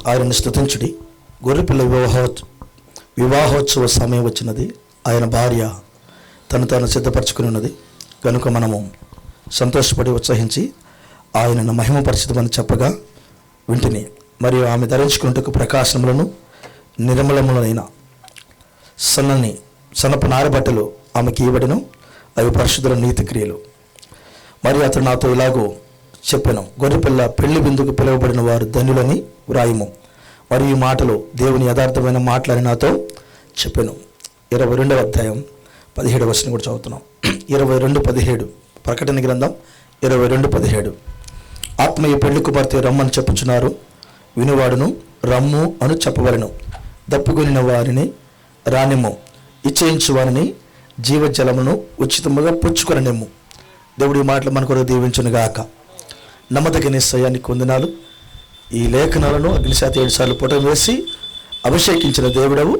ఆయనను స్తుతించుడి. గొర్రెపిల్ల వివాహోత్సవ సమయం వచ్చినది. ఆయన భార్య తను తాను సిద్ధపరచుకుని ఉన్నది కనుక మనము సంతోషపడి ఉత్సహించి ఆయనను మహిమపరిచితమని చెప్పగా వింటిని. మరియు ఆమె ధరించుకున్నట్టుకు ప్రకాశములను నిర్మలములైన సన్నపు నారబట్టలు ఆమెకి ఇవ్వబడిను. అవి పరిశుద్ధుల నీతి క్రియలు. మరియు అతడు నాతో ఇలాగూ చెప్పాను, గొర్రెపిల్ల పెళ్లి విందుకు పిలువబడిన వారు ధన్యులని వ్రాయము. మరియు ఈ మాటలు దేవుని యథార్థమైన మాటలని నాతో చెప్పాను. 22వ అధ్యాయం 17వ వచనం కూడా చదువుతున్నాం. 22:17 ప్రకటన గ్రంథం 22:17. ఆత్మీయ పెళ్లి కుమార్తె రమ్మని చెప్పుచున్నారు, వినువాడును రమ్ము అని చెప్పవలను. దప్పుకొనిన వారిని రానిమ్ము, ఇచ్చేయించు వారిని జీవజలమును ఉచితముగా పుచ్చుకొననిమ్ము. దేవుడి మాటలు మన కొరకు దీవించునుగాక. నమ్మదగిన సయానికి వందనాలు. ఈ లేఖనాలను అగ్నిశాత 7 సార్లు పుటం వేసి అభిషేకించిన దేవుడవు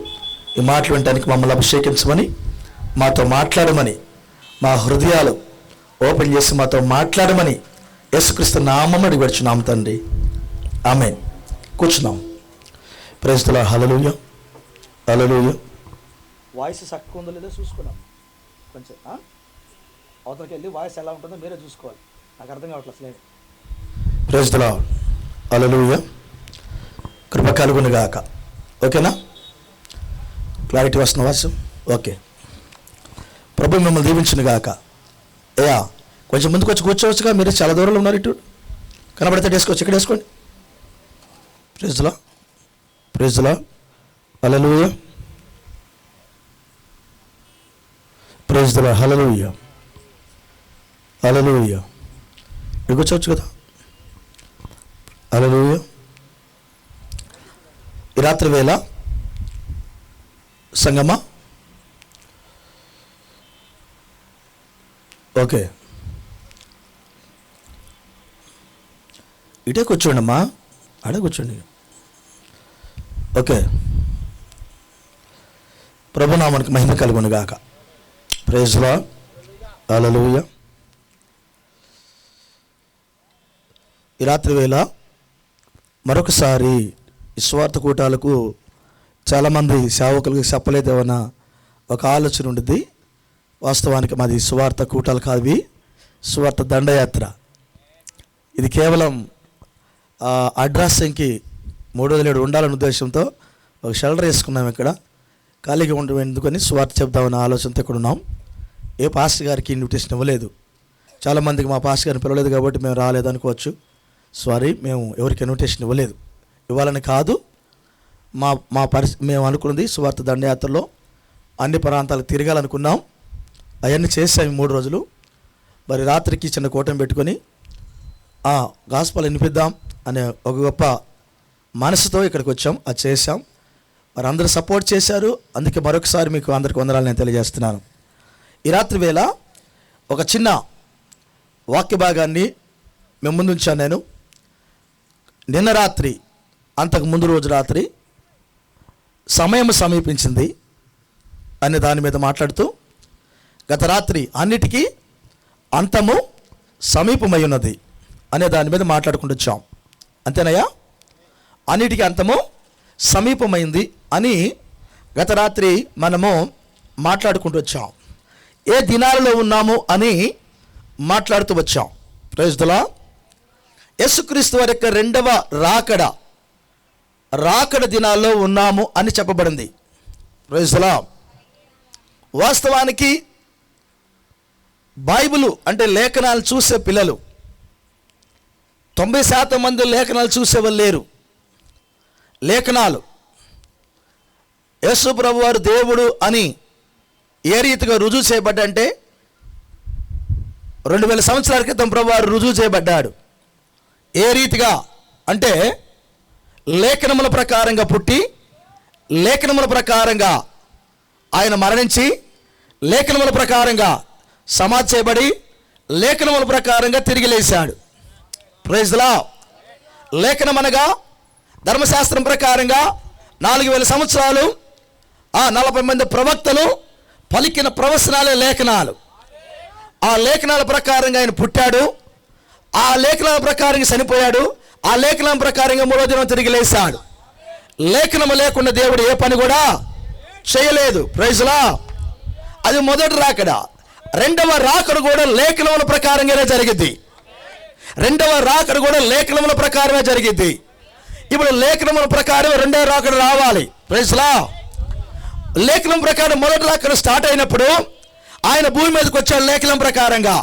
ఈ మాటలు వినడానికి మమ్మల్ని అభిషేకించమని, మాతో మాట్లాడమని, మా హృదయాలు ఓపెన్ చేసి మాతో మాట్లాడమని యేసుక్రీస్తు నామమున అడిగి వచ్చున్నాం తండ్రి. ఆమేన్. కూర్చున్నాం. Praise the lord. Hallelujah, hallelujah. Voice చక్కగా ఉందో లేదో చూసుకున్నాం. కొంచెం అవతలకి వెళ్ళి వాయిస్ ఎలా ఉంటుందో మీరే చూసుకోవాలి. నాకు అర్థం కావట్లేదు అసలు. Praise the lord. హల్లెలూయా. కృప కలుగునుగాక. ఓకేనా? క్లారిటీ వస్తున్న వాసు? ఓకే. ప్రభు మిమ్మల్ని దీవించునుగాక. అయ్యా కొంచెం ముందుకు వచ్చి కూర్చోవచ్చుగా, మీరు చాలా దూరంలో ఉన్నారు. ఇటు కనబడితే వేసుకోవచ్చు, ఇక్కడ వేసుకోండి. Praise the lord, praise the lord. హల్లెలూయా, ప్రైజ్ ది లార్డ్. హల్లెలూయా, హల్లెలూయా. ఇక్కడ కూర్చోవచ్చు కదా. హల్లెలూయా. ఈ రాత్రి వేళ సంగమా ఓకే, ఇటే కూర్చోండి అమ్మా, ఆడే కూర్చోండి. ఓకే. ప్రభునామానికి మహిమ కలుగునుగాక. Praise the lord. హల్లెలూయా. ఈ రాత్రి వేళ మరొకసారి ఈ స్వార్థ కూటాలకు చాలామంది సేవకులకు చెప్పలేదేమన్న ఒక ఆలోచన ఉంటుంది. వాస్తవానికి మాది సువార్త కూటాలు కావి, సువార్త దండయాత్ర. ఇది కేవలం అడ్రస్కి 307 ఉండాలనే ఉద్దేశంతో ఒక షెల్టర్ వేసుకున్నాం. ఇక్కడ ఖాళీగా ఎందుకని సువార్త చెప్దామన్న ఆలోచనతో ఇక్కడ ఉన్నాం. ఏ పాస్టర్ గారికి ఇన్విటేషన్ ఇవ్వలేదు. చాలామందికి మా పాస్టర్ గారిని పిలవలేదు కాబట్టి మేము రాలేదు అనుకోవచ్చు. సారీ, మేము ఎవరికి ఇన్విటేషన్ ఇవ్వలేదు. ఇవ్వాలని కాదు, మేము అనుకున్నది సువార్త దండయాత్రలో అన్ని ప్రాంతాలకు తిరగాలనుకున్నాం. అవన్నీ చేసాము 3 రోజులు. మరి రాత్రికి చిన్న కూటమి పెట్టుకొని గాస్పల్ వినిపిద్దాం అనే ఒక గొప్ప మనసుతో ఇక్కడికి వచ్చాం. అది చేశాం. మరి అందరూ సపోర్ట్ చేశారు. అందుకే మరొకసారి మీకు అందరికి వందనాలు నేను తెలియజేస్తున్నాను. ఈ రాత్రి వేళ ఒక చిన్న వాక్య భాగాన్ని మేము ముందు ఉంచాను. నేను నిన్న రాత్రి, అంతకు ముందు రోజు రాత్రి సమయం సమీపించింది అనే దాని మీద మాట్లాడుతూ, గత రాత్రి అన్నిటికీ అంతము సమీపమై ఉన్నది అనే దాని మీద మాట్లాడుకుంటూ వచ్చాం. అంతేనయ్యా? అన్నిటికీ అంతము సమీపమైంది అని గత రాత్రి మనము మాట్లాడుకుంటూ వచ్చాం. ఏ దినాలలో ఉన్నాము అని మాట్లాడుతూ వచ్చాం. Praise the lord. యేసుక్రీస్తు వారి యొక్క రెండవ రాకడ దినాల్లో ఉన్నాము అని చెప్పబడింది. Praise the lord. వాస్తవానికి బైబిలు అంటే లేఖనాలు చూసే పిల్లలు 90% మంది లేఖనాలు చూసేవాళ్ళు లేరు. లేఖనాలు యేసు ప్రభు వారు దేవుడు అని ఏ రీతిగా రుజువు చేయబడ్డంటే 2000 సంవత్సరాల క్రితం ప్రభు వారు రుజువు చేయబడ్డాడు. ఏ రీతిగా అంటే లేఖనముల ప్రకారంగా పుట్టి, లేఖనముల ప్రకారంగా ఆయన మరణించి, లేఖనముల ప్రకారంగా సమాధి చేయబడి, లేఖనముల ప్రకారంగా తిరిగి లేచాడు. Praise the lord. లేఖనం అనగా ధర్మశాస్త్రం ప్రకారంగా 4000 సంవత్సరాలు 40 మంది ప్రవక్తలు పలికిన ప్రవచనాలే లేఖనాలు. ఆ లేఖనాల ప్రకారంగా ఆయన పుట్టాడు, ఆ లేఖనాల ప్రకారంగా చనిపోయాడు, ఆ లేఖనాల ప్రకారంగా 3వ దినం తిరిగి లేచాడు. లేఖనము లేకుండా దేవుడు ఏ పని కూడా చేయలేదు. ప్రైజ్లా. అది మొదటి రాకడ. రెండవ రాకడ కూడా లేఖనముల ప్రకారంగానే జరిగింది. రెండవ రాకడ కూడా లేఖనముల ప్రకారమే జరిగింది. ఇప్పుడు లేఖనముల ప్రకారం రెండవ రాకడ రావాలి. ప్రైజ్లా. లేఖనం ప్రకారం మొదటి రాకడ స్టార్ట్ అయినప్పుడు ఆయన భూమి మీదకి వచ్చాడు. లేఖనం ప్రకారంగా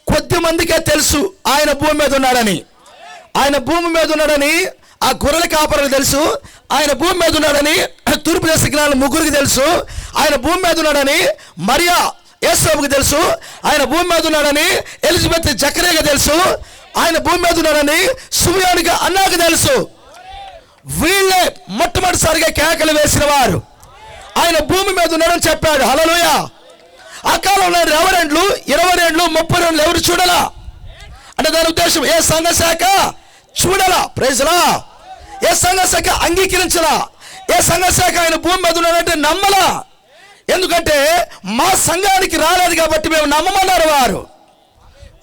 కొద్ది మందికే తెలుసు ఆయన భూమి మీద ఉన్నాడని. ఆయన భూమి మీద ఉన్నాడని ఆ గొర్రెల కాపరికి తెలుసు. ఆయన భూమి మీద ఉన్నాడని తూర్పు దేశ జ్ఞానులు ముగ్గురికి తెలుసు. ఆయన భూమి మీద ఉన్నాడని మరియా యేసేపుకి తెలుసు. ఆయన భూమి మీద ఉన్నాడని ఎలిజబెత్ జకరియకి తెలుసు. ఆయన భూమి మీద ఉన్నాడని సిమియోనుకి అన్నాకు తెలుసు. వీళ్ళే మొట్టమొదటిసారిగా కేకలు వేసిన వారు. ఆయన భూమి మీద ఉన్నాడని చెప్పాడు. హల్లెలూయా. ఆ కాలంలో రెవరెండ్లు 20 ఏండ్లు 30 ఏండ్లు ఎవరు చూడాలా అంటే దాని ఉద్దేశం ఏ సంఘ శాఖ చూడాలా. ప్రైజ్లా. ఏ సంఘ శాఖ అంగీకరించలా. ఏ సంఘ శాఖ ఆయన భూమి మీద ఉన్నాడంటే నమ్మలా. ఎందుకంటే మా సంఘానికి రాలేదు కాబట్టి మేము నమ్మమన్నారు వారు.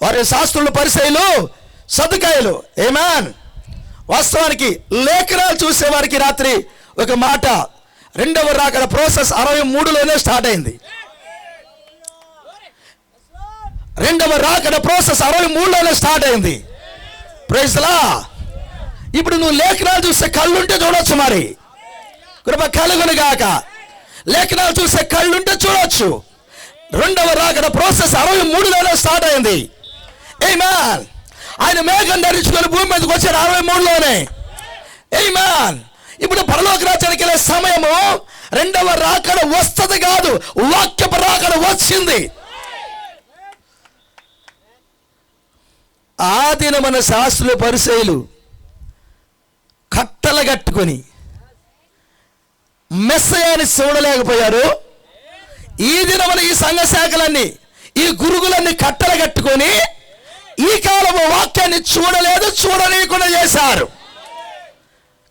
వారి శాస్త్రులు, పరిసయ్యులు, సదుకాయలు. ఆమేన్. వాస్తవానికి లేఖనాలు చూసేవారికి రాత్రి ఒక మాట, రెండవ రాకడ ప్రాసెస్ 63లోనే స్టార్ట్ అయింది. రెండవ రాకడ ప్రాసెస్ 63లోనే స్టార్ట్ అయింది. ప్రైజ్లా. ఇప్పుడు నువ్వు లేఖనాలు చూసే కళ్ళుంటే చూడొచ్చు. మరి కృప కలుగును గాక. లేఖనాలు చూసే కళ్ళుంటే చూడొచ్చు. రెండవ రాకడ ప్రాసెస్ 63లోనే స్టార్ట్ అయింది. ఆమేన్. ఆయన మేఘం ధరించుకొని భూమి మీదకి వచ్చారు 63లోనే. ఆమేన్. ఇప్పుడు పరలోక రాజ్యానికి వెళ్ళే సమయము రెండవ రాకడ వస్తది కాదు, వాక్యపు రాకడ వచ్చింది. ఆ దిన మన శాస్త్రులు, పరిసయ్యులు కట్టలు కట్టుకొని మెస్సయాని చూడలేకపోయారు. ఈ దినమున ఈ సంఘ శాఖలన్నీ, ఈ గురుగులన్నీ కట్టలు కట్టుకొని ఈ కాలము వాక్యాన్ని చూడలేదు, చూడనీయకుండా చేశారు.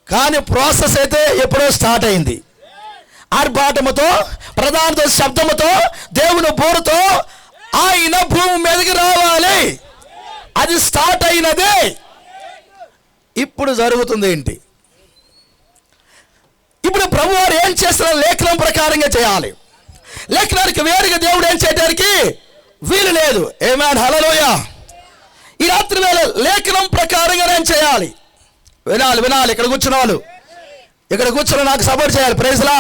కానీ ప్రాసెస్ అయితే ఎప్పుడో స్టార్ట్ అయింది. ఆర్భాటముతో, ప్రధాన శబ్దముతో, దేవుని బోరుతో ఆయన భూమి మీదకి రావాలి. అది స్టార్ట్ అయినదే. ఇప్పుడు జరుగుతుంది ఏంటి? ఇప్పుడు ప్రభు వారు ఏం చేస్తున్నారు? లేఖనం ప్రకారంగా చేయాలి. లేఖనానికి వేరుగా దేవుడు ఏం చేయడానికి వీలు లేదు. ఆమేన్. హల్లెలూయా. ఈ రాత్రి వేళ లేఖనం ప్రకారంగా నేను చేయాలి. వినాలి. ఇక్కడ కూర్చున్న వాళ్ళు, ఇక్కడ కూర్చున్న నాకు సపోర్ట్ చేయాలి. ప్రైజ్లా.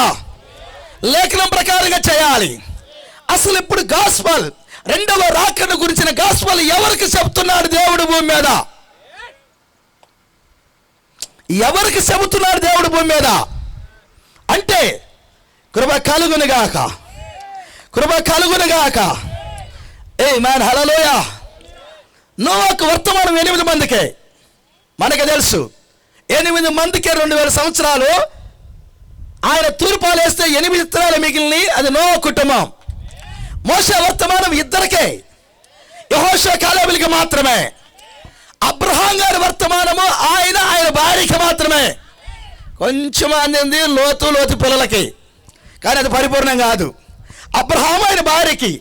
లేఖనం ప్రకారంగా చేయాలి. అసలు ఇప్పుడు గాస్పల్, రెండవ రాకడ గురించిన గాస్పల్ ఎవరికి చెబుతున్నాడు దేవుడు భూమి మీద? ఎవరికి చెబుతున్నాడు దేవుడు భూమి మీద అంటే కృప కలుగునుగాక, కృప కలుగునుగాక. ఆమేన్. హల్లెలూయా. నోవాకు వర్తమానం 8 మందికే. మనకు తెలుసు 8 మందికే 2000 సంవత్సరాలు ఆయన తూర్పాలు వేస్తే 8 తరాలు మిగిలినవి. అది నోవా కుటుంబం. మోషే వర్తమానం 2కే, యెహోషువ కాలేబులకి మాత్రమే. అబ్రహాం గారి వర్తమానము ఆయన భార్యకి మాత్రమే. కొంచెం అందింది లోతు పిల్లలకి, కానీ అది పరిపూర్ణం కాదు. అబ్రహాం ఆయన భార్యకి,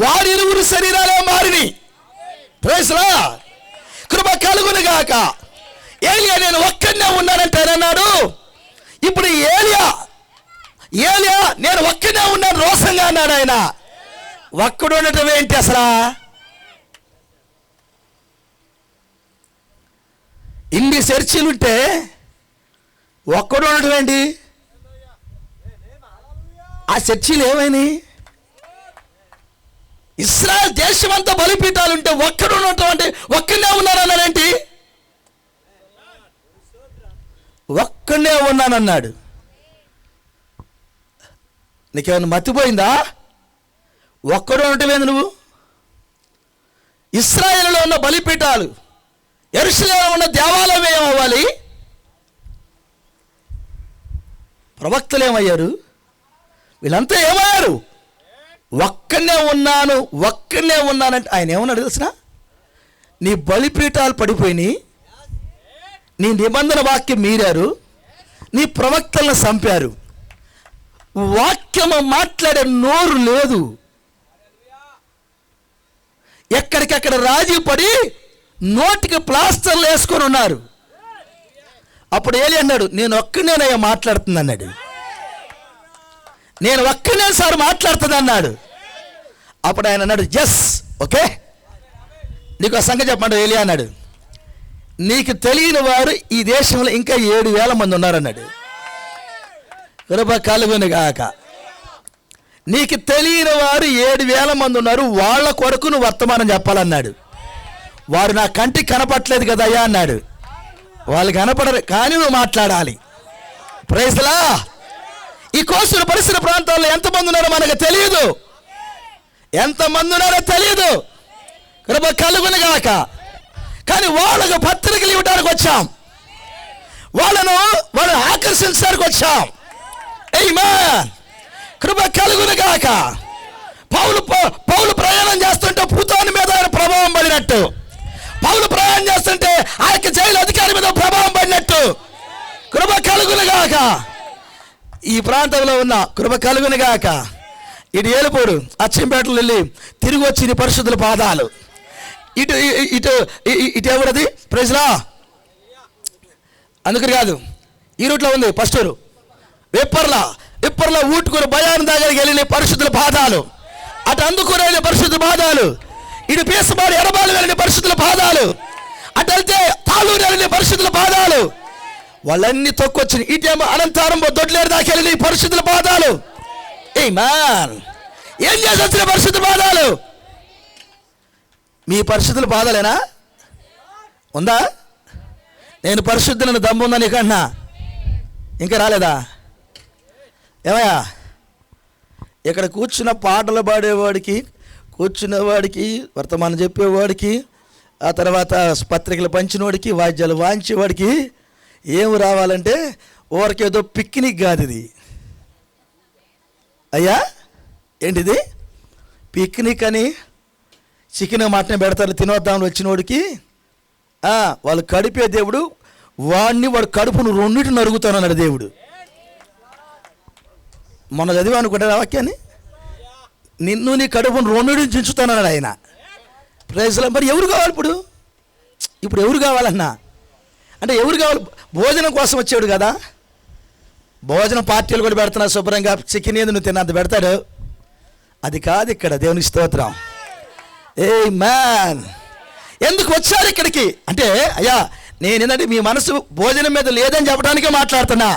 వారిరువురు శరీరాలే మారిని. ప్రైజ్లా. కృప కలుగునుగాక. ఏలియా నేను ఒక్కనే ఉన్నానంటే అన్నాడు. ఇప్పుడు ఏలియా నేను ఒక్కనే ఉన్నాను రోషంగా అన్నాడు. ఆయన ఒక్కడు ఉండటం ఏంటి అసలు? ఇన్ని చర్చిలుంటే ఒక్కడు ఉండటం ఏంటి? ఆ చర్చిలు ఏమైనాయి? ఇశ్రాయేల్ దేశం అంతా బలిపీఠాలుంటే ఒక్కడు ఉండటం అంటే ఒక్కనే ఉన్నానన్నాడేంటి? ఒక్కడే ఉన్నానన్నాడు. నీకేమన్నా మతిపోయిందా? ఒక్కడు ఉండటమేంది నువ్వు? ఇశ్రాయేలులో ఉన్న బలిపీఠాలు, యెరూషలేములో ఉన్న దేవాలయం ఏమవ్వాలి? ప్రవక్తలు ఏమయ్యారు? వీళ్ళంతా ఏమయ్యారు? ఒక్కనే ఉన్నానంటే ఆయన ఏమన్నాడు తెలుసునా? నీ బలిపీఠాలు పడిపోయినాయి, నీ నిబంధన వాక్యం మీరారు, నీ ప్రవక్తలను చంపారు, వాక్యము మాట్లాడే నోరు లేదు. ఎక్కడికక్కడ రాజీ పడి నోటికి ప్లాస్టర్లు వేసుకొని ఉన్నారు. అప్పుడు ఏలి అన్నాడు, నేను ఒక్కనేనయ్యా మాట్లాడుతుంది అన్నాడు. నేను ఒక్కనే సార్ మాట్లాడుతుంది అన్నాడు. అప్పుడు ఆయన అన్నాడు, ఎస్ ఓకే, నీకు ఆ సంగతి చెప్పండి ఏలి అన్నాడు. నీకు తెలియని వారు ఈ దేశంలో ఇంకా 7,000 మంది ఉన్నారన్నాడు. కృప కలుగును గాక. నీకు తెలియని వారు 7,000 మంది ఉన్నారు, వాళ్ళ కొరకు నువ్వు వర్తమానం చెప్పాలన్నాడు. వారు నా కంటికి కనపట్లేదు కదయ్యా అన్నాడు. వాళ్ళు కనపడరు కానీ నువ్వు మాట్లాడాలి. ప్రైజ్ లా. ఈ కోస్టల్ పరిసర ప్రాంతాల్లో ఎంతమంది ఉన్నారో మనకు తెలియదు, ఎంతమంది ఉన్నారో తెలియదు. కృప కలుగును గాక. కానీ వాళ్ళకు పత్రికలు ఇవ్వడానికి వచ్చాం, వాళ్ళను ఆకర్షించడానికి వచ్చాం. ఆమేన్. కృప కలుగును గాక. పౌలు ప్రయాణం చేస్తుంటే పుతోని మీద ఆయన ప్రభావం పడినట్టు, పౌలు ప్రయాణం చేస్తుంటే ఆ యొక్క జైలు అధికారి మీద ప్రభావం పడినట్టు కృప కలుగును గాక. ఈ ప్రాంతంలో ఉన్న కృప కలుగును గాక. ఇటు ఏలుపూరు అచ్చంపేటలో వెళ్ళి తిరిగి వచ్చి నీ పరిశుద్ధుల పాదాలు, ఇటు ఇటు ఇటు ఎవరది ప్రైజ్లా, అందుకని కాదు ఈ రూట్లో ఉంది ఫస్ట్ విప్పర్ల ఊటుకుని భయాన్ని దగ్గరికి వెళ్ళిన పరిశుద్ధుల పాదాలు, అటు అందుకుని వెళ్ళిన పరిశుద్ధుల పాదాలు, ఇటు పీసమాడి ఎడబాలు వెళ్ళిన పరిశుద్ధుల పాదాలు, అటు వెళ్తే తాళూరు వెళ్ళిన పరిశుద్ధుల పాదాలు, వాళ్ళన్నీ తొక్కొచ్చిన ఇటేమో అనంతారం దొడ్లేరు దాకా వెళ్ళిన పరిశుద్ధుల పాదాలు. ఆమేన్. ఏం చేసి వచ్చిన పరిశుద్ధ పాదాలు? మీ పరిశుద్ధుల పాదాలేనా? ఉందా? నేను పరిశుద్ధులను దమ్ముందా నీకన్నా? ఇంకా రాలేదా? ఏమయ్యా, ఇక్కడ కూర్చున్న పాటలు పాడేవాడికి, కూర్చున్నవాడికి, వర్తమానం చెప్పేవాడికి, ఆ తర్వాత పత్రికలు పంచినవాడికి, వాద్యాలు వాయించేవాడికి ఏం రావాలంటే ఊరికేదో పిక్నిక్ కాదు ఇది. అయ్యా ఏంటిది పిక్నిక్ అని చికెన్ మటన్ పెడతారు తినొద్దామని వచ్చినోడికి వాళ్ళు కడిపే దేవుడు, వాడు కడుపును 2 నరుగుతానన్నాడు దేవుడు. మొన్న చదివా అనుకుంటారు ఆ వాక్యాన్ని, నిన్ను నీ కడుపును 2 చించుతానన్నాడు ఆయన. ప్రైజ్లో. మరి ఎవరు కావాలి ఇప్పుడు ఎవరు కావాలన్నా అంటే ఎవరు కావాలి? భోజనం కోసం వచ్చాడు కదా, భోజనం పార్టీలు కూడా పెడుతున్నా శుభ్రంగా, చికెన్ ఏది నువ్వు తిన్నంత పెడతాడు, అది కాదు ఇక్కడ. దేవునికి స్తోత్రం. ఆమేన్. ఎందుకు వచ్చారు ఇక్కడికి అంటే, అయ్యా నేను ఏంటంటే మీ మనసు భోజనం మీద లేదని చెప్పడానికే మాట్లాడుతున్నా,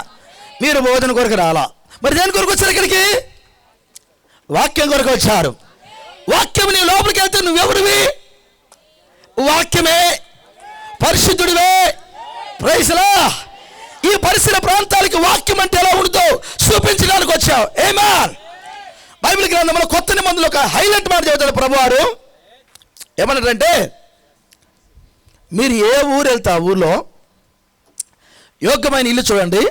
మీరు భోజనం కొరకు రాలా. మరి దేని కొరకు వచ్చారు ఇక్కడికి? వాక్యం కొరకు వచ్చారు. వాక్యం నీ లోపలికి వెళ్తే నువ్వెవరివి? వాక్యమే, పరిశుద్ధుడివే. ప్రైజ్ లా. ఈ పరిసర ప్రాంతాలకి వాక్యం అంటే ఎలా ఉంటుందో చూపించడానికి వచ్చావు. ఆమేన్. బైబిల్ గ్రంథంలో కొత్త నిబంధనలో ఒక హైలైట్ మాట చెబుతాడు ప్రభువారు. ఏమన్నాడంటే, మీరు ఏ ఊరు వెళ్తే ఆ ఊర్లో యోగ్యమైన ఇల్లు చూడండి,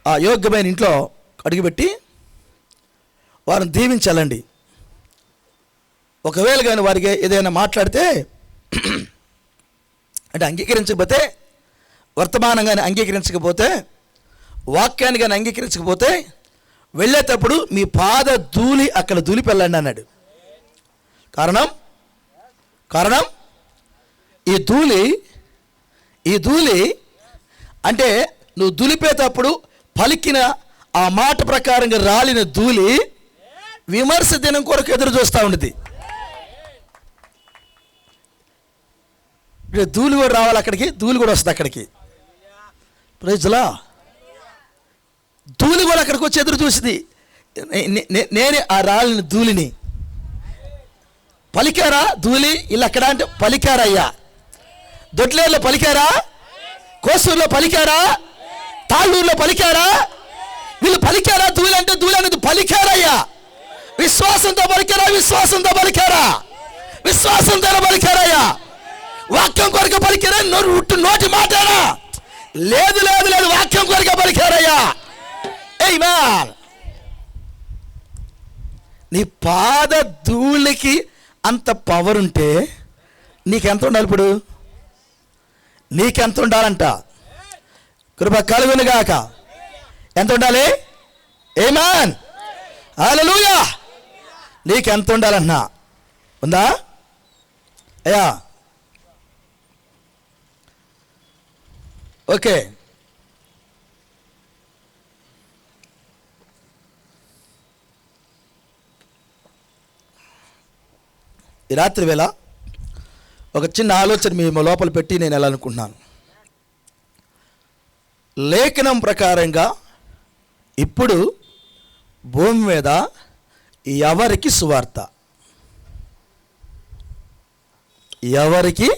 ఆ యోగ్యమైన ఇంట్లో అడుగుపెట్టి వారిని దీవించాలండి. ఒకవేళ కానీ వారికి ఏదైనా మాట్లాడితే అంటే అంగీకరించకపోతే, వర్తమానం కానీ అంగీకరించకపోతే, వాక్యాన్ని కానీ అంగీకరించకపోతే వెళ్ళేటప్పుడు మీ పాద ధూళి అక్కడ ధూళిపెళ్ళండి అన్నాడు. కారణం ఈ ధూళి అంటే నువ్వు దులిపేటప్పుడు పలికిన ఆ మాట ప్రకారంగా రాలిన ధూళి విమర్శ దినం కొరకు ఎదురు చూస్తూ ఉంటుంది. ధూళి కూడా రావాలి అక్కడికి, ధూళి కూడా వస్తుంది అక్కడికి. ప్రైజ్లా. ధూళి కూడా అక్కడికి వచ్చి ఎదురు చూసింది. నేనే ఆ రాలిన ధూళిని. పలికారా ధూళి ఇలా అక్కడ అంటే పలికారయ్యా. దొడ్లేరులో పలికారా, కోసూరులో పలికారా, తాళ్ళూరులో పలికారా, వీళ్ళు పలికారా? ధూళి అంటే ధూళి అనేది పలికారయ్యా. విశ్వాసంతో పలికారా, విశ్వాసంతో పలికారయ్యా. వాక్యం కొరకు పలికారా, నోటి మాటనా? లేదు, వాక్యం కొరకు పలికారయ్యా. ఆమేన్. నీ పాద ధూళికి అంత పవర్ ఉంటే నీకెంత ఉండాలి? ఇప్పుడు నీకెంత ఉండాలంట? కృప కలుగును గాక. ఎంత ఉండాలి? ఆమేన్. హల్లెలూయా. నీకెంత ఉండాలన్నా ఉందా? అయ్యా ఓకే. ఈ రాత్రి వేళ ఒక చిన్న ఆలోచన మీ లోపల పెట్టి నేను ఎలా అనుకుంటున్నాను. లేఖనం ప్రకారంగా ఇప్పుడు భూమి మీద ఎవరికి సువార్త? ఎవరికి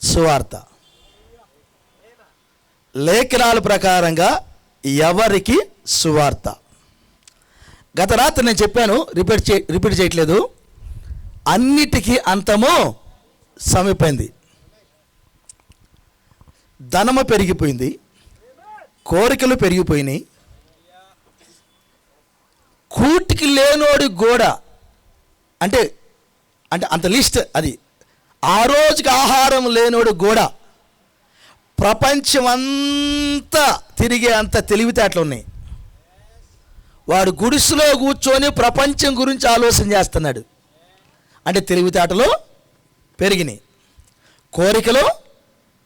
సువార్త? లేఖనాల ప్రకారంగా ఎవరికి సువార్త? గత రాత్రి నేను చెప్పాను, రిపీట్ చేయట్లేదు. అన్నిటికీ అంతము సమీపైంది. ధనము పెరిగిపోయింది, కోరికలు పెరిగిపోయినాయి, కూటికి లేనోడి గోడ అంటే అంత లిస్ట్ అది. ఆ రోజుకి ఆహారం లేనోడు గోడ ప్రపంచమంతా తిరిగే అంత తెలివితేటలు ఉన్నాయి. వాడు గుడిసెలో కూర్చొని ప్రపంచం గురించి ఆలోచన చేస్తున్నాడు. అంటే తెలివితేటలు పెరిగినాయి, కోరికలు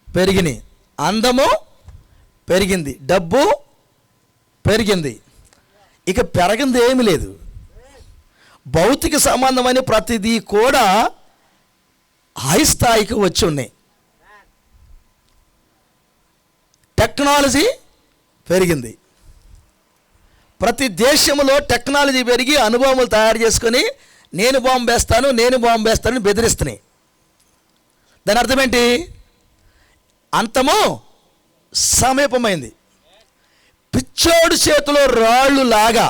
పెరిగినాయి, అందము పెరిగింది, డబ్బు పెరిగింది. ఇక పెరగింది ఏమీ లేదు. భౌతిక సంబంధమైన ప్రతిదీ కూడా హై స్థాయికి వచ్చి ఉన్నాయి. టెక్నాలజీ పెరిగింది. ప్రతి దేశంలో టెక్నాలజీ పెరిగి అనుభవములు తయారు చేసుకొని నేను బాంబు వేస్తాను బెదిరిస్తున్నాయి. దాని అర్థం ఏంటి? అంతము సమీపమైంది. పిచ్చోడు చేతిలో రాళ్ళు లాగా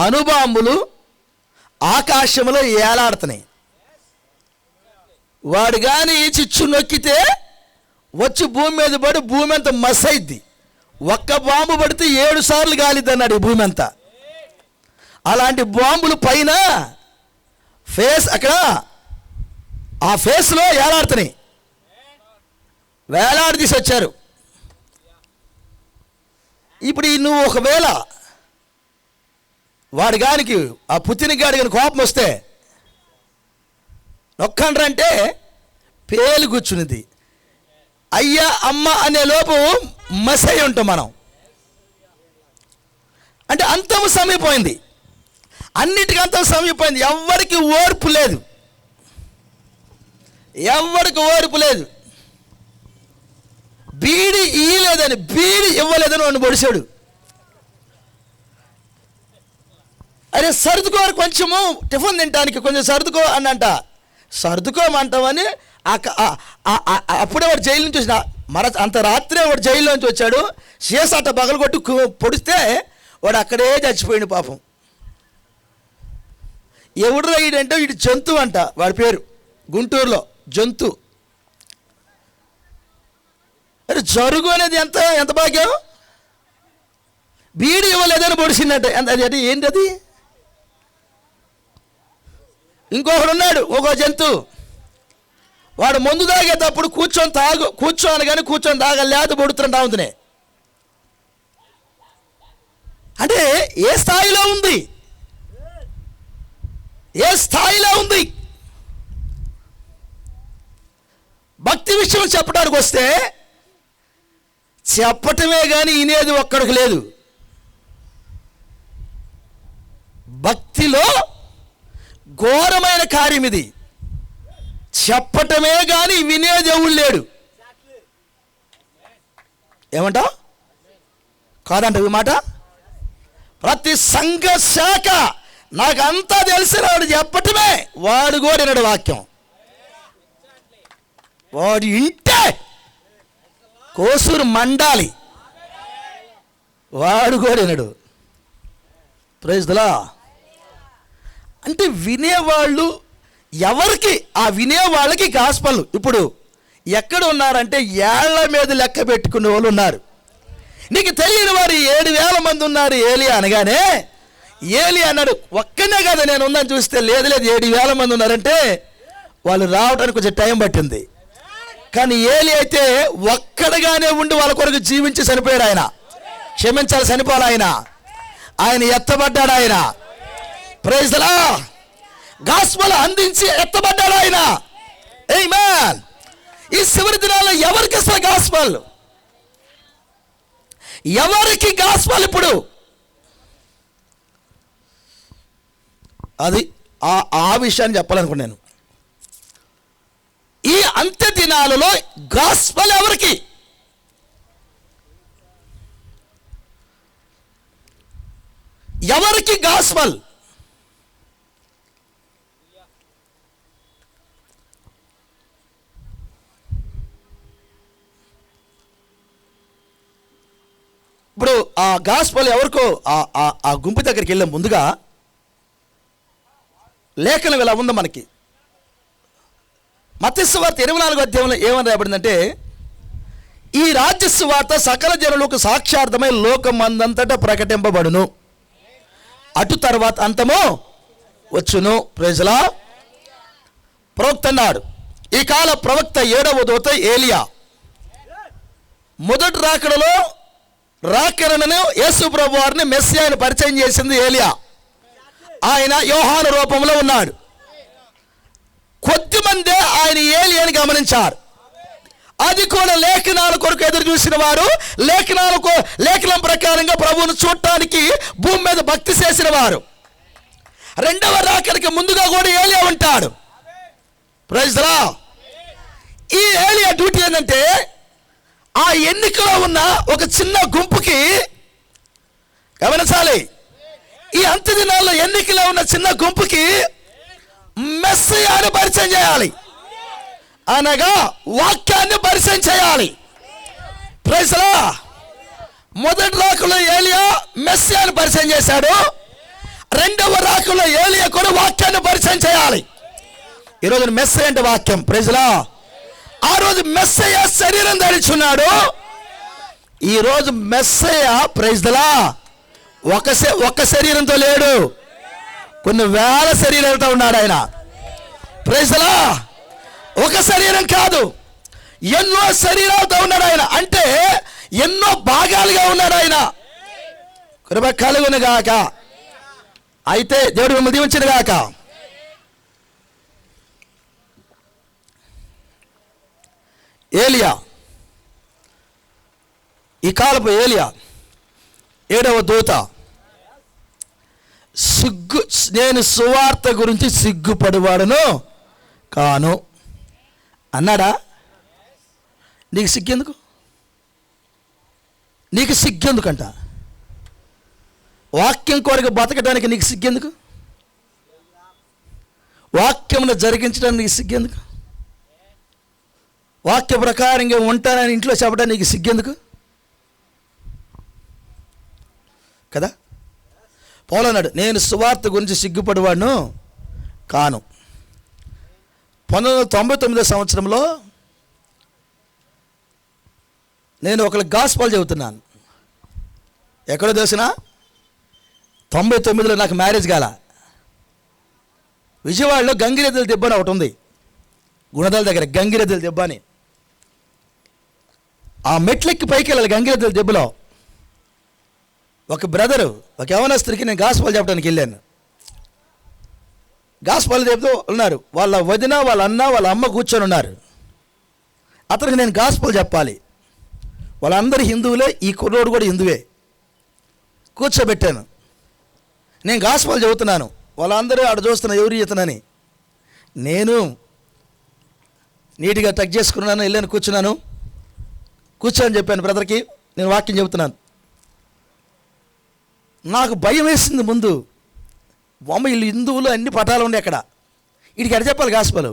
అణుబాంబులు ఆకాశంలో ఏలాడుతున్నాయి. వాడు కానీ చిచ్చు నొక్కితే వచ్చి భూమి మీద పడి భూమి అంతా మసైద్ది. ఒక్క బాంబు పడితే 7 సార్లు గాలిద్ది అన్నాడు ఈ భూమి అంతా. అలాంటి బాంబులు పైన అక్కడ ఆ ఫేస్లో ఏలాడుతున్నాయి. వేలాడి తీసి వచ్చారు. ఇప్పుడు నువ్వు ఒకవేళ వాడి గానికి ఆ పుతిని గాడి కానీ కోపం వస్తే నొక్కండ్రంటే పేలు కూర్చునిది. అయ్యా అమ్మ అనే లోపు మసై ఉంటాం మనం. అంటే అంతం సమీపోయింది, అన్నిటికీ అంతం సమీపోయింది. ఎవరికి ఓర్పు లేదు, ఎవరికి ఓర్పు లేదు. బీడి ఇయ్యలేదని, బీడి ఇవ్వలేదని వాడిని పొడిచాడు. అరే సర్దుకోరు, కొంచెము టిఫిన్ తినడానికి కొంచెం సర్దుకో అని అంట. సర్దుకోమంటామని అప్పుడే వాడు జైలు నుంచి వచ్చిన అంత రాత్రే వాడు జైల్లో నుంచి వచ్చాడు. శేషాట పగలు కొట్టి పొడిస్తే వాడు అక్కడే చచ్చిపోయింది పాపం. ఎవడు రైడంటే వీడు జంతు అంట, వాడి పేరు గుంటూరులో జంతు. అరే జరుగు అనేది ఎంత భాగ్యం. బీడి ఇవ్వలేదని పొడిచిందంట. అది ఏంటి అది? ఇంకొకడు ఉన్నాడు, ఒక జంతు. వాడు మందు తాగేటప్పుడు కూర్చోని కానీ కూర్చొని తాగలేదు పొడుతుంటా ఉంటుంది. అంటే ఏ స్థాయిలో ఉంది, ఏ స్థాయిలో ఉంది. భక్తి విషయం చెప్పడానికి వస్తే చెప్పటమే కానీ వినేది ఒక్కడికి లేదు. భక్తిలో ఘోరమైన కార్యం ఇది. చెప్పటమే కానీ వినేది ఎవడు లేడు. ఏమంటా కాదంట ఈ మాట? ప్రతి సంఘ శాఖ నాకు అంతా తెలిసిన వాడు చెప్పటమే, వాడు కూడా వినడు వాక్యం. వాడు ఇంటే కోసూరు మండాలి, వాడు కూడా వినడు. Praise the lord. అంటే వినేవాళ్ళు ఎవరికి? ఆ వినేవాళ్ళకి గాస్పల్. ఇప్పుడు ఎక్కడ ఉన్నారంటే ఏళ్ల మీద లెక్క పెట్టుకునే వాళ్ళు ఉన్నారు. నీకు తెలియని వారు 7,000 మంది ఉన్నారు ఏలియా అనగానే. ఏలియా అన్నాడు ఒక్కనే కదా నేను ఉందని చూస్తే లేదు 7,000 మంది ఉన్నారంటే వాళ్ళు రావడానికి కొంచెం టైం పట్టింది. కానీ ఏలి అయితే ఒక్కడగానే ఉండి వాళ్ళ కొరకు జీవించి చనిపోయాడు. ఆయన క్షమించాలి, చనిపోవాలి. ఆయన ఎత్తబడ్డాడు. ఆయన ప్రైజ్ ది లార్డ్. గాస్పెల్ అందించి ఎత్తబడ్డాడు ఆయన. ఆమేన్. ఈ చివరి దినాల్లో ఎవరికి అసలు గాస్పెల్? ఎవరికి గాస్పెల్? ఇప్పుడు అది ఆ విషయాన్ని చెప్పాలనుకున్నాను. దినాలలో గాస్పల్ ఎవరికి? ఎవరికి గాస్పల్? ఇప్పుడు ఆ గాస్పల్ ఎవరికో ఆ గుంపు దగ్గరికి వెళ్ళే ముందుగా లేఖనం ఇలా ఉందా మనకి. మత్తయి సువార్త 24వ అధ్యాయంలో ఏమని రాయబడిందంటే, ఈ రాజ్య సువార్త సకల జనులకు సాక్షార్థమై లోకమందంతటా ప్రకటింపబడును, అటు తర్వాత అంతము వచ్చును. ప్రైజ్లా. ప్రవక్త అన్నాడు, ఈ కాల ప్రవక్త 7వ దూత ఏలియా మొదటి రాకడను యేసు ప్రభు వారిని మెస్సియాని పరిచయం చేసింది ఏలియా. ఆయన యోహాను రూపంలో ఉన్నాడు. కొద్దిమందే ఆయన ఏలియాని గమనించారు. అది కూడా లేఖనాల కొరకు ఎదురు చూసిన వారు, లేఖనం ప్రకారంగా ప్రభువును చూడటానికి భూమి మీద భక్తి చేసిన వారు. రెండవ రాకడికి ముందుగా కూడా ఏలియా ఉంటాడు. ప్రైజ్ లా. ఈ ఏలియా డ్యూటీ ఏంటంటే, ఆ ఎన్నికలో ఉన్న ఒక చిన్న గుంపుకి, గమనించాలి, ఈ అంత్య దినాల్లో ఎన్నికలో ఉన్న చిన్న గుంపుకి మెస్సియాని పరిచయం చేయాలి, అనగా వాక్యాన్ని పరిచయం చేయాలి. ప్రైజ్ లా. మొదటి రాకలో ఏలియా మెస్సియాని పరిచయం చేశాడు. రెండవ రాకలో ఏలియా కూడా వాక్యాన్ని పరిచయం చేయాలి. ఈరోజు మెస్సియా అంటే వాక్యం. ప్రైజ్ లా. ఆ రోజు మెస్సియా శరీరం ధరించున్నాడు. ఈరోజు మెస్సియా ప్రైజ్ లా ఒక శరీరంతో లేడు, కొన్ని వేల శరీరాలతో ఉన్నాడు ఆయన. ప్రైజ్ లా. ఒక శరీరం కాదు, ఎన్నో శరీరాలతో ఉన్నాడు ఆయన. అంటే ఎన్నో భాగాలుగా ఉన్నాడు ఆయన. కృప కలుగును గాక. అయితే దేవుడు మిమ్మల్ని దీవించును గాక. ఏలియా, ఈ కాలపు ఏలియా 7వ దూత, నేను సువార్త గురించి సిగ్గుపడివాడును కాను అన్నాడా? నీకు సిగ్గెందుకు? నీకు సిగ్గెందుకంట? వాక్యం కొరకు బతకడానికి నీకు సిగ్గెందుకు? వాక్యమును జరిగించడానికి నీకు సిగ్గెందుకు? వాక్య ప్రకారంగా ఉంటానని ఇంట్లో చెప్పడానికి నీకు సిగ్గెందుకు కదా? పౌలు అన్నాడు, నేను సువార్త గురించి సిగ్గుపడివాడును కాను. 1999 సంవత్సరంలో నేను ఒకరికి గాస్పల్ చెబుతున్నాను. ఎక్కడో తెలిసిన 99లో నాకు మ్యారేజ్ కాల. విజయవాడలో గంగిరెద్దుల దెబ్బ అని ఒకటి ఉంది, గుణదల దగ్గర గంగిరెద్దుల దెబ్బ అని. ఆ మెట్లెక్కి పైకి వెళ్ళాలి. గంగిరెద్దుల దెబ్బలో ఒక బ్రదరు, ఒక యవనస్తుడికి నేను గాస్పల్ చెప్పడానికి వెళ్ళాను. గాస్పల్ చెప్తూ ఉన్నారు. వాళ్ళ వదిన, వాళ్ళ అన్న, వాళ్ళ అమ్మ కూర్చొని ఉన్నారు. అతనికి నేను గాస్పల్ చెప్పాలి. వాళ్ళందరూ హిందువులే, ఈ కుర్రోడు కూడా హిందువే. కూర్చోబెట్టాను. నేను గాస్పల్ చెబుతున్నాను. వాళ్ళందరూ ఆడ చూస్తున్నా ఎవరు ఇతనని. నేను నీట్గా టక్ చేసుకున్నాను, వెళ్ళాను, కూర్చోని చెప్పాను బ్రదర్కి, నేను వాక్యం చెబుతున్నాను. నాకు భయం వేసింది ముందు. బొమ్మ వీళ్ళు హిందువులు, అన్ని పటాలు ఉండే అక్కడ, వీడికి ఎడ చెప్పాలి గాస్పల్.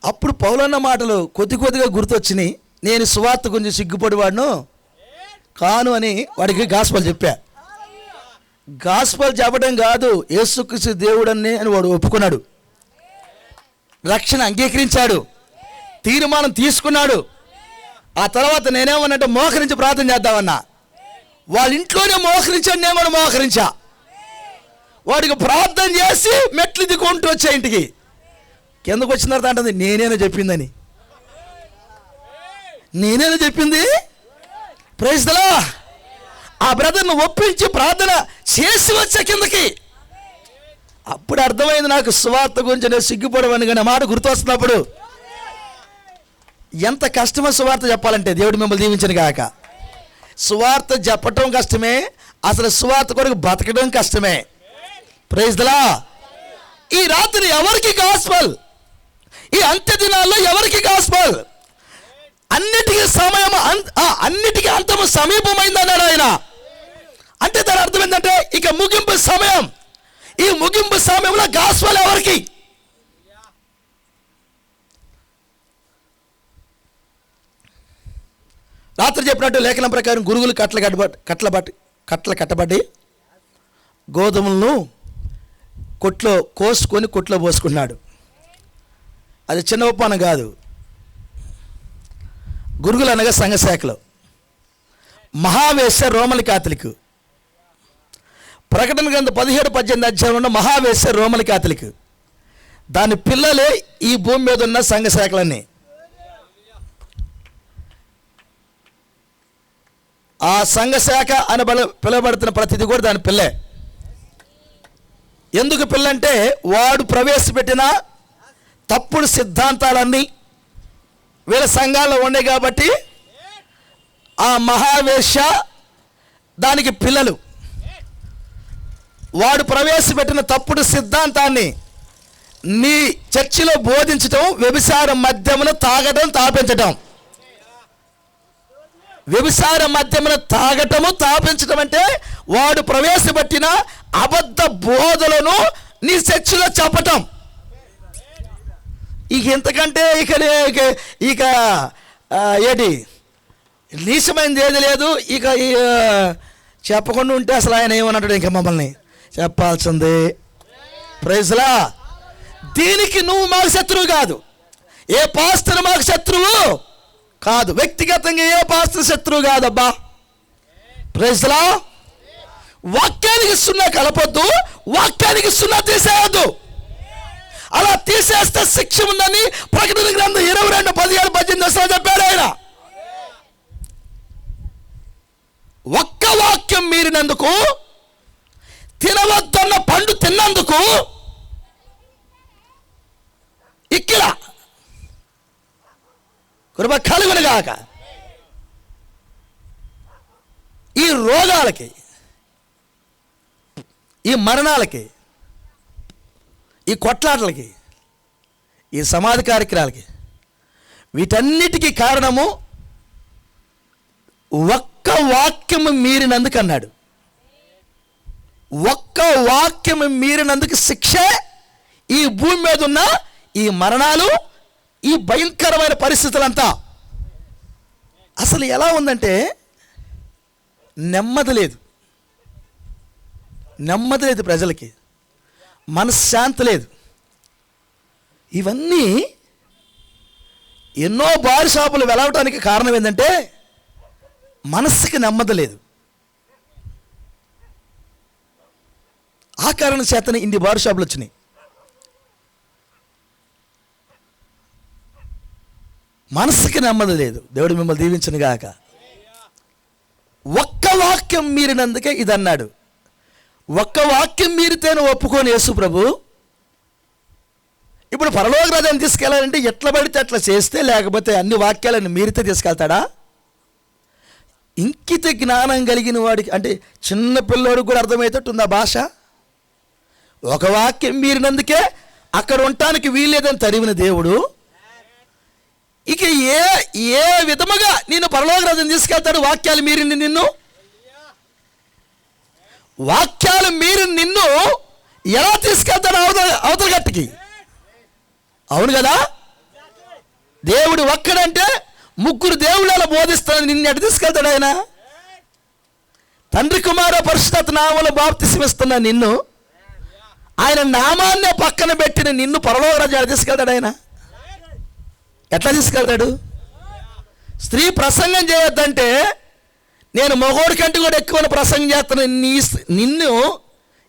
అప్పుడు పౌలన్న మాటలు కొద్దిగా గుర్తొచ్చినాయి. నేను సువార్త గురించి సిగ్గుపడివాడును కాను అని వాడికి గాస్పల్ చెప్పా. గాస్పల్ చెప్పడం కాదు, యేసుక్రీస్తు దేవుడని అని వాడు ఒప్పుకున్నాడు, రక్షణ అంగీకరించాడు, తీర్మానం తీసుకున్నాడు. ఆ తర్వాత నేనేమన్నంటే మోకరించి ప్రార్థన చేద్దామన్నా. వాళ్ళ ఇంట్లోనే మోకరించాడు, నేను కూడా మోకరించా. వాడికి ప్రార్థన చేసి మెట్లు దిక్కుంటూ వచ్చా ఇంటికి. కిందకు వచ్చిన తర్వాత అంటుంది, నేనేనా చెప్పింది. Praise the lord. ఆ బ్రదర్ను ఒప్పించి ప్రార్థన చేసి వచ్చా కిందకి. అప్పుడు అర్థమైంది నాకు సువార్త గురించి నేను సిగ్గుపడవని. కానీ మాట గుర్తొస్తున్నప్పుడు ఎంత కష్టమో సువార్త చెప్పాలంటే. దేవుడు మిమ్మల్ని దీవించను గాక. సువార్త చెప్పటం కష్టమే, అసలు సువార్త కొరకు బతకడం కష్టమే. Praise the lord. ఈ రాత్రి ఎవరికి గాస్పల్? ఈ అంత్య దినాల్లో ఎవరికి గాస్పల్? అన్నిటికీ సమయం, అన్నిటికీ అంతము సమీపమైందన్నాడు ఆయన. అంటే దాని అర్థం ఏంటంటే ఇక ముగింపు సమయం. ఈ ముగింపు సమయంలో గాస్పల్ ఎవరికి? రాత్రి చెప్పినట్టు లేఖనం ప్రకారం గురుగులు కట్టలు కట్టబడి గోధుమలను కొట్లో కోసుకొని కొట్లో పోసుకున్నాడు. అది చిన్న ఒప్పందం కాదు. గురుగులు అనగా సంఘశాఖలో, మహావేశ రోమన్ కాథలిక్. ప్రకటన గ్రంథం 17-18 అధ్యాయంలో మహావేశ రోమన్ కాథలిక్. దాని పిల్లలే ఈ భూమి మీద ఉన్న సంఘశాఖలన్నీ. ఆ సంఘశాఖ అని పిలువబడుతున్న ప్రతిదీ కూడా దాని పిల్లే. ఎందుకు పిల్లంటే వాడు ప్రవేశపెట్టిన తప్పుడు సిద్ధాంతాలన్నీ వీళ్ళ సంఘాల్లో ఉన్నాయి కాబట్టి ఆ మహావేశ దానికి పిల్లలు. వాడు ప్రవేశపెట్టిన తప్పుడు సిద్ధాంతాన్ని నీ చర్చిలో బోధించటం, వ్యభిచార మద్యమును తాగటం, తాపించటం. వ్యభిచార మద్యమును తాగటము, తాపించటం అంటే వాడు ప్రవేశపెట్టిన అబద్ధ బోధలను నీ చర్చిలో చెప్పటం. ఇక ఇంతకంటే ఇక ఏంటి నీచమైనది ఏది లేదు. ఇక చెప్పకుండా ఉంటే అసలు ఆయన ఏమన్నాడు, ఇంకా మమ్మల్ని చెప్పాల్సిందే. ప్రైజ్లా. దీనికి నువ్వు మాకు శత్రువు కాదు, ఏ పాస్టర్ మాకు శత్రువు కాదు, వ్యక్తిగతంగా ఏ పాస్టర్ శత్రువు కాదబ్బా. ప్రైజ్లా. వాక్యానికి సున్నా కలపొద్దు, వాక్యానికి సున్నా తీసేయద్దు. అలా తీసేస్తే శిక్ష ఉందని ప్రకటన గ్రంథం 22:17-18 చెప్పాడు ఆయన. ఒక్క వాక్యం మీరినందుకు, తినవద్దన్న పండు తిన్నందుకు ఇక్కడ కృప కలుగునుగాక. ఈ రోగాలకి, ఈ మరణాలకి, ఈ కొట్లాటలకి, ఈ సమాధి కార్యక్రమాలకి, వీటన్నిటికీ కారణము ఒక్క వాక్యము మీరినందుకు అన్నాడు. ఒక్క వాక్యము మీరినందుకు శిక్షే ఈ భూమి మీద ఉన్న ఈ మరణాలు, ఈ భయంకరమైన పరిస్థితులంతా. అసలు ఎలా ఉందంటే నెమ్మది లేదు ప్రజలకి, మనశ్శాంతి లేదు. ఇవన్నీ ఎన్నో బార్ షాపులు వెలవటానికి కారణం ఏంటంటే మనస్సుకి నెమ్మది లేదు. ఆ కారణం చేతనే ఇన్ని బార్ షాపులు వచ్చినాయి. మనస్సుకి నెమ్మది లేదు. దేవుడు మిమ్మల్ని దీవించను గాక. ఒక్క వాక్యం మీరినందుకే ఇది అన్నాడు. ఒక్క వాక్యం మీరితేనే ఒప్పుకోని యేసు ప్రభు ఇప్పుడు పరలోక రాజ్యాన్ని తీసుకెళ్ళాలంటే ఎట్లా పడితే అట్లా చేస్తే, లేకపోతే అన్ని వాక్యాలను మీరితే తీసుకెళ్తాడా? ఇంకిత జ్ఞానం కలిగిన వాడికి, అంటే చిన్న పిల్లోడికి కూడా అర్థమయ్యేటట్టు ఉంది ఆ భాష. ఒక వాక్యం మీరినందుకే అక్కడ ఉండటానికి వీల్లేదని తరివిన దేవుడు ఇక ఏ విధముగా నేను పరలోక రాజ్యాన్ని తీసుకెళ్తాడు? వాక్యాలు మీరి నిన్ను, వాక్యాలు మీరు నిన్ను ఎలా తీసుకెళ్తాడు అవతల గట్టుకి? అవును కదా. దేవుడు ఒక్కడంటే ముగ్గురు దేవుళ్ళు అలా బోధిస్తాను, నిన్ను ఎటు తీసుకెళ్తాడు ఆయన? తండ్రి కుమార పరిశుద్ధ నామములో బాప్తిసమిస్తున్న నిన్ను, ఆయన నామాన్నే పక్కన పెట్టిన నిన్ను పరలోక రాజ్యాన్ని తీసుకెళ్తాడు ఆయన? ఎట్లా తీసుకెళ్తాడు? స్త్రీ ప్రసంగం చేయొద్దంటే నేను మగోడి కంటే కూడా ఎక్కువ ప్రసంగం చేస్తున్న నిన్ను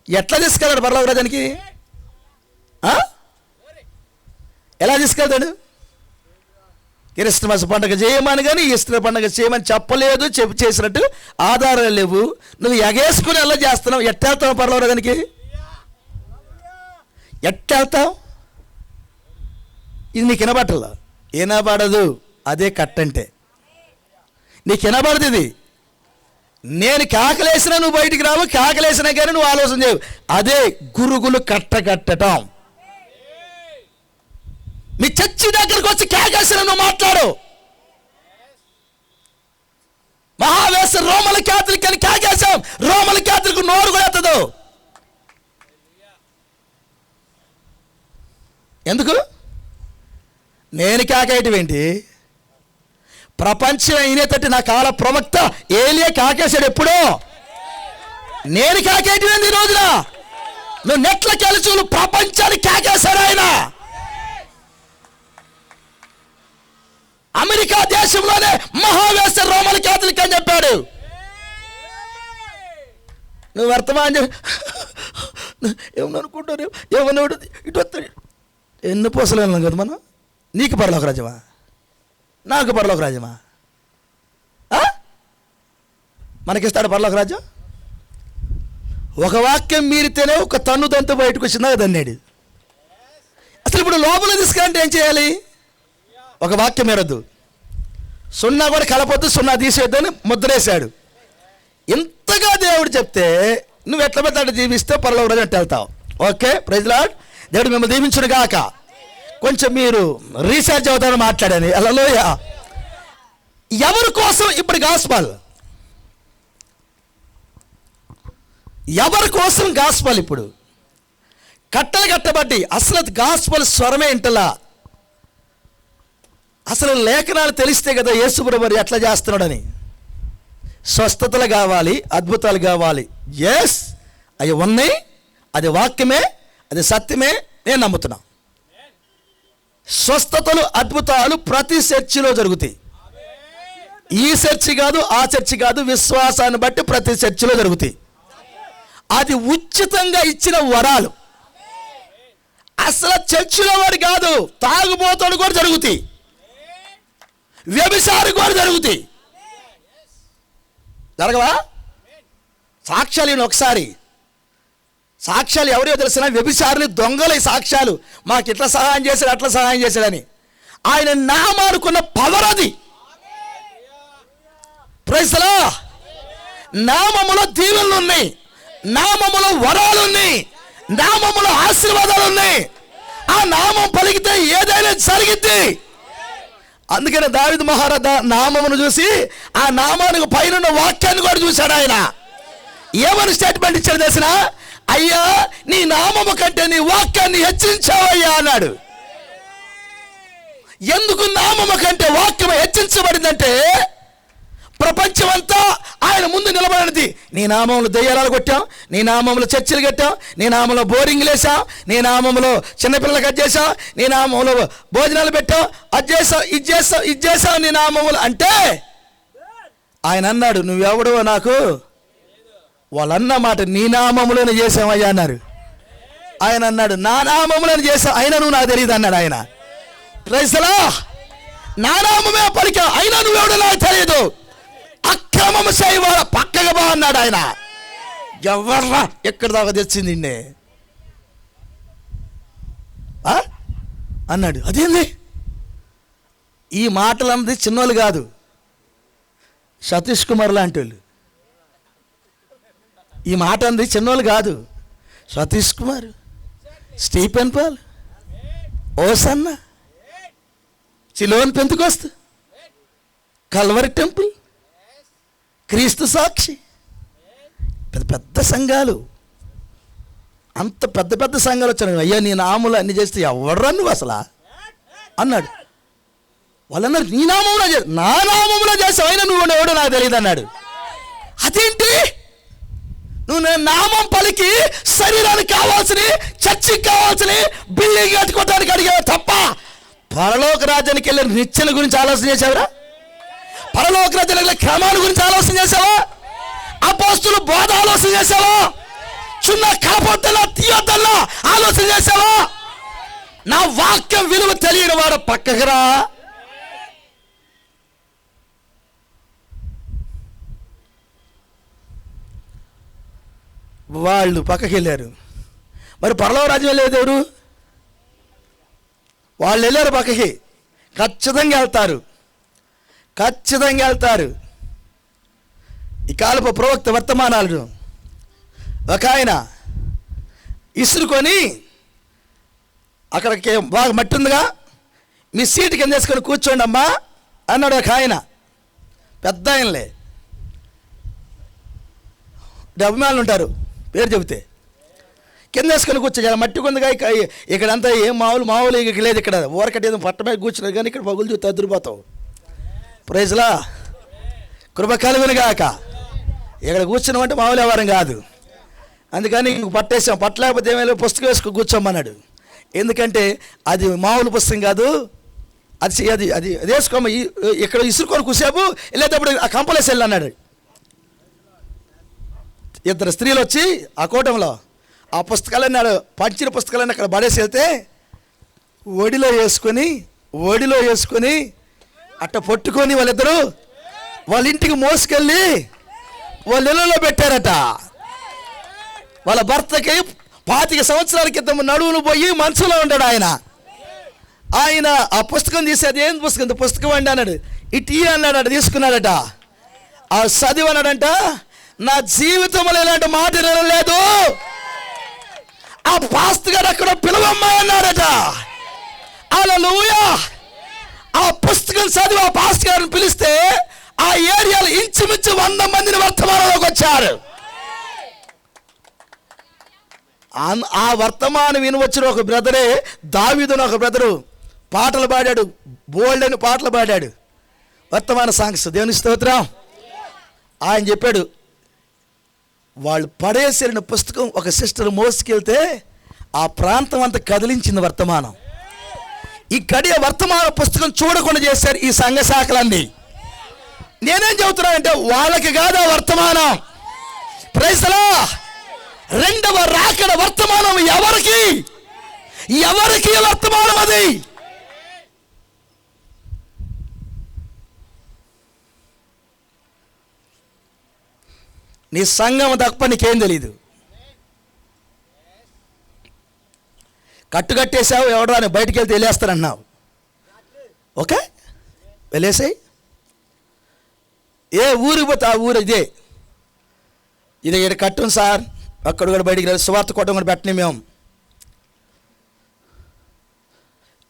ఎట్లా తీసుకెళ్తాడు పరలోక రాజ్యానికి? ఎలా తీసుకెళ్తాడు? క్రిస్మస్ పండుగ చేయమని కానీ ఈస్టర్ పండుగ చేయమని చెప్పలేదు, చేసినట్టు ఆధారాలు లేవు. నువ్వు ఎగేసుకుని ఎలా చేస్తున్నావు? ఎట్టెళ్తావు పరలోక రాజ్యానికి? ఎట్టెళ్తావు? ఇది నీకు వినబట్టలా? వినబడదు. అదే కట్టంటే నీకు వినబడదు. ఇది నేను కాకలేసినా నువ్వు బయటికి రావు, కాకలేసినా కానీ నువ్వు ఆలోచన చేయవు. అదే గురుగులు కట్టడం. మీ చర్చి దగ్గరకు వచ్చి కేకేసిన నువ్వు మాట్లాడు. మహావేశ రోమల క్యాథలిక్ అని కేకేశాం, రోమల క్యాథలిక్ నోరు కూడా ఎత్తదు. ఎందుకు? నేను కేకేయటం ఏంటి? ప్రపంచం అయినేటట్టు నా కాల ప్రవక్త ఏలియా కేకేశాడు ఎప్పుడో. నేను కేకేయటం ఏంది ఈ రోజున? నువ్వు నెట్ల కలిసి ప్రపంచాన్ని కేకేశాడు ఆయన. అమెరికా దేశంలోనే మహావేశ రోమల క్యాథలిక్ అని చెప్పాడు. నువ్వు వర్తమానం ఏమన్నా అనుకుంటారు, ఏమన్నా ఇటు వస్తాడు. ఎన్ని పూసలు వెళ్ళాం కదా మనం. నీకు పరలోక రాజ్యమా, నాకు పరలోక రాజ్యమా? మనకిస్తాడు పరలోక రాజ్యం? ఒక వాక్యం మీరితేనే ఒక తన్ను దంతు బయటకు వచ్చిందా దన్నాడు. అసలు ఇప్పుడు లోపల తీసుకురంటే ఏం చేయాలి? ఒక వాక్యం మేరద్దు, సున్నా కూడా కలపొద్దు, సున్నా తీసేద్దు అని ముద్రేశాడు. ఇంతగా దేవుడు చెప్తే నువ్వు ఎట్లా పెద్ద జీవిస్తే పరలోక రాజ్యం ఎట్లా వెళ్తావు? Okay, praise lord. దేవుడు మిమ్మల్ని దీవించును గాక. కొంచెం మీరు రీసెర్చ్ అవుతారని మాట్లాడాను. హల్లెలూయా. ఎవరి కోసం ఇప్పుడు గాస్పల్? ఎవరి కోసం గాస్పల్? ఇప్పుడు కట్టలు కట్టబట్టి అసలు గాస్పల్ స్వరమే ఇంటలా. అసలు లేఖనాలు తెలిస్తే కదా యేసుప్రభు మరి ఎట్లా చేస్తున్నాడని. స్వస్థతలు కావాలి, అద్భుతాలు కావాలి. ఎస్, అవి ఉన్నాయి, అది వాక్యమే, అది సత్యమే, నేను నమ్ముతున్నా. స్వస్థతలు అద్భుతాలు ప్రతి చర్చిలో జరుగుతాయి. ఈ చర్చి కాదు, ఆ చర్చి కాదు, విశ్వాసాన్ని బట్టి ప్రతి చర్చిలో జరుగుతాయి. అది ఉచితంగా ఇచ్చిన వరాలు. అసలు చర్చిలో వాడు కాదు, తాగుబోతాడు కూడా జరుగుతాయి, వ్యభిచారి కూడా జరుగుతాయి. జరగవా? సాక్ష్యాలు ఒకసారి సాక్ష్యాలు ఎవరో తెలిసిన వ్యభిచారులు, దొంగలై సాక్ష్యాలు. మాకు ఇట్లా సహాయం చేశాడు, అట్లా సహాయం చేశాడని. ఆయన నామానుకున్న పవర్ అది. Praise the lord. నామములో దీవెనలు ఉన్నాయి, నామములో వరాలు ఉన్నాయి, నామములో ఆశీర్వాదాలు ఉన్నాయి. ఆ నామం పలికితే ఏదైనా జరిగిద్ది. అందుకనే దావీదు మహారాజు నామమును చూసి ఆ నామానికి పైన వాక్యాన్ని కూడా చూశాడు. ఆయన ఏమని స్టేట్మెంట్ ఇచ్చాడు తెలిసిన? అయ్యా, నీ నామము కంటే నీ వాక్యాన్ని హెచ్చించావయ్యా అన్నాడు. ఎందుకు నామము కంటే వాక్యం హెచ్చించబడిందంటే, ప్రపంచమంతా ఆయన ముందు నిలబడినది. నీ నామంలో దయ్యాలు కొట్టాం, నీ నామంలో చర్చిలు కట్టాం, నీ నామంలో బోరింగ్లు వేసాం, నీ నామంలో చిన్నపిల్లలకు అది చేసాం, నీ నామంలో భోజనాలు పెట్టాం, అది చేసాం, ఇది చేసాం నీ నామములు అంటే. ఆయన అన్నాడు, నువ్వెవడో నాకు. వాళ్ళన్న మాట, నీ నామములను చేసామయ్యా అన్నారు. ఆయన అన్నాడు, నా నామములను చేసావు, అయినా నువ్వు నాకు తెలియదు అన్నాడు ఆయన. Praise the lord. నా నామమే పలికా, అయినా నువ్వెవడో నాకు తెలియదు. అక్రమము చేయవాడ పక్కగా బా అన్నాడు ఆయన. ఎవర్రా ఎక్కడి దాకా తెచ్చింది అన్నాడు. అదేంది? ఈ మాటలు అన్నది చిన్నోళ్ళు కాదు, సతీష్ కుమార్ లాంటి వాళ్ళు. ఈ మాట అన్నది చిన్నోళ్ళు కాదు, సతీష్ కుమార్, స్టీఫెన్ పాల్, ఓసన్న, సిలోన్ పెంతుకోస్తు, కల్వరి టెంపుల్, క్రీస్తు సాక్షి, పెద్ద పెద్ద సంఘాలు. అంత పెద్ద పెద్ద సంఘాలు వచ్చాను. అయ్యా, నీ నామములు అన్ని చేస్తే ఎవడ్రా నువ్వు అసలు అన్నాడు. వాళ్ళన్నారు, నీ నామములో చేసి, నా నామములో చేసావు, అయినా నువ్వు ఎవడో నాకు తెలియదు అన్నాడు. అదేంటి? నువ్వు నామం పలికి శరీరానికి కావాల్సిన, చర్చికి కావాల్సిన బిల్డింగ్ కట్టుకోవడానికి అడిగావు తప్ప పరలోక రాజ్యానికి వెళ్ళిన నిత్యల గురించి ఆలోచన చేసావురా? పరలోక రాజ్యానికి వెళ్ళిన క్రమాల గురించి ఆలోచన చేసావా? అపోస్తుల బోధ ఆలోచన చేసావా? చిన్న కాపోతల్లా తీయొద్దల్లా ఆలోచన చేసావా? నా వాక్యం విలువ తెలియని వాడు పక్కకి రా. వాళ్ళు పక్కకి వెళ్ళారు. మరి పరలోక రాజ్యం వెళ్ళేది ఎవరు? వాళ్ళు వెళ్ళారు పక్కకి. ఖచ్చితంగా వెళ్తారు, ఖచ్చితంగా వెళ్తారు. ఈ కాలపు ప్రవక్త వర్తమానాలు ఒక ఆయన ఇసురుకొని, అక్కడికి బాగా మట్టి ఉందిగా, మీ సీటు కింద వేసుకొని కూర్చోండి అమ్మా అన్నాడు ఒక ఆయన, పెద్ద ఆయనలే, అభిమానులు ఉంటారు పేరు చెబితే. కింద వేసుకొని కూర్చో, మట్టి కొందిగా ఇక్కడంతా ఏం మామూలు ఇక లేదు, ఇక్కడ ఊరకట్టి ఏదో పట్ట మీద కూర్చున్నారు కానీ ఇక్కడ పగులు చూస్తే అదిరిపోతావు. ప్రైజ్లా, కృప కలుగునుగాక. ఇక్కడ కూర్చున్నామంటే మామూలు వ్యవహారం కాదు. అందుకని ఇంక పట్టేసాం, పట్టలేకపోతే ఏమైనా పుస్తకం వేసుకొని కూర్చోమన్నాడు. ఎందుకంటే అది మామూలు పుస్తకం కాదు, అది అది అది వేసుకోమ, ఇక్కడ ఇసురుకొని కూసేపు వెళ్ళేటప్పుడు ఆ కంపలేసి వెళ్ళి అన్నాడు. ఇద్దరు స్త్రీలు వచ్చి ఆ కూటంలో ఆ పుస్తకాలన్నీ పంచిన పుస్తకాలన్నీ అక్కడ పడేసి వెళ్తే ఒడిలో వేసుకొని అట్ట పట్టుకొని వాళ్ళిద్దరూ వాళ్ళ ఇంటికి మోసుకెళ్ళి వాళ్ళ ఇళ్ళలో పెట్టారట. వాళ్ళ భర్తకి 25 సంవత్సరాల క్రితం నడువును పోయి మనసులో ఉంటాడు ఆయన ఆ పుస్తకం తీసి, అది ఏం పుస్తకం, పుస్తకం అండి అన్నాడు. ఇటీ అన్నాడు, తీసుకున్నాడట. ఆ చదివి అన్నాడంట, నా జీవితంలో ఇలాంటి మాట వినలేదు, ఆ పాస్టర్ గారు అక్కడ పిలవమ్మా అన్నాడట. హల్లెలూయా. ఆ పుస్తకం చదివి ఆ పాస్టర్ గారిని పిలిస్తే ఆ ఏరియాలో ఇంచుమించు 100 మందిని వర్తమానంలోకి వచ్చారు. ఆ వర్తమానం వినవచ్చిన ఒక బ్రదరే, దావీదును ఒక బ్రదరు పాటలు పాడాడు, బోల్డ్ అని పాటలు పాడాడు, వర్తమాన సాంగ్స్. దేవుని స్తోత్రం. ఆయన చెప్పాడు, వాళ్ళు పడేసిన పుస్తకం ఒక సిస్టర్ మోసుకెళ్తే ఆ ప్రాంతం అంతా కదిలించింది వర్తమానం. ఈ గడియ వర్తమాన పుస్తకం చూడకుండా చేశారు ఈ సంఘ శాఖలన్నీ. నేనేం చెబుతున్నానంటే వాళ్ళకి కాదు ఆ వర్తమానం. Praise the lord. రెండవ రాకడ వర్తమానం ఎవరికి వర్తమానం అది? నీ సంఘం తప్ప నీకేం తెలీదు. కట్టుకట్టేసావు, ఎవడో అని బయటికి వెళ్తే వెళ్ళేస్తానన్నావు. ఓకే, వెళ్ళేసాయి. ఏ ఊరికి పోతే ఆ ఊరు ఇదే, ఇది ఇక్కడ కట్టం సార్, అక్కడ కూడా బయటికి వెళ్ళి సువార్త కొట్టం కూడా పెట్టని మేము.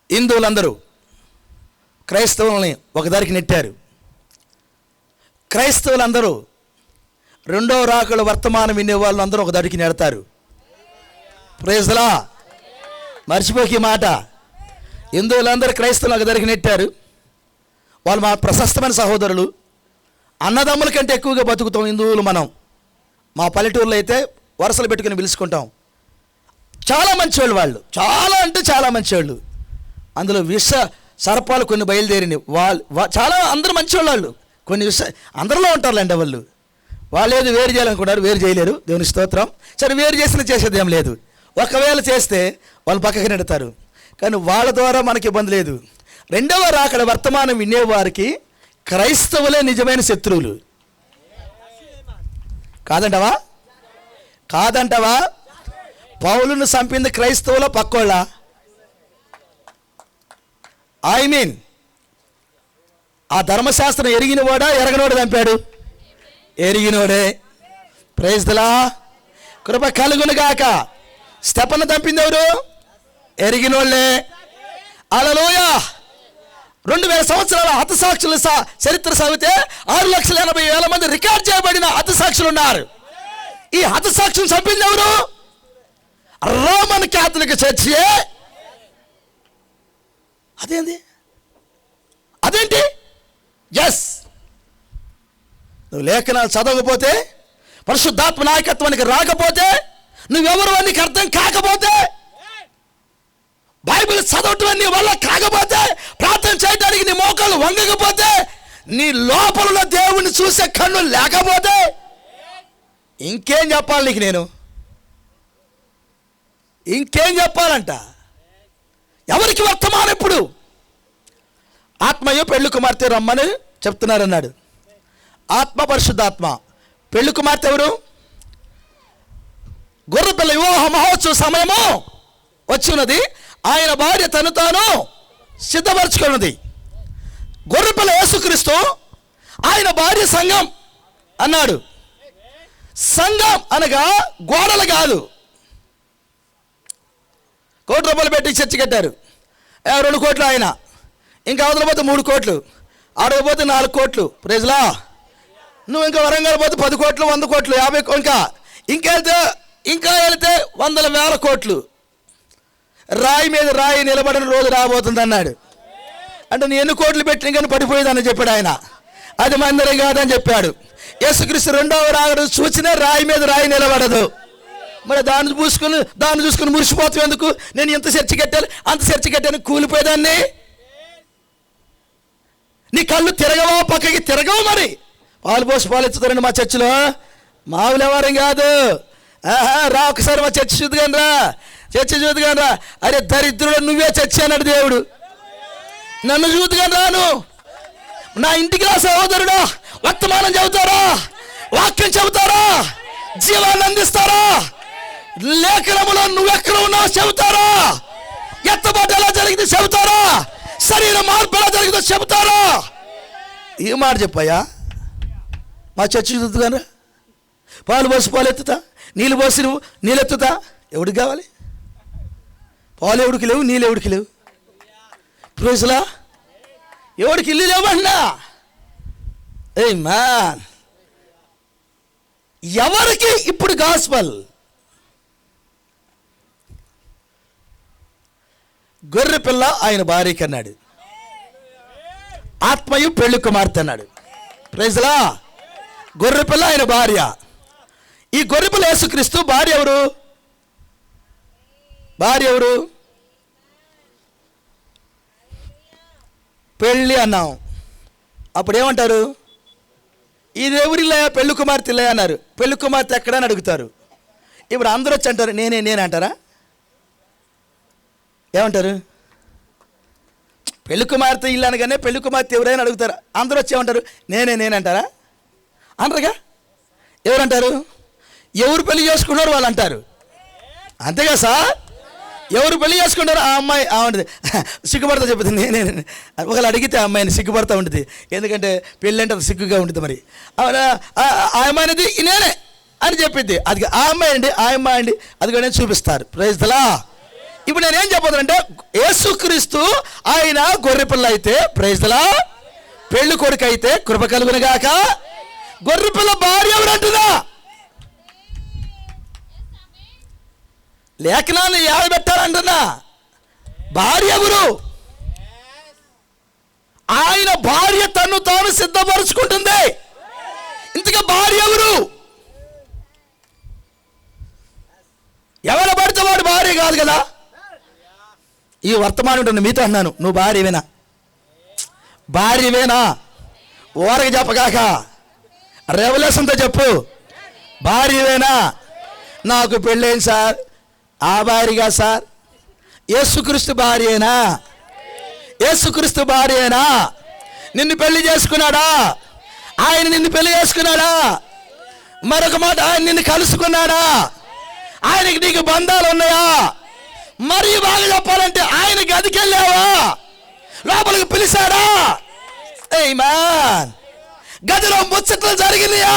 హిందువులందరూ క్రైస్తవులని ఒక దారికి నెట్టారు. క్రైస్తవులందరూ రెండో రాకడ వర్తమానం వినే వాళ్ళు అందరూ ఒక దారికి నెడతారు. Praise the lord. మర్చిపోకి మాట. హిందువులందరూ క్రైస్తవులు ఒక దారికి నెట్టారు. వాళ్ళు మా ప్రశస్తమైన సహోదరులు, అన్నదమ్ముల కంటే ఎక్కువగా బతుకుతాం హిందువులు మనం. మా పల్లెటూరులో అయితే వరుసలు పెట్టుకుని పిలుచుకుంటాం. చాలా మంచివాళ్ళు వాళ్ళు, చాలా అంటే చాలా మంచివాళ్ళు. అందులో విష సర్పాలు కొన్ని బయలుదేరినాయి. చాలా అందరూ మంచివాళ్ళు వాళ్ళు, కొన్ని అందరిలో ఉంటారులేండి వాళ్ళు ఏది వేరు చేయాలనుకుంటారు, వేరు చేయలేరు. దేవుని స్తోత్రం. సరే, వేరు చేసేది ఏం లేదు. ఒకవేళ చేస్తే వాళ్ళు పక్కకి నెడతారు, కానీ వాళ్ళ ద్వారా మనకి ఇబ్బంది లేదు. రెండవ రాకడ వర్తమానం వినేవారికి క్రైస్తవులే నిజమైన శత్రువులు. కాదంటావా? పౌలును చంపింది క్రైస్తవుల పక్కోళ్ళ? ఆ ధర్మశాస్త్రం ఎరిగినవాడా ఎరగనోడు చంపాడు? ఎరిగినోడే. Praise the lord. కృప కలుగునుగాక. స్టెఫను చంపింది ఎవరు? ఎరిగినోళ్ళే. హల్లెలూయా. 2000 సంవత్సరాల హతసాక్షుల చరిత్ర చదివితే 6,80,000 మంది రికార్డ్ చేయబడిన హతసాక్షులు ఉన్నారు. ఈ హతసాక్షులు చంపింది ఎవరు? రోమన్ క్యాథలిక్ చర్చియే. అదేంటి? ఎస్, నువ్వు లేఖనాలు చదవకపోతే, పరిశుద్ధాత్మ నాయకత్వానికి రాకపోతే, నువ్వెవరు అని నీకు అర్థం కాకపోతే, బైబిల్ చదవటం నీ వల్ల కాకపోతే, ప్రార్థన చేయడానికి నీ మోకాలు వంగకపోతే, నీ లోపల దేవుణ్ణి చూసే కన్ను లేకపోతే ఇంకేం చెప్పాలి నీకు? నేను ఇంకేం చెప్పాలంట? ఎవరికి వర్తమానం? ఇప్పుడు ఆత్మయో పెళ్లి కుమార్తె రమ్మని చెప్తున్నారన్నాడు. ఆత్మ, పరిశుద్ధాత్మ. పెళ్లి కుమార్తె ఎవరు? గొర్రెపిల్ల వివాహ మహోత్సవ సమయము వచ్చినది, ఆయన భార్య తను తాను సిద్ధపరచుకున్నది. గొర్రెపిల్ల యేసుక్రీస్తు, ఆయన భార్య సంఘం అన్నాడు. సంఘం అనగా గోడలు కాదు. ₹1 కోట్లు పెట్టి చర్చి కట్టారు, 2 కోట్లు ఆయన. ఇంకా అవతల పోతే 3 కోట్లు, ఆడకపోతే 4 కోట్లు. ప్రైజ్లా. నువ్వు ఇంకా వరంగల్ పోతే 10 కోట్లు, 100 కోట్లు, 50 ఇంకా వెళితే వందల వేల కోట్లు. రాయి మీద రాయి నిలబడిన రోజు రాబోతుంది అన్నాడు. అంటే నేను ఎన్ని కోట్లు పెట్టిన కానీ పడిపోయేదని చెప్పాడు ఆయన. అది మందిరం కాదని చెప్పాడు. యేసుక్రీస్తు రెండవ రాకడ చూసినా రాయి మీద రాయి నిలబడదు. మరి దాన్ని చూసుకుని మురిసిపోతాం ఎందుకు? నేను ఇంత చర్చి కట్టాను, అంత చర్చి కట్టాను, కూలిపోయేదాన్ని. నీ కళ్ళు తిరగవా, పక్కకి తిరగవు. మరి పాలు పోసి పాలు ఎత్తుతారండి మా చర్చిలో. మామూలు ఎవరం కాదు. రా ఒకసారి మా చర్చి చూద్దుగాని రా, చర్చి చూద్దుగాని రా. అరే దరిద్రుడు, నువ్వే చర్చి అన్నాడు దేవుడు. నన్ను చూద్దుగాని రాను. నా ఇంటికి రా సహోదరుడా. వర్తమానం చెబుతారా, వాక్యం చెబుతారా, జీవాన్ని అందిస్తారా, లేఖనములో నువ్వెక్కడ ఉన్నావు చెబుతారా, ఎత్తబాటు ఎలా జరిగింది చెబుతారా, శరీర మార్పు ఎలా జరిగిందో చెబుతారా. ఈ మాట చెప్పాయా? మా చర్చి చూద్దుగాని పాలు పోసి పాలు ఎత్తుతా, నీళ్ళు పోసి నీళ్ళు ఎత్తుతా. ఎవడికి కావాలి? పాలు ఎవడికి లేవు, నీళ్ళు ఎవడికి లేవు. ప్రైజ్లా. ఎవడికి ఇల్లు లేవన్నా? ఏయ్ మ్యాన్, ఎవరికి ఇప్పుడు గాస్పల్? గొర్రె పిల్ల ఆయన భార్యకి అన్నాడు, ఆత్మయు పెళ్లి కుమార్తె అన్నాడు. ప్రైజ్లా. గొర్రె పిల్ల ఆయన భార్య. ఈ గొర్రె పిల్ల యేసుక్రీస్తు. భార్య ఎవరు? పెళ్ళి అన్నాం. అప్పుడు ఏమంటారు? ఇది ఎవరిలే? పెళ్లి కుమార్తెలే అన్నారు. పెళ్లి కుమార్తె ఎక్కడని అడుగుతారు. ఇప్పుడు అందరూ వచ్చి అంటారు నేనే అంటారా? ఏమంటారు? పెళ్లి కుమార్తె ఇల్లు అనగానే పెళ్లి కుమార్తె ఎవరైనా అడుగుతారు. అందరూ వచ్చి ఏమంటారు? నేనంటారా? అనరుగా. ఎవరంటారు? ఎవరు పెళ్లి చేసుకున్నారు వాళ్ళు అంటారు. అంతేగా సార్? ఎవరు పెళ్లి చేసుకుంటారు? ఆ అమ్మాయి ఉంటుంది, సిగ్గుపడతా చెప్తుంది నేనే. ఒకళ్ళు అడిగితే ఆ అమ్మాయిని సిగ్గుపడతా ఉంటుంది. ఎందుకంటే పెళ్ళి అంటే అది సిగ్గుగా ఉంటుంది. మరి ఆ అమ్మాయి అనేది నేనే అని చెప్పింది. అది ఆ అమ్మాయి అండి అది కూడా చూపిస్తారు. ప్రైజ్లా. ఇప్పుడు నేనేం చెప్పబోతున్నానంటే, యేసుక్రీస్తు ఆయన గొర్రెపిల్ల అయితే ప్రైజ్లా, పెళ్లి కొడుకు అయితే కృప కలుగునుగాక. గొర్రెపిల్ల భార్య ఎవరంటున్నా? లేఖనాన్ని ఏడబెట్టారంటున్నా. భార్య ఎవరు? ఆయన భార్య తను తాను సిద్ధపరుచుకుంటుంది. ఇంతగా భార్య ఎవరు? ఎవరు పడితే వాడు భార్య కాదు కదా. ఈ వర్తమానం ఉంటుంది మీతో అన్నాను, నువ్వు భార్యవేనా? ఓరకి చెప్పగాక రెవల్యూషన్తో చెప్పు. భార్యవేనా? నాకు పెళ్ళేం సార్? ఆ భార్యగా సార్? యేసుక్రీస్తు భార్యేనా? యేసుక్రీస్తు భార్యేనా? నిన్ను పెళ్లి చేసుకున్నాడా? ఆయన నిన్ను పెళ్లి చేసుకున్నాడా? మరొక మాట, ఆయన నిన్ను కలుసుకున్నాడా? ఆయనకి నీకు బంధాలు ఉన్నాయా? మరి బాగా చెప్పాలంటే ఆయన గదికి వెళ్ళావా? లోపలికి పిలిచాడా? ఏయ్ మ్యాన్, గదిలో ముచ్చట్లు జరిగినాయా?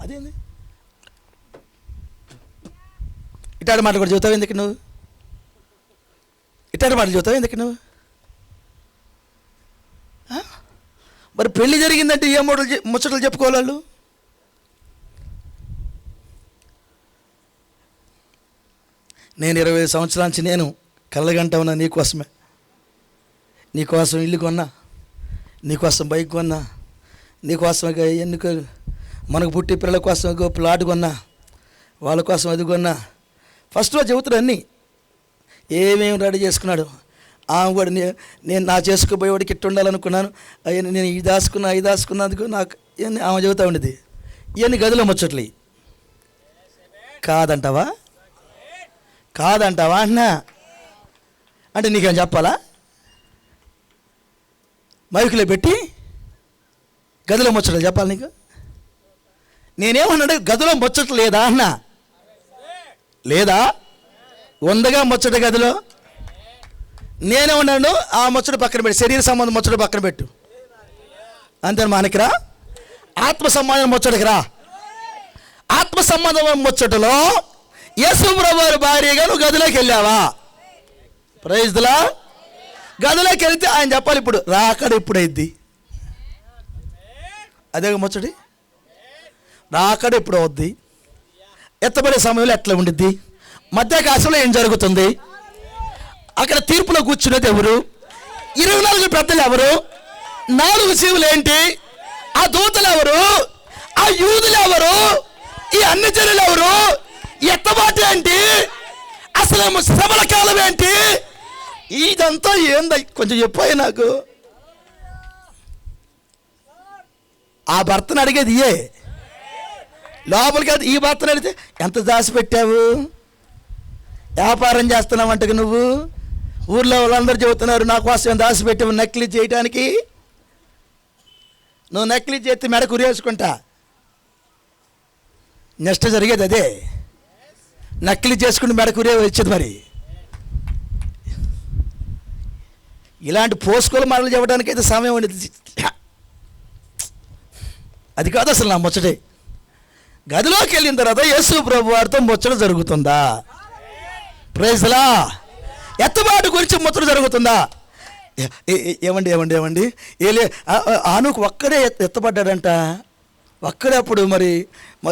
అదేంది ఇట్లాంటి మాటలు కూడా చెబుతావు ఎందుకు నువ్వు? ఇట్లాంటి మాటలు చెబుతావు ఎందుకు నువ్వు? మరి పెళ్లి జరిగిందంటే ఏ ముచ్చట్లు చెప్పుకోవాలి వాళ్ళు? నేను 20 సంవత్సరాల నుంచి నేను కళ్ళగంట ఉన్నా నీకోసం ఇల్లు కొన్నా, నీకోసం బైక్ కొన్నా, నీకోసం ఎన్నిక మనకు పుట్టి పిల్లల కోసం ప్లాట్ కొన్నా, వాళ్ళ కోసం అది కొన్నా. ఫస్ట్లో చెబుతాడు అన్నీ ఏమేమి రెడీ చేసుకున్నాడు. ఆమె కూడా నేను నా చేసుకుపోయేవాడికి ఇట్టు ఉండాలనుకున్నాను, నేను ఇది దాచుకున్నందుకు నాకు ఇవన్నీ ఆమె చెబుతూ ఉండేది. ఇవన్నీ గదిలో ముచ్చట్లు. కాదంటావా అన్నా? అంటే నీకేం చెప్పాలా? మైకులో పెట్టి గదిలో ముచ్చట్లు చెప్పాలి నీకు? నేనేమన్నాడు? గదిలో ముచ్చట్లు లేదా అన్నా? లేదా? ఉందగా ముచ్చట గదిలో. నేనేమన్నాను? ఆ ముచ్చట పక్కన పెట్టు, శరీర సంబంధం ముచ్చట పక్కన పెట్టు. అంతే మానికిరా. ఆత్మ సంబంధం ముచ్చటకి రా. ఆత్మ సంబంధం ముచ్చటలో యేసు ప్రభువు భార్యగా నువ్వు గదిలోకి వెళ్ళావా? Praise the lord. గదిలోకి వెళితే ఆయన చెప్పాలి, ఇప్పుడు రాకడ ఎప్పుడైద్ది, అదే ముచ్చటి. రాకడ ఎప్పుడు అవుద్ది, ఎత్తబడే సమయంలో ఎట్లా ఉండిద్ది, మధ్యాకాశంలో ఏం జరుగుతుంది, అక్కడ తీర్పులో కూర్చునేది ఎవరు, 24 పెద్దలు ఎవరు, 4 జీవులు ఏంటి, ఆ దూతలు ఎవరు, ఆ యూదులు ఎవరు, ఈ అన్ని జనులు ఎవరు, ఎత్తబాటు ఏంటి, అసలు శ్రమల కాలం ఏంటి, ఇదంతా ఏంది కొంచెం చెప్పాయి నాకు. ఆ భర్తను అడిగేది ఇయే, లోపలికి ఈ భర్తను అడిగితే ఎంత దాచిపెట్టావు, వ్యాపారం చేస్తున్నావంటగా నువ్వు, ఊర్లో వాళ్ళందరూ చెబుతున్నారు నా కోసం దాచిపెట్టావు నకిలీ చేయటానికి, నువ్వు నకిలీ చేతి మెడకు ఉరేసుకుంటా. నెక్స్ట్ జరిగేది అదే, నకిలీ చేసుకుని మెడకు ఉరే వచ్చేది. మరి ఇలాంటి పోసుకోలు మాటలు చెప్పడానికి అయితే సమయం ఉండేది, అది కాదు అసలు నా ముచ్చటే. గదిలోకి వెళ్ళిన తర్వాత యేసు ప్రభు వారితో ముచ్చట జరుగుతుందా, ప్రైజ్ ది లార్డ్. ఎత్తబాటు గురించి ముచ్చట జరుగుతుందా, ఏమండి ఏమండి ఏమండి ఏలే ఆనుకు ఒక్కడే ఎత్తబడ్డాడంట, ఒక్కడే. అప్పుడు మరి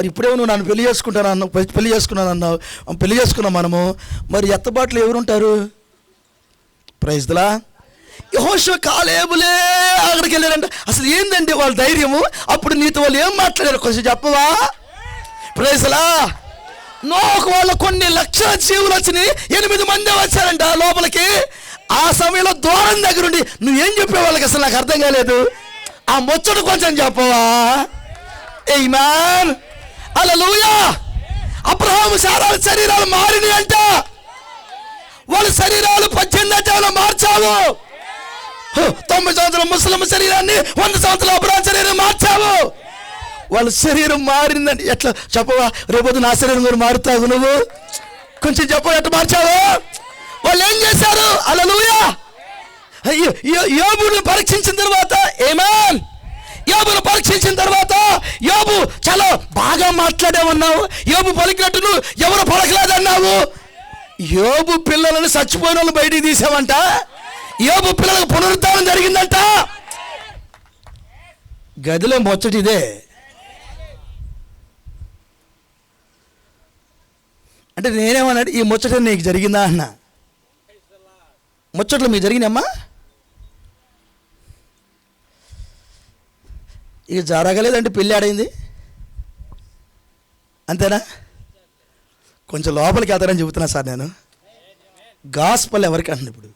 ఇప్పుడేమో నువ్వు నన్ను పెళ్లి చేసుకుంటాను అన్నావు, పెళ్లి చేసుకున్నాను అన్నావు, పెళ్లి చేసుకున్నాం మనము, మరి ఎత్తబాట్లు ఎవరుంటారు, ప్రైజ్ ది లార్డ్. యెహోషువ కాలేబులే అక్కడికి వెళ్ళారంట. అసలు ఏందండి వాళ్ళ ధైర్యము, అప్పుడు నీతో వాళ్ళు ఏం మాట్లాడారు కొంచెం చెప్పవా, ప్రైజ్ ది లార్డ్. నోకు వాళ్ళ కొన్ని లక్షల జీవులు వచ్చినాయి, 8 మంది వచ్చారంట లోపలికి. ఆ సమయంలో దూరం దగ్గరుండి నువ్వేం చెప్పే వాళ్ళకి అసలు నాకు అర్థం కాలేదు, ఆ ముచ్చట కొంచెం చెప్పవా. ఆమేన్, హల్లెలూయా. అబ్రహాము శారాల శరీరాలు మారినాయి అంట, వాళ్ళ శరీరాలు 18 అధ్యాయంలో మార్చావు. 90 సంవత్సరాల ముస్లిం శరీరాన్ని 100 సంవత్సరాల అబ్రహాం శరీరం మార్చావు. వాళ్ళ శరీరం మారిందండి. ఎట్లా చెప్పవా, రేపు నా శరీరం కూడా మారుతావు నువ్వు, కొంచెం చెప్పు ఎట్లా మార్చావు. వాళ్ళు ఏం చేశారు, హల్లెలూయా. యోబును పరీక్షించిన తర్వాత, ఆమేన్, యోబును పరీక్షించిన తర్వాత యోబు చాలా బాగా మాట్లాడామన్నావు, యోబు పలికినట్టు నువ్వు ఎవరు పలకలేదన్నావు. యోబు పిల్లలను చచ్చిపోయిన వాళ్ళు బయటికి తీసావంట, యోబు పిల్లలకు పునరుద్ధానం జరిగిందంట. గదిలో ముచ్చటి ఇదే. అంటే నేనేమన్నాడు, ఈ ముచ్చట నీకు జరిగిందా అన్న, ముచ్చట్లు మీకు జరిగినామ్మా, ఇక జరగలేదంటే పెళ్ళి ఆడైంది అంతేనా. కొంచెం లోపలికి వెళ్తారని చెబుతున్నా సార్ నేను. గాస్పల్ ఎవరికి అంటున్నా, ఇప్పుడు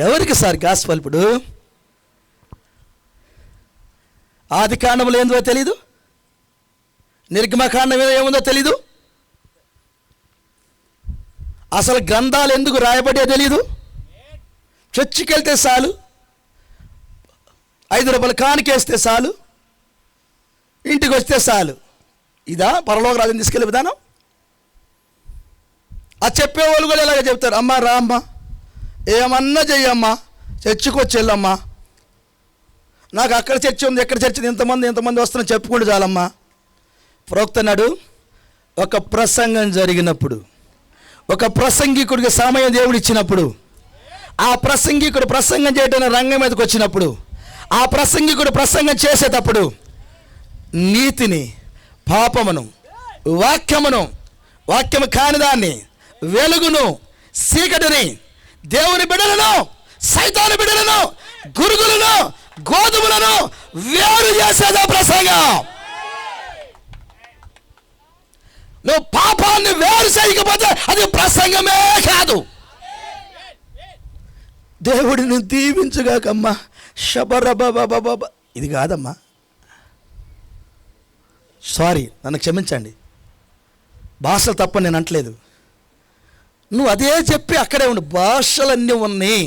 ఎవరికి సార్ గాస్పల్? ఇప్పుడు ఆది కాండంలో ఏందో తెలీదు, నిర్గమకాండం ఏముందో తెలీదు, అసలు గ్రంథాలు ఎందుకు రాయబడే తెలీదు. చర్చికి వెళ్తే చాలు, 5 రూపాయలు కానికేస్తే చాలు, ఇంటికి వస్తే చాలు. ఇదా పరలోక రాజుని తీసుకెళ్ళే విధానం? ఆ చెప్పేవాళ్ళు కూడా ఇలాగ చెప్తారు, అమ్మ రా అమ్మ, ఏమన్నా చెయ్యమ్మా, చర్చికి వచ్చి వెళ్ళమ్మా, నాకు అక్కడ చర్చి ఉంది, ఎక్కడ చర్చి ఉంది, ఎంతమంది వస్తున్నా చెప్పుకుంటూ చాలమ్మా. ప్రోక్తన్నాడు, ఒక ప్రసంగం జరిగినప్పుడు, ఒక ప్రసంగికుడికి సమయం దేవుడు ఇచ్చినప్పుడు, ఆ ప్రసంగికుడు ప్రసంగం చేయడానికి రంగం మీదకి వచ్చినప్పుడు, ఆ ప్రసంగికుడు ప్రసంగం చేసేటప్పుడు నీతిని, పాపమును, వాక్యము కానిదాన్ని, వెలుగును, చీకటిని, దేవుని బిడ్డలను, సైతాను బిడ్డలను, గురుగులను, గోధుమలను వేరు చేసేదా ప్రసంగం. నువ్వు పాపాన్ని వేరు చేయకపోతే అది ప్రసంగమే కాదు. దేవుడిని దీవించుగాకమ్మా, షబరబాబాబాబా, ఇది కాదమ్మా, సారీ నన్ను క్షమించండి, భాషలు తప్ప నేను అంటలేదు. నువ్వు అదే చెప్పి అక్కడే ఉండు, భాషలన్నీ ఉన్నాయి,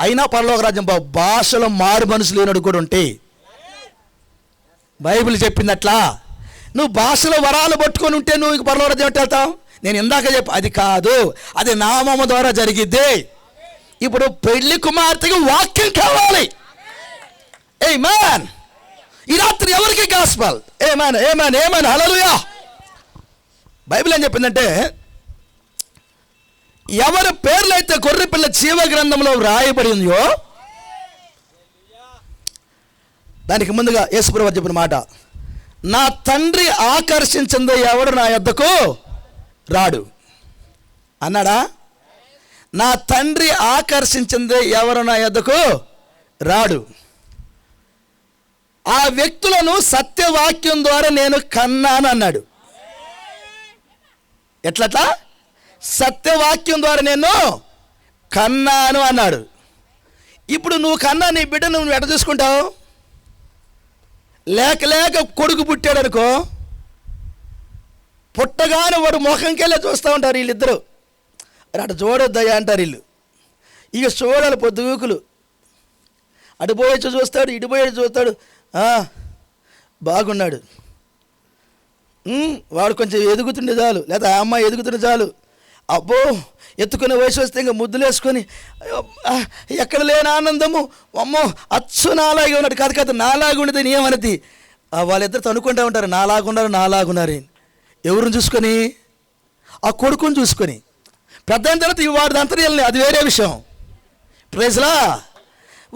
అయినా పరలోక రాజ్యం భాషలో మారు మనసు లేనడు కూడా ఉంటే బైబిల్ చెప్పిందట్లా. నువ్వు భాషలో వరాలు పట్టుకొని ఉంటే నువ్వు ఇంక పరలోక రాజ్యం ఎట్లా వెళ్తావు? నేను ఇందాక చెప్పు, అది కాదు, అది నామము ద్వారా జరిగిద్ది. ఇప్పుడు పెళ్లి కుమార్తెకి వాక్యం కావాలి. ఆమేన్. ఈ రాత్రి ఎవరికి గాస్పల్? ఆమేన్, ఆమేన్, ఆమేన్, హల్లెలూయా. బైబిల్ ఏం చెప్పిందంటే, ఎవరి పేర్లైతే గొర్రెపిల్ల జీవ గ్రంథంలో వ్రాయబడి ఉందో, దానికి ముందుగా యేసుప్రభువు చెప్పిన మాట, నా తండ్రి ఆకర్షించింది ఎవడు నా యొద్దకు రాడు అన్నాడా? నా తండ్రి ఆకర్షించింది ఎవరు నా యొద్దకు రాడు. ఆ వ్యక్తులను సత్యవాక్యం ద్వారా నేను కన్నాను అన్నాడు. ఎట్లట్లా? సత్యవాక్యం ద్వారా నేను కన్నాను అన్నాడు. ఇప్పుడు నువ్వు కన్నా నీ బిడ్డను నువ్వు ఎట్ట చూసుకుంటావు? లేక లేక కొడుకు పుట్టాడు అనుకో, పుట్టగానే వాడు ముఖంకెళ్ళే చూస్తూ ఉంటారు వీళ్ళిద్దరు. అటు చూడొద్దయ్యా అంటారు వీళ్ళు. ఇక చూడాలి పొద్దుగుకులు. అటు పోయొచ్చు చూస్తాడు, ఇటు పోయేసి చూస్తాడు. బాగున్నాడు, వాడు కొంచెం ఎదుగుతుండే చాలు, లేదా ఆ అమ్మాయి ఎదుగుతుండే చాలు, అబ్బో ఎత్తుకునే వయసు వస్తే ఇంకా ముద్దులు వేసుకొని ఎక్కడ లేని ఆనందము, అమ్మో అచ్చు నాలాగే ఉన్నాడు. కాదు నాలాగా ఉండేది ఏమన్నది. వాళ్ళిద్దరు అనుకుంటూ ఉంటారు, నాలాగున్నారు. ఎవరిని చూసుకొని? ఆ కొడుకుని చూసుకొని. పెద్ద అయిన తర్వాత వాడు అంతర్యాలని, అది వేరే విషయం. ప్రైజ్లా.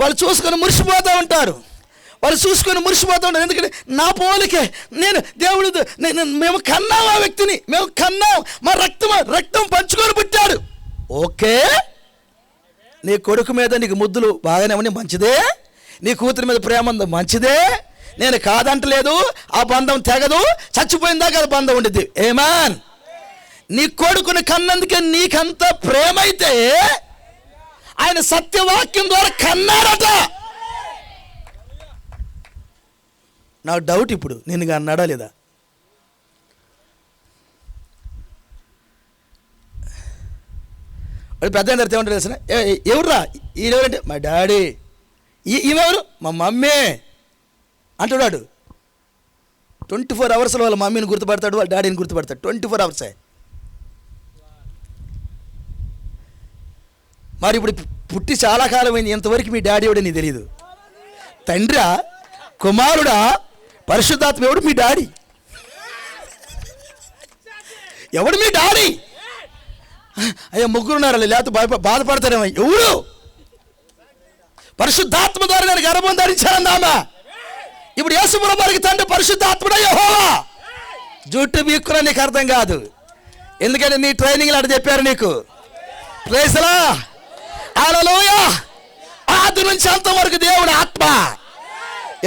వాళ్ళు చూసుకొని మురిసిపోతూ ఉంటారు. ఎందుకంటే నా పోలికే నేను దేవుడు, మేము కన్నాం ఆ వ్యక్తిని, మేము కన్నాం, మా రక్తం పంచుకొని పుట్టాడు. ఓకే, నీ కొడుకు మీద నీకు ముద్దులు బాగానే ఉన్నాయి, మంచిదే. నీ కూతురి మీద ప్రేమ ఉంది, మంచిదే. నేను కాదంటలేదు. ఆ బంధం తెగదు, చచ్చిపోయిందాకా అది బంధం ఉండిద్ది. ఏమాన్. నీ కొడుకుని కన్నందుకే నీకంత ప్రేమ అయితే ఆయన సత్యవాక్యం ద్వారా కన్నాడట. నాకు డౌట్ ఇప్పుడు, నేను అన్నాడా లేదా? వాడు పెద్ద అయిన తర్వాత ఏమంటారు తెలిసిన? ఎవర్రా ఈయనెవరంటే మా డాడీ, ఈమెవరు మా మమ్మీ అంటున్నాడు. 24 అవర్స్లో వాళ్ళ మమ్మీని గుర్తుపడతాడు, వాళ్ళ డాడీని గుర్తుపడతాడు. 24 అవర్సే. మరి ఇప్పుడు పుట్టి చాలా కాలం అయింది, ఎంతవరకు మీ డాడీ ఎవడో నీకు తెలియదు. తండ్రా, కుమారుడా, పరిశుద్ధాత్మ ఎవడు మీ డాడీ? ఎవడు మీ డాడీ? అయ్యా ముగ్గురున్నారు, లేకపోతే బాధపడతారేమో. ఎవడు? పరిశుద్ధాత్మ ద్వారా నేను గర్భం ధరించానన్నామా. ఇప్పుడు యేసుప్రభువు వారికి తండ్రి పరిశుద్ధాత్ముడా యెహోవా. జుట్టు బీక్కురా నీకు అర్థం కాదు, ఎందుకంటే నీ ట్రైనింగ్లు అటు చెప్పారు నీకు. ప్రైజ్ లా, హల్లెలూయా. ఆది నుంచి అంతవరకు దేవుడు ఆత్మ.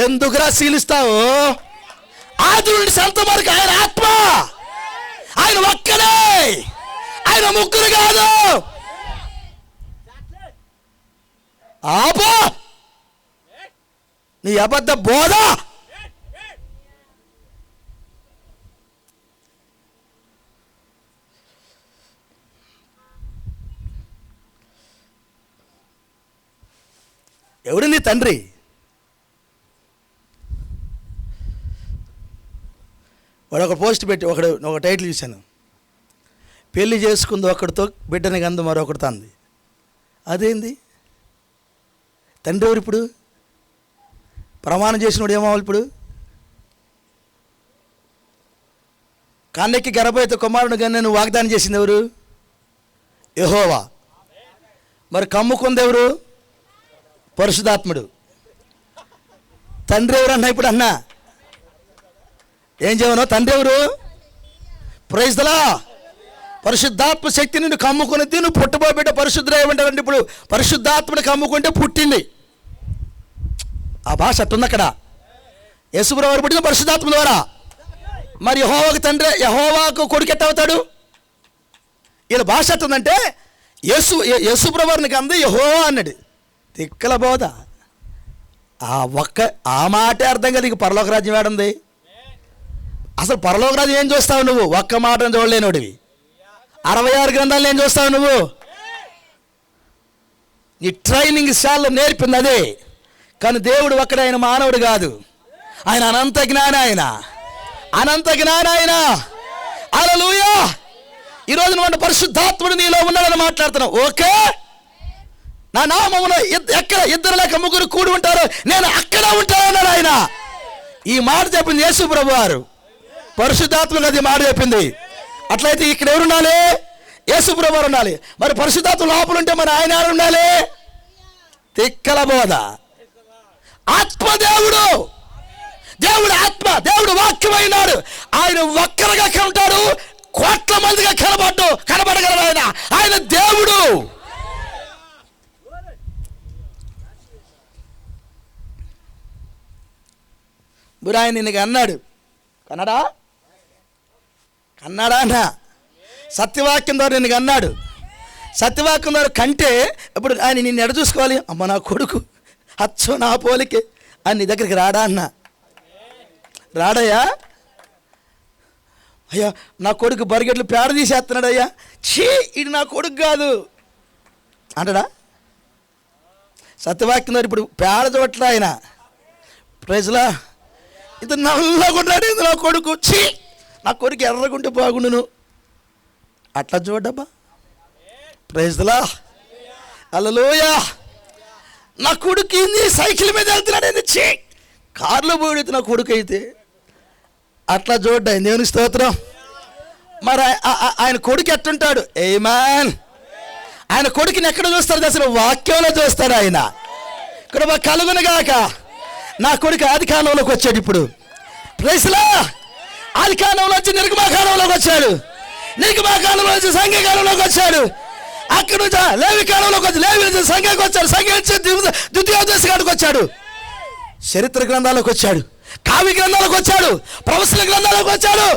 ఎందుకురా శీలిస్తావు? ఆది నుంచి అంతవరకు ఆయన ఆత్మ. ఆయన ఒక్కడే, ఆయన ముగ్గురు కాదు. ఆపో నీ అబద్ధ బోధ. ఎవడు నీ తండ్రి? వాడు ఒక పోస్ట్ పెట్టి ఒక టైటిల్ చూశాను, పెళ్లి చేసుకుంది ఒకడితో బిడ్డని గందు మరొకటితో అంది. అదేంది? తండ్రి ఎవరు ఇప్పుడు? ప్రమాణం చేసినోడు ఏమవ్వాలి ఇప్పుడు? కన్నెక్కి గర్భవతి కుమారుడు కానీ నువ్వు వాగ్దానం చేసింది ఎవరు? యెహోవా. మరి కమ్ముకుంది ఎవరు? పరిశుద్ధాత్ముడు. తండ్రి ఎవరు అన్నా ఇప్పుడు? అన్నా ఏం చేయను? తండ్రి ఎవరు? Praise the lord. పరిశుద్ధాత్మ శక్తి నిన్ను కమ్ముకున్నది. నువ్వు పుట్టబోబిడ్డ పరిశుద్ధుడు ఏమంటారంటే ఇప్పుడు పరిశుద్ధాత్మని కమ్ముకుంటే పుట్టింది. ఆ భాష అట్టుంది అక్కడ. యేసుప్రభువు పుట్టిన పరిశుద్ధాత్మ ద్వారా. మరి యెహోవాకు తండ్రి, యెహోవాకు కొడుకు ఎట్ట అవుతాడు? వీళ్ళ భాష ఎట్టుందంటే యేసుప్రభువునికి అంది యెహోవా అన్నాడు. తిక్కల బోధ. ఆ మాటే అర్థం కదా. ఇక పరలోక రాజ్యం ఏడుంది? అసలు పరలోక రాజ్యం ఏం చూస్తావు నువ్వు? ఒక్క మాటను చూడలేనోడివి. 66 గ్రంథాలు ఏం చూస్తావు నువ్వు? నీ ట్రైనింగ్ శాలలో నేర్పింది అదే. కానీ దేవుడు ఒక్కడే, ఆయన మానవుడు కాదు. ఆయన అనంత జ్ఞాని. అనంత జ్ఞాని ఆయన. హల్లెలూయా. ఈరోజు నువ్వు పరిశుద్ధాత్ముడు నీలో ఉన్నాడని మాట్లాడుతున్నావు. ఓకే, నా నామమున ఎక్కడ ఇద్దరు లేక ముగ్గురు కూడి ఉంటారో నేను అక్కడ ఉంటానన్నాడు ఆయన. ఈ మాట చెప్పింది యేసుప్రభువు వారు. పరిశుద్ధాత్మకు అది మాట చెప్పింది. అట్లయితే ఇక్కడ ఎవరు ఉండాలి? యేసుప్రభు వారు ఉండాలి. మరి పరిశుద్ధాత్మ లోపల ఉంటే మరి ఆయన ఎవరు ఉండాలి? తిక్కల బోధ. ఆత్మదేవుడు, దేవుడు ఆత్మ, దేవుడు వాక్యమైనాడు. ఆయన ఒక్కరుగా కనబడ్డాడు, కోట్ల మందిగా కనబడగలడు. ఆయన దేవుడు. మరి ఆయన నిన్నగా అన్నాడు, కన్నడా అన్న సత్యవాక్యం ద్వారా నిన్నగా అన్నాడు. సత్యవాక్యం ద్వారా కంటే ఇప్పుడు ఆయన నిన్ను ఎడ చూసుకోవాలి? అమ్మ నా కొడుకు అచ్చో నా పోలికే అని నీ దగ్గరికి రాడా అన్న? రాడయ్యా? అయ్యా నా కొడుకు బరిగెట్లు పేడ తీసేస్తున్నాడు అయ్యా, ఛీ ఇది నా కొడుకు కాదు అంటాడా? సత్యవాక్యం ద్వారా ఇప్పుడు పేడ చూడట్లా ఆయన. ప్రైజ్లా, ఇది నల్లగున్నాడు, ఇది నా కొడుకు, ఛీ నా కొడుకు ఎర్రగుంటే బాగుండును అట్లా చూడబ్బా. ప్రైజ్లా, హల్లెలూయా. నా కొడుకు ఏంది సైకిల్ మీద వెళ్తున్నాడు, ఏంది ఛీ కారులో పోయితే నా కొడుకు అయితే అట్లా చూడ్డా. దేవునికి స్తోత్రం. మరి ఆయన కొడుకు ఎట్టుంటాడు? ఆమేన్. ఆయన కొడుకుని ఎక్కడ చూస్తారు? అసలు వాక్యంలో చూస్తాడు ఆయన. కృప కలుగునుగాక. నా కొడుకు ఆది కాలంలోకి వచ్చాడు. ఇప్పుడు ప్రైజ్లా, ఆది కాలంలో వచ్చి నిర్గమాకాలంలోకి వచ్చాడు, నిర్గమాకాలంలో వచ్చి సంఘకాలంలోకి వచ్చాడు, అక్కడ నుంచి లేవి కాలంలోకి వచ్చి లేవి నుంచి సంఘకి వచ్చాడు, సంఘ నుంచి ద్వితీయోపదేశకానికి వచ్చాడు, చరిత్ర గ్రంథాలకు వచ్చాడు, కావ్య గ్రంథాలకు వచ్చాడు, ప్రవచన గ్రంథాలకు వచ్చాడు,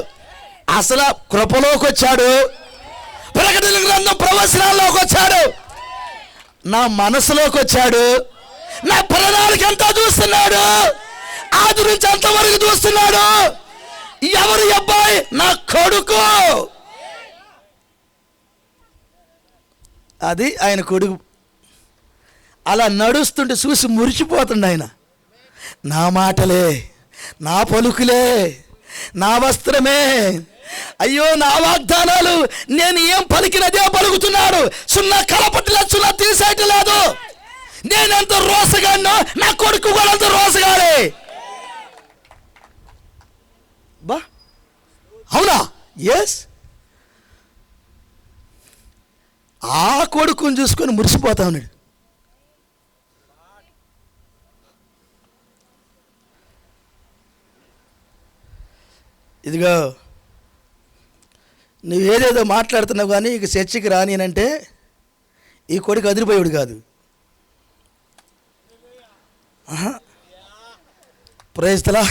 అసలు కృపలోకి వచ్చాడు, ప్రకటన గ్రంథం ప్రవచనాల్లోకి వచ్చాడు, నా మనసులోకి వచ్చాడు, నా ప్రణాళిక అంతా చూస్తున్నాడు, ఆది నుంచి అంతవరకు చూస్తున్నాడు. ఎవరు అబ్బాయి? నా కొడుకు. అది ఆయన కొడుకు. అలా నడుస్తుంటే చూసి మురిచిపోతుండ ఆయన. నా మాటలే, నా పలుకులే, నా వస్త్రమే, అయ్యో నా వాగ్దానాలు, నేను ఏం పలికినదే పలుకుతున్నాడు. సున్నా కలపట్లేదు, సున్నా తీసేయట్లేదు. నేనెంత రోసగానో నా కొడుకు కూడా అంత రోసగాడే. బా అవునా? ఎస్. ఆ కొడుకుని చూసుకొని మురిసిపోతా ఉన్నాడు. ఇదిగో నువ్వేదేదో మాట్లాడుతున్నావు కానీ ఇక చర్చికి రానినంటే ఈ కొడుకు అదిరిపోయాడు కాదు. ప్రైజ్లా.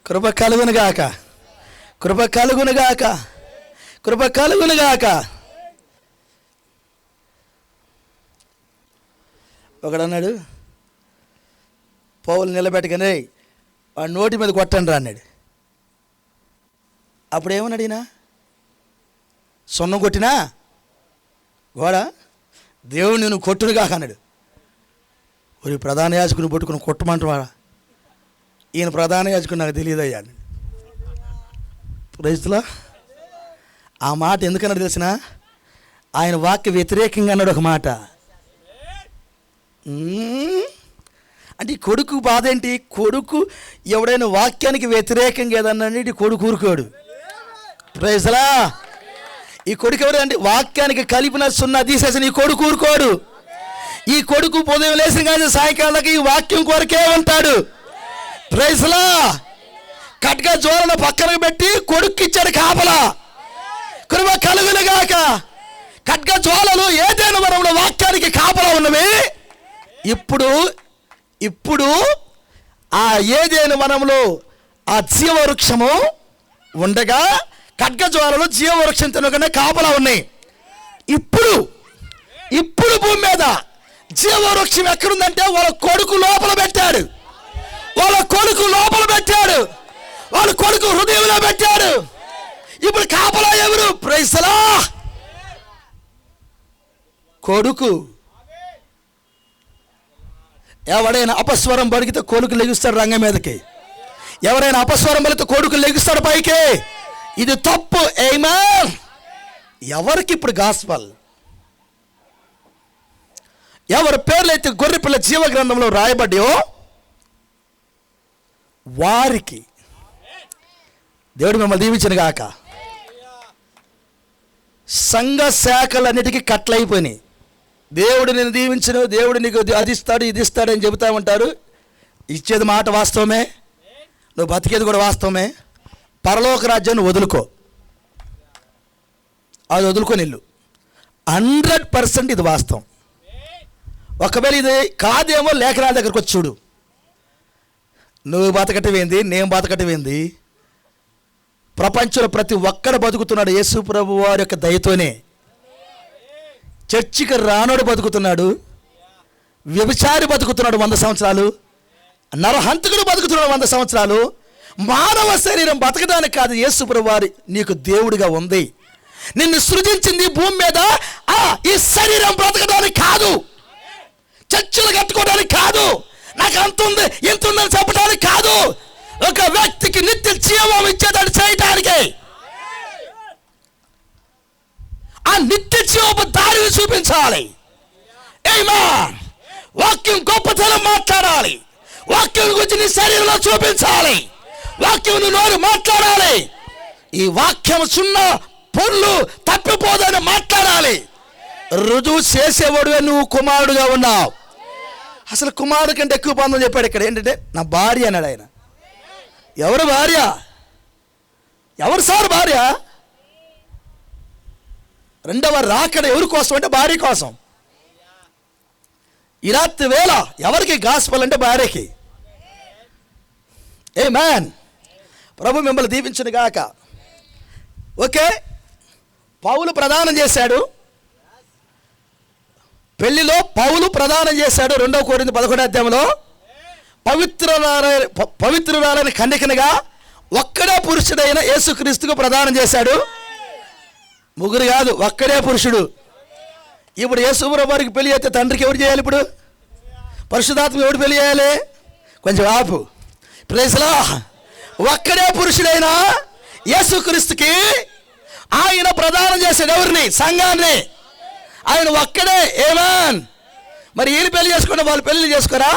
కృప కలుగునుగాక, కృప కలుగునుగాక, కృప కలుగునుగాక. ఒకడన్నాడు, పౌలు నిలబెట్టగానే వాడు నోటి మీద కొట్టండి రా అన్నాడు. అప్పుడు ఏమన్నాడు ఈయన? సొన్నం కొట్టినా గోడ దేవుడు నేను కొట్టునుగాక అన్నాడు. ఒక ప్రధాన యాజకుని పట్టుకుని కొట్టమంటావా? ఈయన ప్రధాన యాజకుడు నాకు తెలియదయ్యా. ప్రైజ్లా. ఆ మాట ఎందుకన్నాడు తెలిసిన? ఆయన వాక్య వ్యతిరేకంగా అన్నాడు ఒక మాట. అంటే ఈ కొడుకు బాధ ఏంటి? కొడుకు ఎవడైనా వాక్యానికి వ్యతిరేకంగా ఏదన్నా ఈ కొడుకు ఊరుకోడు. ప్రైజ్లా. ఈ కొడుకు ఎవరంటే వాక్యానికి కలిపిన సున్నా తీసేసిన ఈ కొడుకు ఊరుకోడు. ఈ కొడుకు ఉదయం లేచిన కానీ సాయంకాలానికి ఈ వాక్యం కొరకే ఉంటాడు. ప్రైజ్లా. కట్గా జోరను పక్కన పెట్టి కొడుకు ఇచ్చాడు కాపలా. కృప కలుగునుగాక. కట్గా జ్వాలలు ఏదైనా వరంలో వాక్యానికి కాపలా ఉన్నవి. ఇప్పుడు ఆ ఏదైనా వనంలో ఆ జీవవృక్షము ఉండగా ఖడ్గజ్వాలలు జీవవృక్షం తినగానే కాపలా ఉన్నాయి. ఇప్పుడు భూమి మీద జీవవృక్షం ఎక్కడుందంటే వాళ్ళ కొడుకు లోపల పెట్టాడు, వాళ్ళ కొడుకు లోపల పెట్టాడు, వాళ్ళ కొడుకు హృదయంలో పెట్టాడు. ఇప్పుడు కాపలా ఎవరు? ప్రైజ్లా. కొడుకు. ఎవడైనా అపస్వరం పలికితే కొడుకు లెగుస్తాడు రంగం మీదకి. ఎవరైనా అపస్వరం పలికితే కొడుకు లెగుస్తాడు పైకి. ఇది తప్పు. ఆమేన్. ఎవరికి ఇప్పుడు గాస్పల్? ఎవరి పేర్లైతే గొర్రెపిల్ల జీవ గ్రంథంలో రాయబడ్డాయో వారికి దేవుడు మిమ్మల్ని దీవించిన గాక. సంఘ శాఖలన్నిటికీ కట్లయిపోయినాయి. దేవుడు నేను దీవించను, దేవుడు నీకు అది ఇస్తాడు ఇది ఇస్తాడు అని చెబుతా ఉంటారు. ఇచ్చేది మాట వాస్తవమే, నువ్వు బతికేది కూడా వాస్తవమే. పరలోక రాజ్యాన్ని వదులుకో, అది వదులుకొని వెళ్ళు. 100% ఇది వాస్తవం. ఒకవేళ ఇది కాదేమో లేఖనాల దగ్గరకు వచ్చి చూడు. నువ్వు బతకటమేంది, నేను బతకటమేంది, ప్రపంచంలో ప్రతి ఒక్కడు బతుకుతున్నాడు యేసు ప్రభు వారి యొక్క దయతోనే. చర్చికి రానోడు బతుకుతున్నాడు, వ్యభిచారి బతుకుతున్నాడు 100 సంవత్సరాలు, నరహంతకుడు బతుకుతున్నాడు 100 సంవత్సరాలు. మానవ శరీరం బతకడానికి కాదు, యేసు ప్రభు వారి నీకు దేవుడిగా ఉంది. నిన్ను సృజించింది భూమి మీద ఈ శరీరం బ్రతకడానికి కాదు, చర్చలు కట్టుకోవడానికి కాదు, నాకు అంత ఉంది ఇంత ఉందని చెప్పడానికి కాదు, ఒక వ్యక్తికి నిత్య జీవం ఇచ్చేదాన్ని చేయటానికి. ఆ నిత్య జీవపు దారిని చూపించాలి. ఆమేన్. వాక్యం గొప్పతనం మాట్లాడాలి, వాక్యం గురించి నీ శరీరంలో చూపించాలి, వాక్యం నోరు మాట్లాడాలి. ఈ వాక్యం సున్న పొర్లు తప్పిపోదని మాట్లాడాలి. రుజువు చేసేవాడుగా నువ్వు కుమారుడుగా ఉన్నావు. అసలు కుమారుడు కంటే ఎక్కువ పొందని చెప్పాడు ఇక్కడ. ఏంటంటే నా భార్య అన్నాడు ఆయన. ఎవరు భార్య? ఎవరు సార్ భార్య? రెండవ రాకడ ఎవరి కోసం అంటే భార్య కోసం. ఈ రాత్రి వేళ ఎవరికి గాస్పల్ అంటే భార్యకి. ఆమేన్. ప్రభు మిమ్మల్ని దీవించును గాక. ఓకే, పౌలు ప్రదానం చేశాడు, పెళ్లిలో పౌలు ప్రదానం చేశాడు. 2 కొరింథీ 11వ అధ్యాయంలో పవిత్రురాలైన కన్యకగా ఒక్కడే పురుషుడైన యేసుక్రీస్తుకు ప్రదానం చేశాడు. ముగ్గురు కాదు, ఒక్కడే పురుషుడు. ఇప్పుడు యేసు వారికి పెళ్లి అయితే తండ్రికి ఎవరు చేయాలి? ఇప్పుడు పరిశుద్ధాత్మ ఎవరు పెళ్లి చేయాలి? కొంచెం ఆపు. ప్రైజ్ లా. ఒక్కడే పురుషుడైన యేసుక్రీస్తుకి ఆయన ప్రదానం చేశాడు. ఎవరిని? సంఘాన్ని. ఆయన ఒక్కడే. ఆమేన్. మరి వీళ్ళు పెళ్లి చేసుకుంటే వాళ్ళు పెళ్లి చేసుకోరా?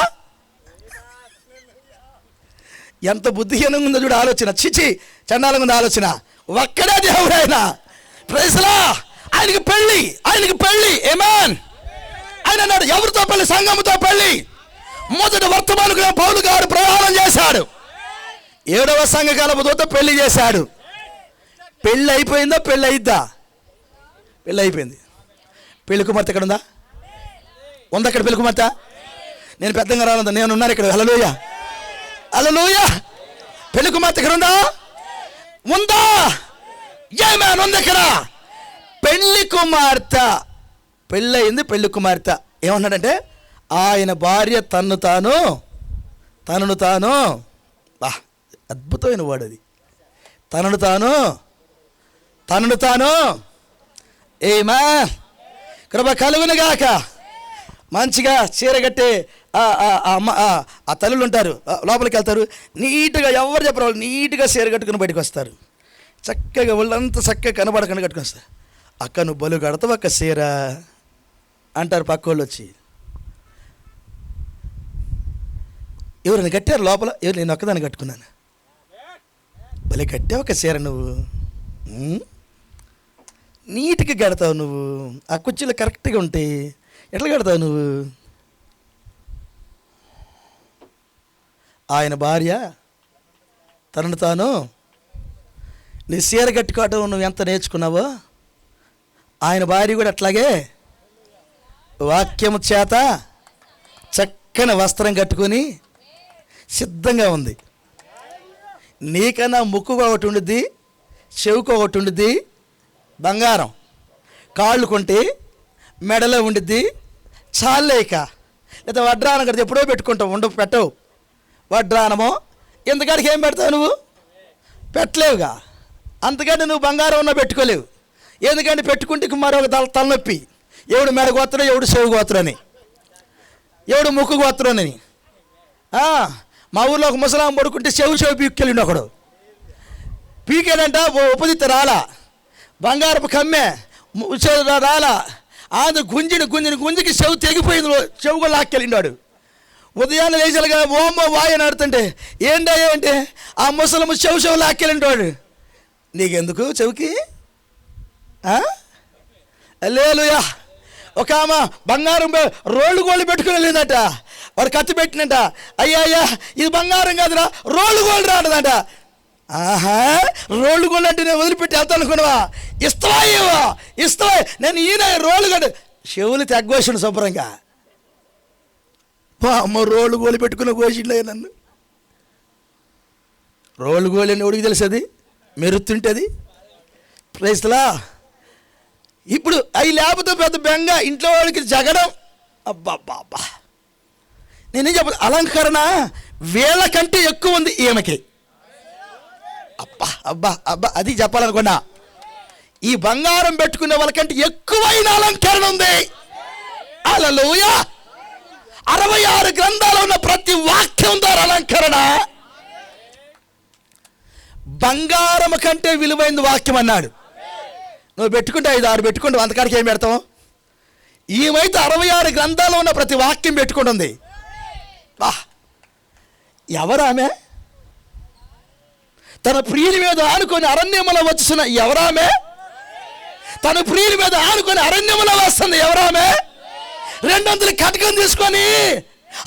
ఎంత బుద్ధిహీనంగా ఉందో చూడు ఆలోచన. చిచి, చండాలంగా ఉంది ఆలోచన. ఒక్కడే దేవుడు ఆయన. ప్రైజ్ లా. ఆయనకి పెళ్లి, ఆయనకి పెళ్లి. ఆమేన్. ఆయన అన్నాడు ఎవరితో పెళ్లి? సంఘముతో పెళ్లి. మొదటి వర్తమానంలో పౌలు గారు ప్రయాణం చేశాడు. 7వ సంఘకాలపు దూత పెళ్లి చేశాడు. పెళ్ళి అయిపోయిందా? పెళ్ళి అయిద్దా? పెళ్ళి అయిపోయింది. పెళ్లి కుమార్తె ఎక్కడ ఉందా? ఉందా అక్కడ పెళ్లి కుమార్తె? నేను పెద్దగా రానుందా? నేను ఉన్నాను ఇక్కడ. హల్లెలూయా, హల్లెలూయా. పెళ్లి కుమార్తె ఎక్కడ ఉందా? ఉందా? ఆమేన్. ఉంది ఇక్కడ. పెళ్లి కుమార్తె పెళ్ళయింది. పెళ్లి కుమార్తె ఏమన్నాడంటే ఆయన భార్య తనను తాను అద్భుతమైన వాడు అది. తనను తాను ఆమేన్. కృప కలుగును గాక. మంచిగా చీర కట్టే ఆ తల్లులు ఉంటారు, లోపలికి వెళ్తారు, నీట్గా ఎవరు చెప్పరు వాళ్ళు నీట్గా చీర కట్టుకుని బయటకు వస్తారు. చక్కగా వాళ్ళంతా చక్కగా కనబడకుండా కట్టుకొని వస్తారు. అక్క నువ్వు బలు కడతావు అక్క చీర అంటారు పక్క వాళ్ళు వచ్చి. ఎవరైనా కట్టారు లోపల? ఎవరు? నేను ఒక్కదాన్ని కట్టుకున్నాను. భలే కట్టావు ఒక చీర నువ్వు, నీట్గా కడతావు నువ్వు, ఆ కుర్చీలు కరెక్ట్గా ఉంటాయి, ఎట్లా కడతావు నువ్వు? ఆయన భార్య తనను తాను నీ చీర కట్టుకోవటం నువ్వు ఎంత నేర్చుకున్నావో ఆయన భార్య కూడా అట్లాగే వాక్యము చేత చక్కని వస్త్రం కట్టుకొని సిద్ధంగా ఉంది. నీకన్నా ముక్కుకు ఒకటి ఉండిద్ది, చెవుకు ఒకటి ఉండిద్ది బంగారం, కాళ్ళు కొంటే మెడలో ఉండిద్ది. చాలేక లేదా వడ్రానం కడితే ఎప్పుడో పెట్టుకుంటావు, పెట్టవు వడ్రానమో. ఎందుకంటే ఏం పెడతావు నువ్వు? పెట్టలేవుగా. అంతకంటే నువ్వు బంగారం ఉన్నా పెట్టుకోలేవు. ఎందుకంటే పెట్టుకుంటే మరొక తలనొప్పి. ఎవడు మెడ గోత్రం, ఎవడు చెవు గోత్రం అని, ఎవడు ముక్కు గోత్రం అని. మా ఊర్లో ఒక ముసలాం పడుకుంటే చెవు పీక్కెళ్ళిండు ఒకడు. పీకేదంట ఉపదిత్త రాలా, బంగారపు కమ్మె రాలా, అది గుంజికి చెవు తెగిపోయింది, చెవు కూడా లాక్కెళ్ళిండాడు. ఉదయాన్నే లేచాలుగా ఓమో వాయు ఆడుతుంటే ఏంటే ఆ ముసలము చెవు లాక్కెళ్ళింటాడు. నీకెందుకు చెవుకి? హల్లెలూయా. ఒక ఆమె బంగారం రోళ్ళు గోళ్ళు పెట్టుకుని వెళ్ళిందట. వాడు కత్తి పెట్టినట. అయ్యా ఇది బంగారం కాదురా, రోళ్ళు గోళ్ళు రాడదట. ఆహా, రోళ్ళు గోళ్ళు అంటే నేను వదిలిపెట్టి వెళ్తాను అనుకున్నావా? ఇస్తావా నేను ఈయన రోళ్ళు గోళ్ళు చెవులు తెగ్గోసాను శుభ్రంగా. అమ్మ రోళ్ళు గోలు పెట్టుకుని కోసిండే నన్ను. రోళ్ళు గోలు అని ఎవడికి తెలుసు? మెరుతుంటుంది. ప్రైస్లా. ఇప్పుడు అవి లేకపోతే పెద్ద బెంగ, ఇంట్లో వాళ్ళకి జగడం. అబ్బా నేనేం చెప్పాలి, అలంకరణ వీళ్ళకంటే ఎక్కువ ఉంది ఈమెకి. అబ్బా అది చెప్పాలనుకున్నా. ఈ బంగారం పెట్టుకునే వాళ్ళకంటే ఎక్కువైన అలంకరణ ఉంది. హల్లెలూయా. 66 గ్రంథాలు ఉన్న ప్రతి వాక్యం ద్వారా అలంకరణ. బంగారం కంటే విలువైంది వాక్యం అన్నాడు. నువ్వు పెట్టుకుంటే 5-6 పెట్టుకుంటావు, అంతకాడికి ఏం పెడతావు? ఈమైతే 66 గ్రంథాలు ఉన్న ప్రతి వాక్యం పెట్టుకుంటుంది. ఎవరామె? తన ప్రియుని మీద ఆనుకొని అరణ్యములో వచ్చిన ఎవరామె? తన ప్రియుని మీద ఆనుకొని అరణ్యములో వస్తుంది ఎవరామె? 200 కటకం తీసుకొని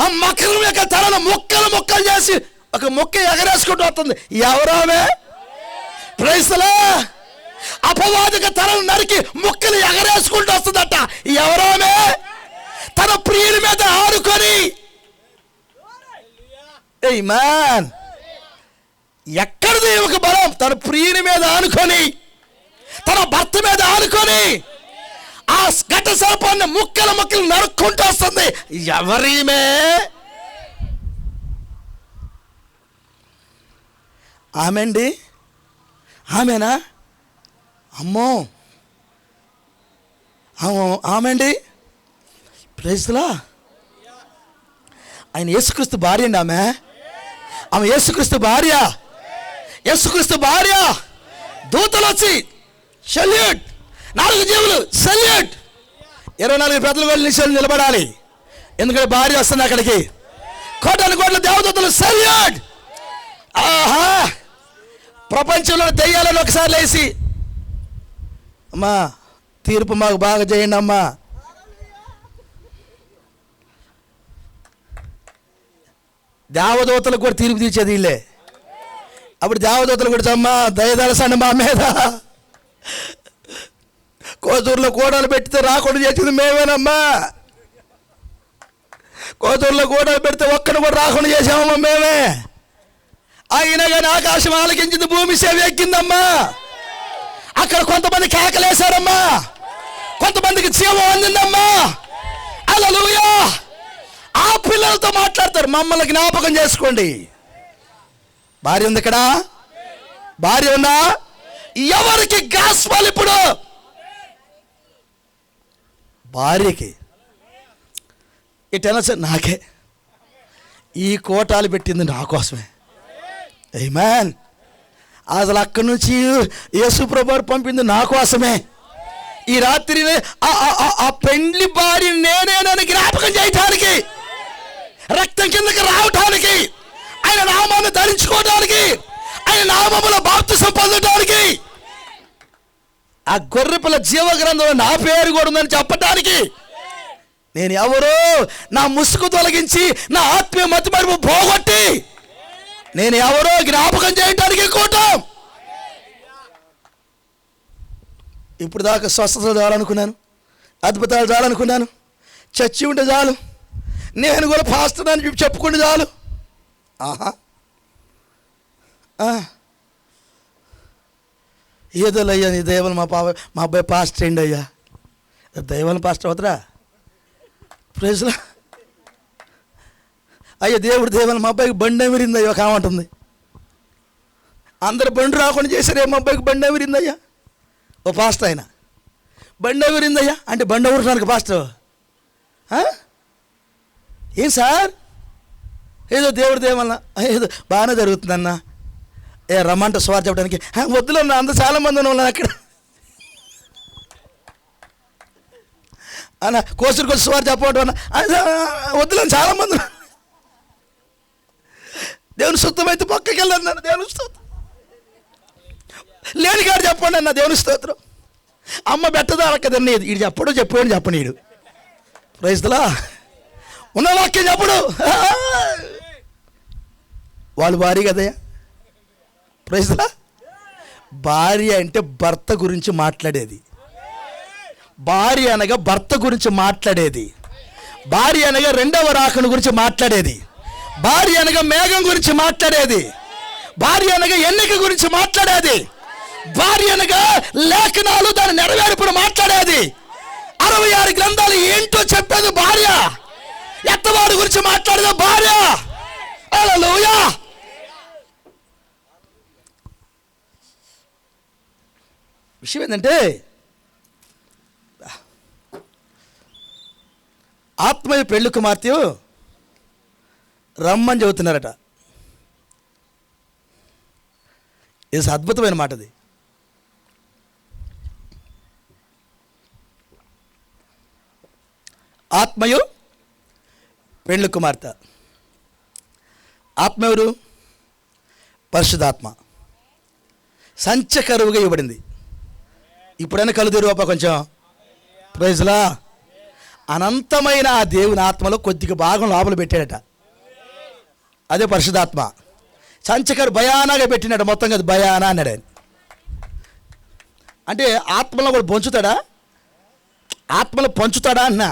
ఆ మకరం యొక్క తలను ముక్కలు చేసి ఒక ముక్క ఎగరేసుకుంటూ వస్తుంది ఎవరామె? Praise the lord. అపవాదిక తలను నరికి ముక్కలు ఎగరేసుకుంటూ వస్తుందట ఎవరామె? తన ప్రియుని మీద ఆనుకొని. ఆమేన్. ఎక్కడిది ఒక బలం? తన ప్రియుని మీద ఆనుకొని, తన భర్త మీద ఆనుకొని ఆ ఘట సర్పాన్ని ముక్కలు నరుక్కుంటూ వస్తుంది ఎవరీమే? ఆమెండి. ఆమెనా? అమ్మో ఆమెండి. Praise the lord. ఆయన యేసుక్రీస్తు భార్య అండి. ఆమె యేసుక్రీస్తు భార్య. యేసుక్రీస్తు భార్య. దూతలు వచ్చి సెల్యూట్, 4 జీవులు సెల్యూట్, 24 పెద్దలు వెళ్ళి నిలబడాలి. ఎందుకంటే భార్య వస్తుంది అక్కడికి. కోటాను దేవదూతలు సెల్యూట్. ఆహా, ప్రపంచంలో దెయ్యాలను ఒకసారి లేచి, అమ్మా తీర్పు మాకు బాగా చేయండి అమ్మా. దేవదూతలకు కూడా తీర్పు తీర్చేది వీళ్ళే. అప్పుడు దేవదూతలు కూడా అమ్మా దయదలసండి మా మీద. కోతూరులో కోడలు పెడితే రాకుండా చేసింది మేమేనమ్మా. కోతూరులో కోడలు పెడితే ఒక్కడు కూడా రాకుండా చేసామమ్మా మేమే. అయినా కానీ ఆకాశం ఆలకించింది, భూమి సేవ ఎక్కిందమ్మా. అక్కడ కొంతమంది కేకలేశారమ్మా, కొంతమందికి జీవం అందిందమ్మా. హల్లెలూయా. ఆ పిల్లలతో మాట్లాడతారు, మమ్మల్ని జ్ఞాపకం చేసుకోండి. భార్య ఉంది ఇక్కడ, భార్య ఉందా? ఎవరికి గాస్పల్ ఇప్పుడు? భార్యకి. ఇటైనా సార్ నాకే. ఈ కోటాలు పెట్టింది నా కోసమే. ఆమేన్. అసలు అక్కడి నుంచి యేసు ప్రభువు పంపింది నా కోసమే. ఈ రాత్రి ఆ పెండ్లి భార్య నేనేనని జ్ఞాపకం చేయటానికి, రక్తం కిందకి రావటానికి, ఆయన నామాన్ని ధరించుకోవడానికి, ఆయన నామములో బాప్తిసం పొందడానికి, ఆ గొర్రెపిల్ల జీవ గ్రంథంలో నా పేరు కూడా ఉందని చెప్పటానికి, నేను ఎవరో నా ముసుగు తొలగించి నా ఆత్మీయ మతిమరుపు పోగొట్టి నేను ఎవరో జ్ఞాపకం చేయటానికి కూటం. ఇప్పుడు దాకా స్వస్థతలు చాలనుకున్నాను, అద్భుతాలు చాలనుకున్నాను, చచ్చి ఉంటే చాలు, నేను కూడా పాస్టర్ అని చెప్పుకుంటే చాలు. ఆహా, ఏదో అయ్యా నీ దైవం మా అబ్బాయి పాస్టర్ అండి అయ్యా. దైవం పాస్టర్ అవుతారా? Praise the lord. అయ్యా దేవుడు దేవన్ మా అబ్బాయికి బండి ఎమిరిందయ్యా కామంటుంది. అందరు బండి రాకుండా చేశారు, మా అబ్బాయికి బండి ఎమిరిందయ్యా. ఓ పాస్టర్ ఆయన బండి ఎమిరిందయ్యా అంటే బండి ఎవరున్నానికి పాస్టర్ ఏం సార్? ఏదో దేవుడు దేవన్న ఏదో బాగానే జరుగుతుందన్న. రమ్మంట స్వార్ చెప్పడానికి. వద్దులన్నా, అంత చాలామంది ఉన్నాను అక్కడ అన్న. కోసురు కోసం స్వార్ చెప్పడం అన్న వద్దులని చాలామంది. దేవుని స్తోత్రం. పక్కకి వెళ్ళన్నాను, దేవుని స్తోత్రం. లేని కాడు చెప్పండి అన్న, దేవుని స్తోత్రం. అమ్మ పెట్టదా అక్కదన్నీ ఇటు చెప్పడు చెప్పనీడు. ప్రైజ్లా ఉన్న వాక్యం చెప్పడు. వాళ్ళు భార్య కదయ్యా. ప్రైజ్లా భార్య అంటే భర్త గురించి మాట్లాడేది. భార్య అనగా భర్త గురించి మాట్లాడేది. భార్య అనగా రెండవ రాకడ గురించి మాట్లాడేది. భార్య అనగా మేఘం గురించి మాట్లాడేది. భార్య అనగా ఎన్నిక గురించి మాట్లాడేది. భార్య అనగా లేఖనాలు దాని నెరవేర్పును మాట్లాడేది. 66 గ్రంథాలు ఏంటో చెప్పేది భార్య. ఎత్తవాడి గురించి మాట్లాడేది భార్య. హల్లెలూయా. విషయం ఏంటంటే ఆత్మీయ పెళ్లి కుమార్తె రమ్మని చెబుతున్నారట. ఇది అద్భుతమైన మాట. అది ఆత్మయు పెళ్లి కుమార్తె. ఆత్మ ఎవరు? పరిశుద్ధాత్మ. సంచకరువుగా ఇవ్వబడింది. ఇప్పుడైనా కళ్ళు తెరువప కొంచెం. ప్రైజ్లా. అనంతమైన ఆ దేవుని ఆత్మలో కొద్దిగా భాగం లోపల పెట్టాడట. అదే పరిశుద్ధాత్మ. సంచకరు భయానాగా పెట్టినాడు. మొత్తం కదా భయానా అన్నాడు ఆయన. అంటే ఆత్మలో కూడా పంచుతాడా? ఆత్మలో పంచుతాడా అన్నా.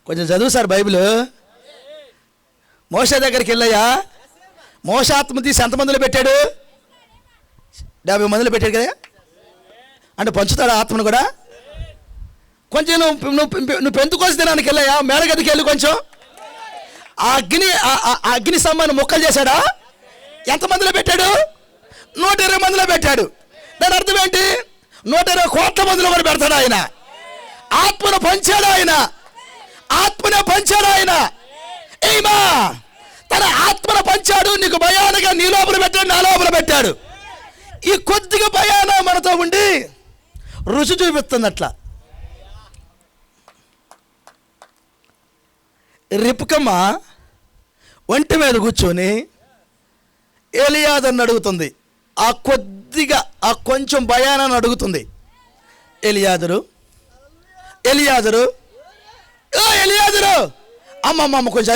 కొంచెం చదువు సార్ బైబిల్. మోషే దగ్గరికి వెళ్ళయ్యా. మోషే ఆత్మ తీసి ఎంతమందిలో పెట్టాడు? 50 మందిలో పెట్టాడు కదా. అంటే పంచుతాడా ఆత్మను కూడా? కొంచెం నువ్వు పెంతుకోసి తినడానికి వెళ్ళాయా. మేడగదికి వెళ్ళి కొంచెం ఆ అగ్ని స్తంభాన్ని మొక్కలు చేశాడా? ఎంతమందిలో పెట్టాడు? 120 మందిలో పెట్టాడు. దాని అర్థం ఏంటి? 120 కోట్ల మందిలో కూడా పెడతాడు ఆయన. ఆత్మను పంచాడు ఆయన. ఆత్మనే పంచాడు ఆయన. ఏమా తన ఆత్మను పంచాడు. నీకు భయానగా నీ లోపల పెట్టాడు, నా లోపల పెట్టాడు. ఈ కొద్దిగా భయాన మనతో ఉండి రుచి చూపిస్తుంది. అట్లా రిప్కమ్మ ఒంటి మీద కూర్చొని ఎలియాజరుని అడుగుతుంది. ఆ కొద్దిగా ఆ కొంచెం భయానాన్ని అడుగుతుంది. ఎలియాజరు అమ్మమ్మ కొంచెం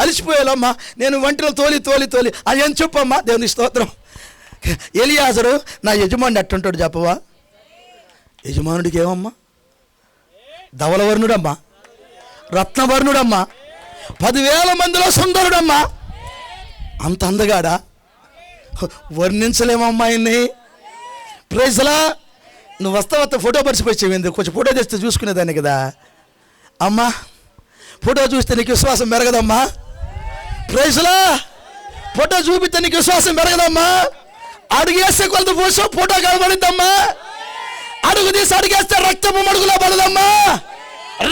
అలిసిపోయాలమ్మా. నేను వంటలు తోలి అది ఏం చెప్పమ్మా. దేవుని స్తోత్రం. ఎలియాజరు నా యజమానుడు ఎట్టుంటాడు చెప్పవా? యజమానుడికి ఏమమ్మా? ధవలవర్ణుడమ్మా, రత్నవర్ణుడమ్మా, 10,000 మందిలో సుందరుడమ్మా. అంత అందగాడా? వర్ణించలేమమ్మా ఆయన్ని. ప్రైజ్లా. నువ్వు వస్తా ఫోటో పరిచిపోయింది. కొంచెం ఫోటో తెస్తే చూసుకునేదాన్ని కదా అమ్మా. ఫోటో చూస్తే నీకు విశ్వాసం పెరగదమ్మా. ప్రైజ్లా. ఫోటో చూపిస్తే నీకు విశ్వాసం పెరగదమ్మా. అడుగేస్తే కొంత పోసో ఫోటో కనబడిద్దమ్మా. అడుగు తీసి అడిగేస్తే రక్తపు మడుగులా పడదమ్మా.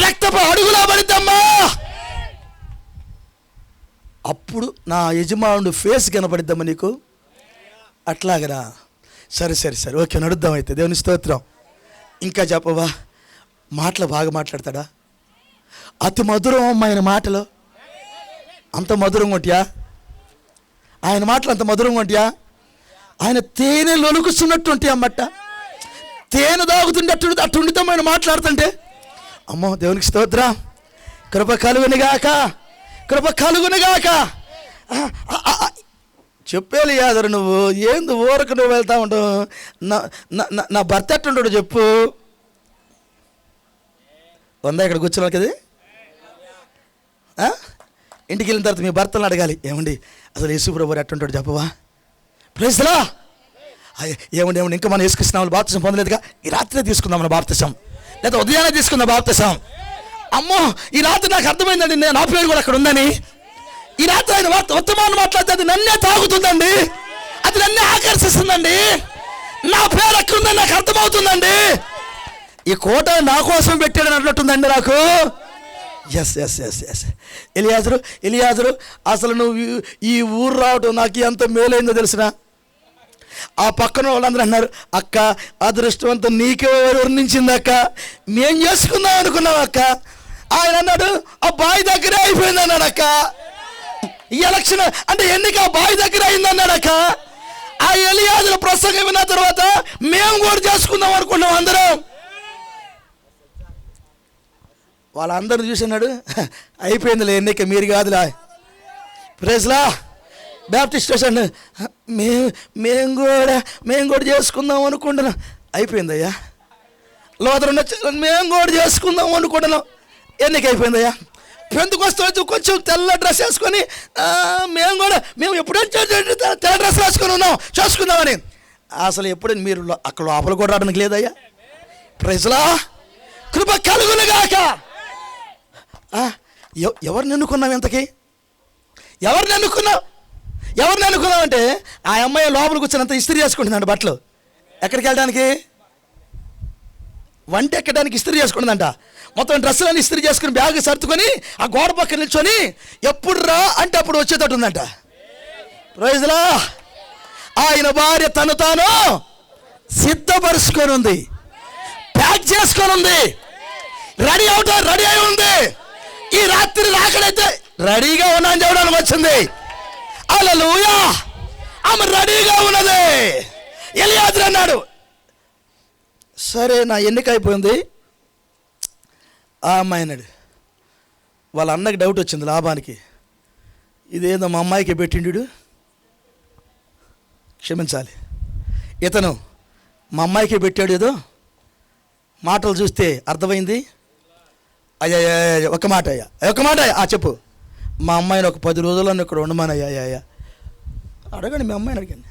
రక్తపు అడుగులా పడిద్దమ్మా. అప్పుడు నా యజమానుడు ఫేస్ కనపడిద్దమ్మా నీకు. అట్లాగరా? సరే ఓకే నడుద్దాం అయితే. దేవుని స్తోత్రం. ఇంకా చెప్పవా? మాటలు బాగా మాట్లాడతాడా? అతి మధురం అమ్మ ఆయన మాటలు. అంత మధురంగా ఉంటాయా ఆయన మాటలు? అంత మధురంగా ఉంటాయా? ఆయన తేనె లొలుకుస్తున్నట్టు ఉంటాయి అమ్మట. తేనె తాగుతుంటే అట్టుండితో ఆయన మాట్లాడుతుంటే అమ్మో దేవునికి స్తోత్రం. కృప కలుగునిగాక. చెప్పేది యాదరు. నువ్వు ఏంది ఊరకు నువ్వు వెళ్తా ఉంటావు? నా భర్త ఎట్టుంటాడు చెప్పు. ఇక్కడ కూర్చున్నావు కదా. ఇంటికి వెళ్ళిన తర్వాత మీ భర్తలను అడగాలి, ఏమండి అసలు యేసుప్రభువు ఎట్టుంటాడు చెప్పవా? ప్రైజ్లా. ఏమండి ఇంకా మనం యేసుకృష్ణ బాప్తిసం పొందలేదుగా. ఈ రాత్రే తీసుకుందాం మన బాప్తిసం, లేదా ఉదయాన్నే తీసుకుందాం బాప్తిసం. అమ్మో ఈ రాత్రి నాకు అర్థమైందండి, నేను నా పేరు కూడా అక్కడ ఉందని. ఈ రాత్రి ఆయన వర్తమానం మాట్లాడితే అది నన్నే తాగుతుందండి, అది నన్నే ఆకర్షిస్తుందండి. నా పేరు అక్కడ ఉందని నాకు అర్థమవుతుందండి. ఈ కోట నా కోసం పెట్టాడని అన్నట్టుందండి నాకు. ఎస్ ఎలియాజరు అసలు నువ్వు ఈ ఊరు రావడం నాకు ఎంత మేలైందో తెలిసిన. ఆ పక్కన వాళ్ళందరూ అన్నారు, అక్క అదృష్టవంతం నీకే వర్ణించింది అక్క, మేం చేసుకుందాం అనుకున్నాం అక్క. ఆయన అన్నాడు ఆ బావి దగ్గరే అయిపోయింది అన్నాడు అక్క. ఈ ఎలక్షన్ అంటే ఎన్నిక ఆ బావి దగ్గర అయింది అన్నాడు అక్క. ఆ ఎలియాజరు ప్రసంగం విన్న తర్వాత మేము కూడా చేసుకుందాం అనుకున్నాం అందరం. వాళ్ళందరూ చూసినాడు, అయిపోయిందిలే ఎన్నిక మీరు కాదులా. ప్రైజ్లా బ్యాప్టిస్ట్ స్టేషన్ మేము కూడా చేసుకుందాం అనుకుంటున్నాం. అయిపోయిందయ్యా. లోదరు మేము కూడా చేసుకుందాం అనుకుంటున్నాం. ఎన్నిక అయిపోయిందయ్యా. పెందుకొస్తే కొంచెం తెల్ల డ్రెస్ వేసుకొని మేము ఎప్పుడైనా తెల్ల డ్రెస్ వేసుకొని ఉన్నాం చేసుకుందామని. అసలు ఎప్పుడైనా మీరు అక్కడ లోపల కూడా రావడానికి లేదయ్యా. ప్రైజ్లా కృప కలుగునుగాక. ఎవరిని ఎన్నుకున్నావు? ఇంతకీ ఎవరిని అనుకున్నావు అంటే ఆ అమ్మాయి లోపలికి వచ్చినంత ఇస్త్రీ చేసుకుంటుందంట బట్టలు. ఎక్కడికి వెళ్ళడానికి? వంట ఎక్కడానికి ఇస్త్రీ చేసుకుంటుందంట. మొత్తం డ్రెస్సులన్నీ ఇస్త్రీ చేసుకుని బ్యాగ్ సర్దుకొని ఆ గోడ పక్కన నిల్చొని ఎప్పుడు రా అంటే అప్పుడు వచ్చేటట్టు ఉందంట. ప్రైజ్లా ఆయన భార్య తను తాను సిద్ధపరుచుకొని ఉంది, ప్యాక్ చేసుకొని ఉంది, రెడీ అయి ఉంది. ఈ రాత్రి రాకడైతే రెడీగా ఉన్నాను చెప్పడానికి వచ్చింది. హల్లెలూయా. ఆమె రెడీగా ఉన్నది. ఎలియాజరు అన్నాడు, సరే నా ఎన్నిక అయిపోయింది. ఆ అమ్మాయి అన్నాడు, వాళ్ళ అన్నకి డౌట్ వచ్చింది లాభానికి, ఇదేదో మా అమ్మాయికి పెట్టిండు, క్షమించాలి, ఇతను మా అమ్మాయికి పెట్టాడు. ఏదో మాటలు చూస్తే అర్థమైంది. అయ్యా ఒక మాట అయ్యా చెప్పు, మా అమ్మాయిని ఒక 10 రోజుల్లో ఇక్కడ ఉండమనయ్యా. అడగండి, మీ అమ్మాయిని అడగండి.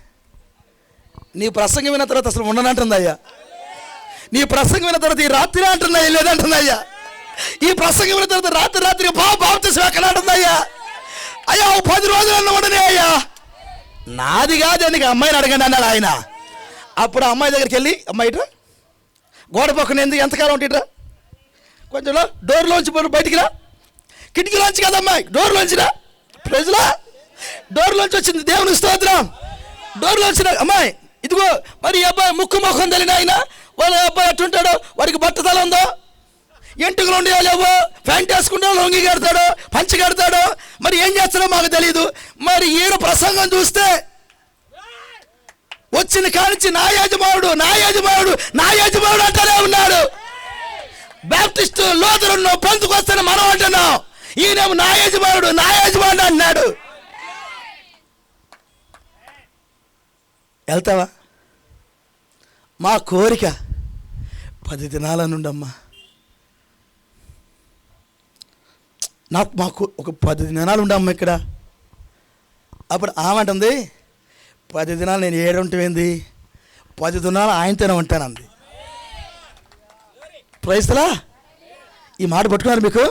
నీ ప్రసంగం విన్న తర్వాత అసలు ఉండనంటుంది అయ్యా. నీ ప్రసంగం విన్న తర్వాత ఈ రాత్రి అంటున్నాయి లేదంటుందయ్యా. ఈ ప్రసంగం విన్న తర్వాత రాత్రి బాప్తిసం ఎక్కడ అంటుందయ్యా. అయ్యా 10 రోజులన్నా ఉండనే అయ్యా. నాది కాదు, నీకు అమ్మాయిని అడగండి అన్నాడు ఆయన. అప్పుడు ఆ అమ్మాయి దగ్గరికి వెళ్ళి, అమ్మాయి ఇట్రా, గోడ పక్కన ఎందుకు ఎంతకాలం ఉంటిట్రా, కొంచెం డోర్లోంచి బయటికి రా, కిటికీలోంచి కదమ్మా డోర్లోంచి రా. ప్రజలా డోర్లోంచి వచ్చింది, దేవుని స్తోత్రం. డోర్లోంచి రా అమ్మాయి, ఇదిగో మరి అబ్బాయి ముక్కు ముఖం తెలియని ఆయన, వాళ్ళ అబ్బాయి ఎట్టుంటాడు, వాడికి బట్టతల ఉందో, ఎంటుకలు ఉండేవాళ్ళేవో, ప్యాంట్ వేసుకుంటాడు, లొంగి కడతాడు, పంచి కడతాడు, మరి ఏం చేస్తాడో మాకు తెలియదు. మరి ఈయన ప్రసంగం చూస్తే వచ్చిన కానించి నా యజమానుడు అంటానే ఉన్నాడు. బాప్టిస్టు, లూథరన్, పెంతెకోస్తేనే మనం అంటున్నాం, ఈయనేమో నా యజమానుడు అన్నాడు. వెళ్తావా? మా కోరిక 10 దినాల నుండమ్మా, మాకు ఒక 10 దినాలు ఉండమ్మా ఇక్కడ. అప్పుడు ఆమంటుంది, 10 దినాలు నేను ఏడుంటుంది, 10 దినాలు ఆయనతోనే ఉంటానంది. ప్రైస్తలా ఈ మాట పట్టుకున్నారు మీకు?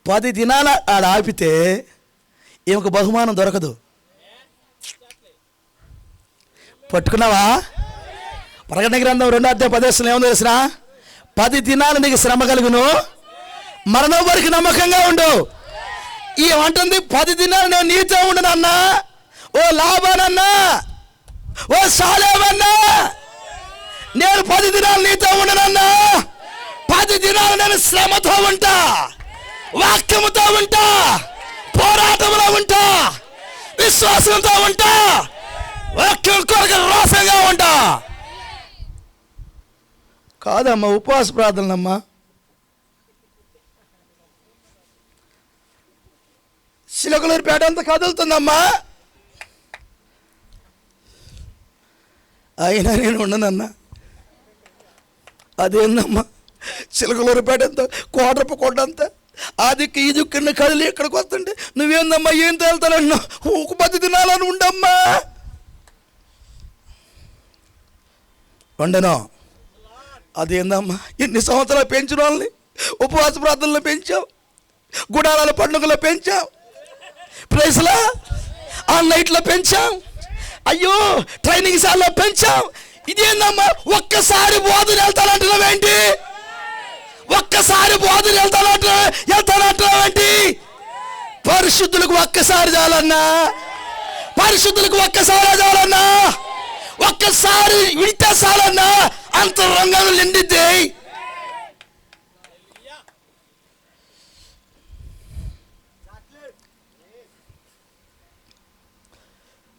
10 దినాల ఆడ ఆపితే ఈమెకు బహుమానం దొరకదు. పట్టుకున్నావా? ప్రకటన గ్రంథం 2:10 ఏముందో తెలిసిన? 10 దినాలు నీకు శ్రమ కలుగును, మరణం వరకు నమ్మకంగా ఉండు. ఏమంటుంది? 10 దినాలు నేను నీతో ఉండనన్నా, ఓ లాభానన్నా, ఓ సాలేమన్నా, నేను 10 దినాలు నీతో ఉండనన్నా. 10 దినాలు నేను శ్రమతో ఉంటా, వాక్యముతో ఉంటా, పోరాటంలో ఉంటా, విశ్వాసంతో ఉంటా, వాక్యం కొరకు రోషంగా ఉంటా. కాదమ్మా, ఉపవాస ప్రార్థనలమ్మా. చిలకలూరిపేట అంతా కదులుతుందమ్మా, అయినా నేను ఉండనన్నా. అదేందమ్మా, చిలకలూరిపేట అంతా కోటంతా ఆ దిక్కు ఈ దిక్కున్న కదిలి ఇక్కడికి వస్తుంటే నువ్వేందమ్మా ఏం తేలుతానన్నా, ఒక 10 దినాలని ఉండమ్మా. ఉండను. అదేందమ్మా, ఎన్ని సంవత్సరాలు పెంచిన వాళ్ళని ఉపవాస ప్రార్థనలో పెంచావు, గుడారాల పండుగలో పెంచావు, ప్రైస్లా ఆన్లైట్లో పెంచాం, అయ్యో ట్రైనింగ్ శాలలో పెంచాం. ఇదేందమ్మా, ఒక్కసారి బోధన వెళ్తానంటున్నావేంటి? ఒక్కసారి బోధన వెళ్తానంటున్నావేంటి? పరిశుద్ధులకు ఒక్కసారి చాలన్నా, పరిశుద్ధులకు ఒక్కసారి చాలన్నా, ఒక్కసారి వింటే చాలన్నా, అంతరంగం నిండిద్ది.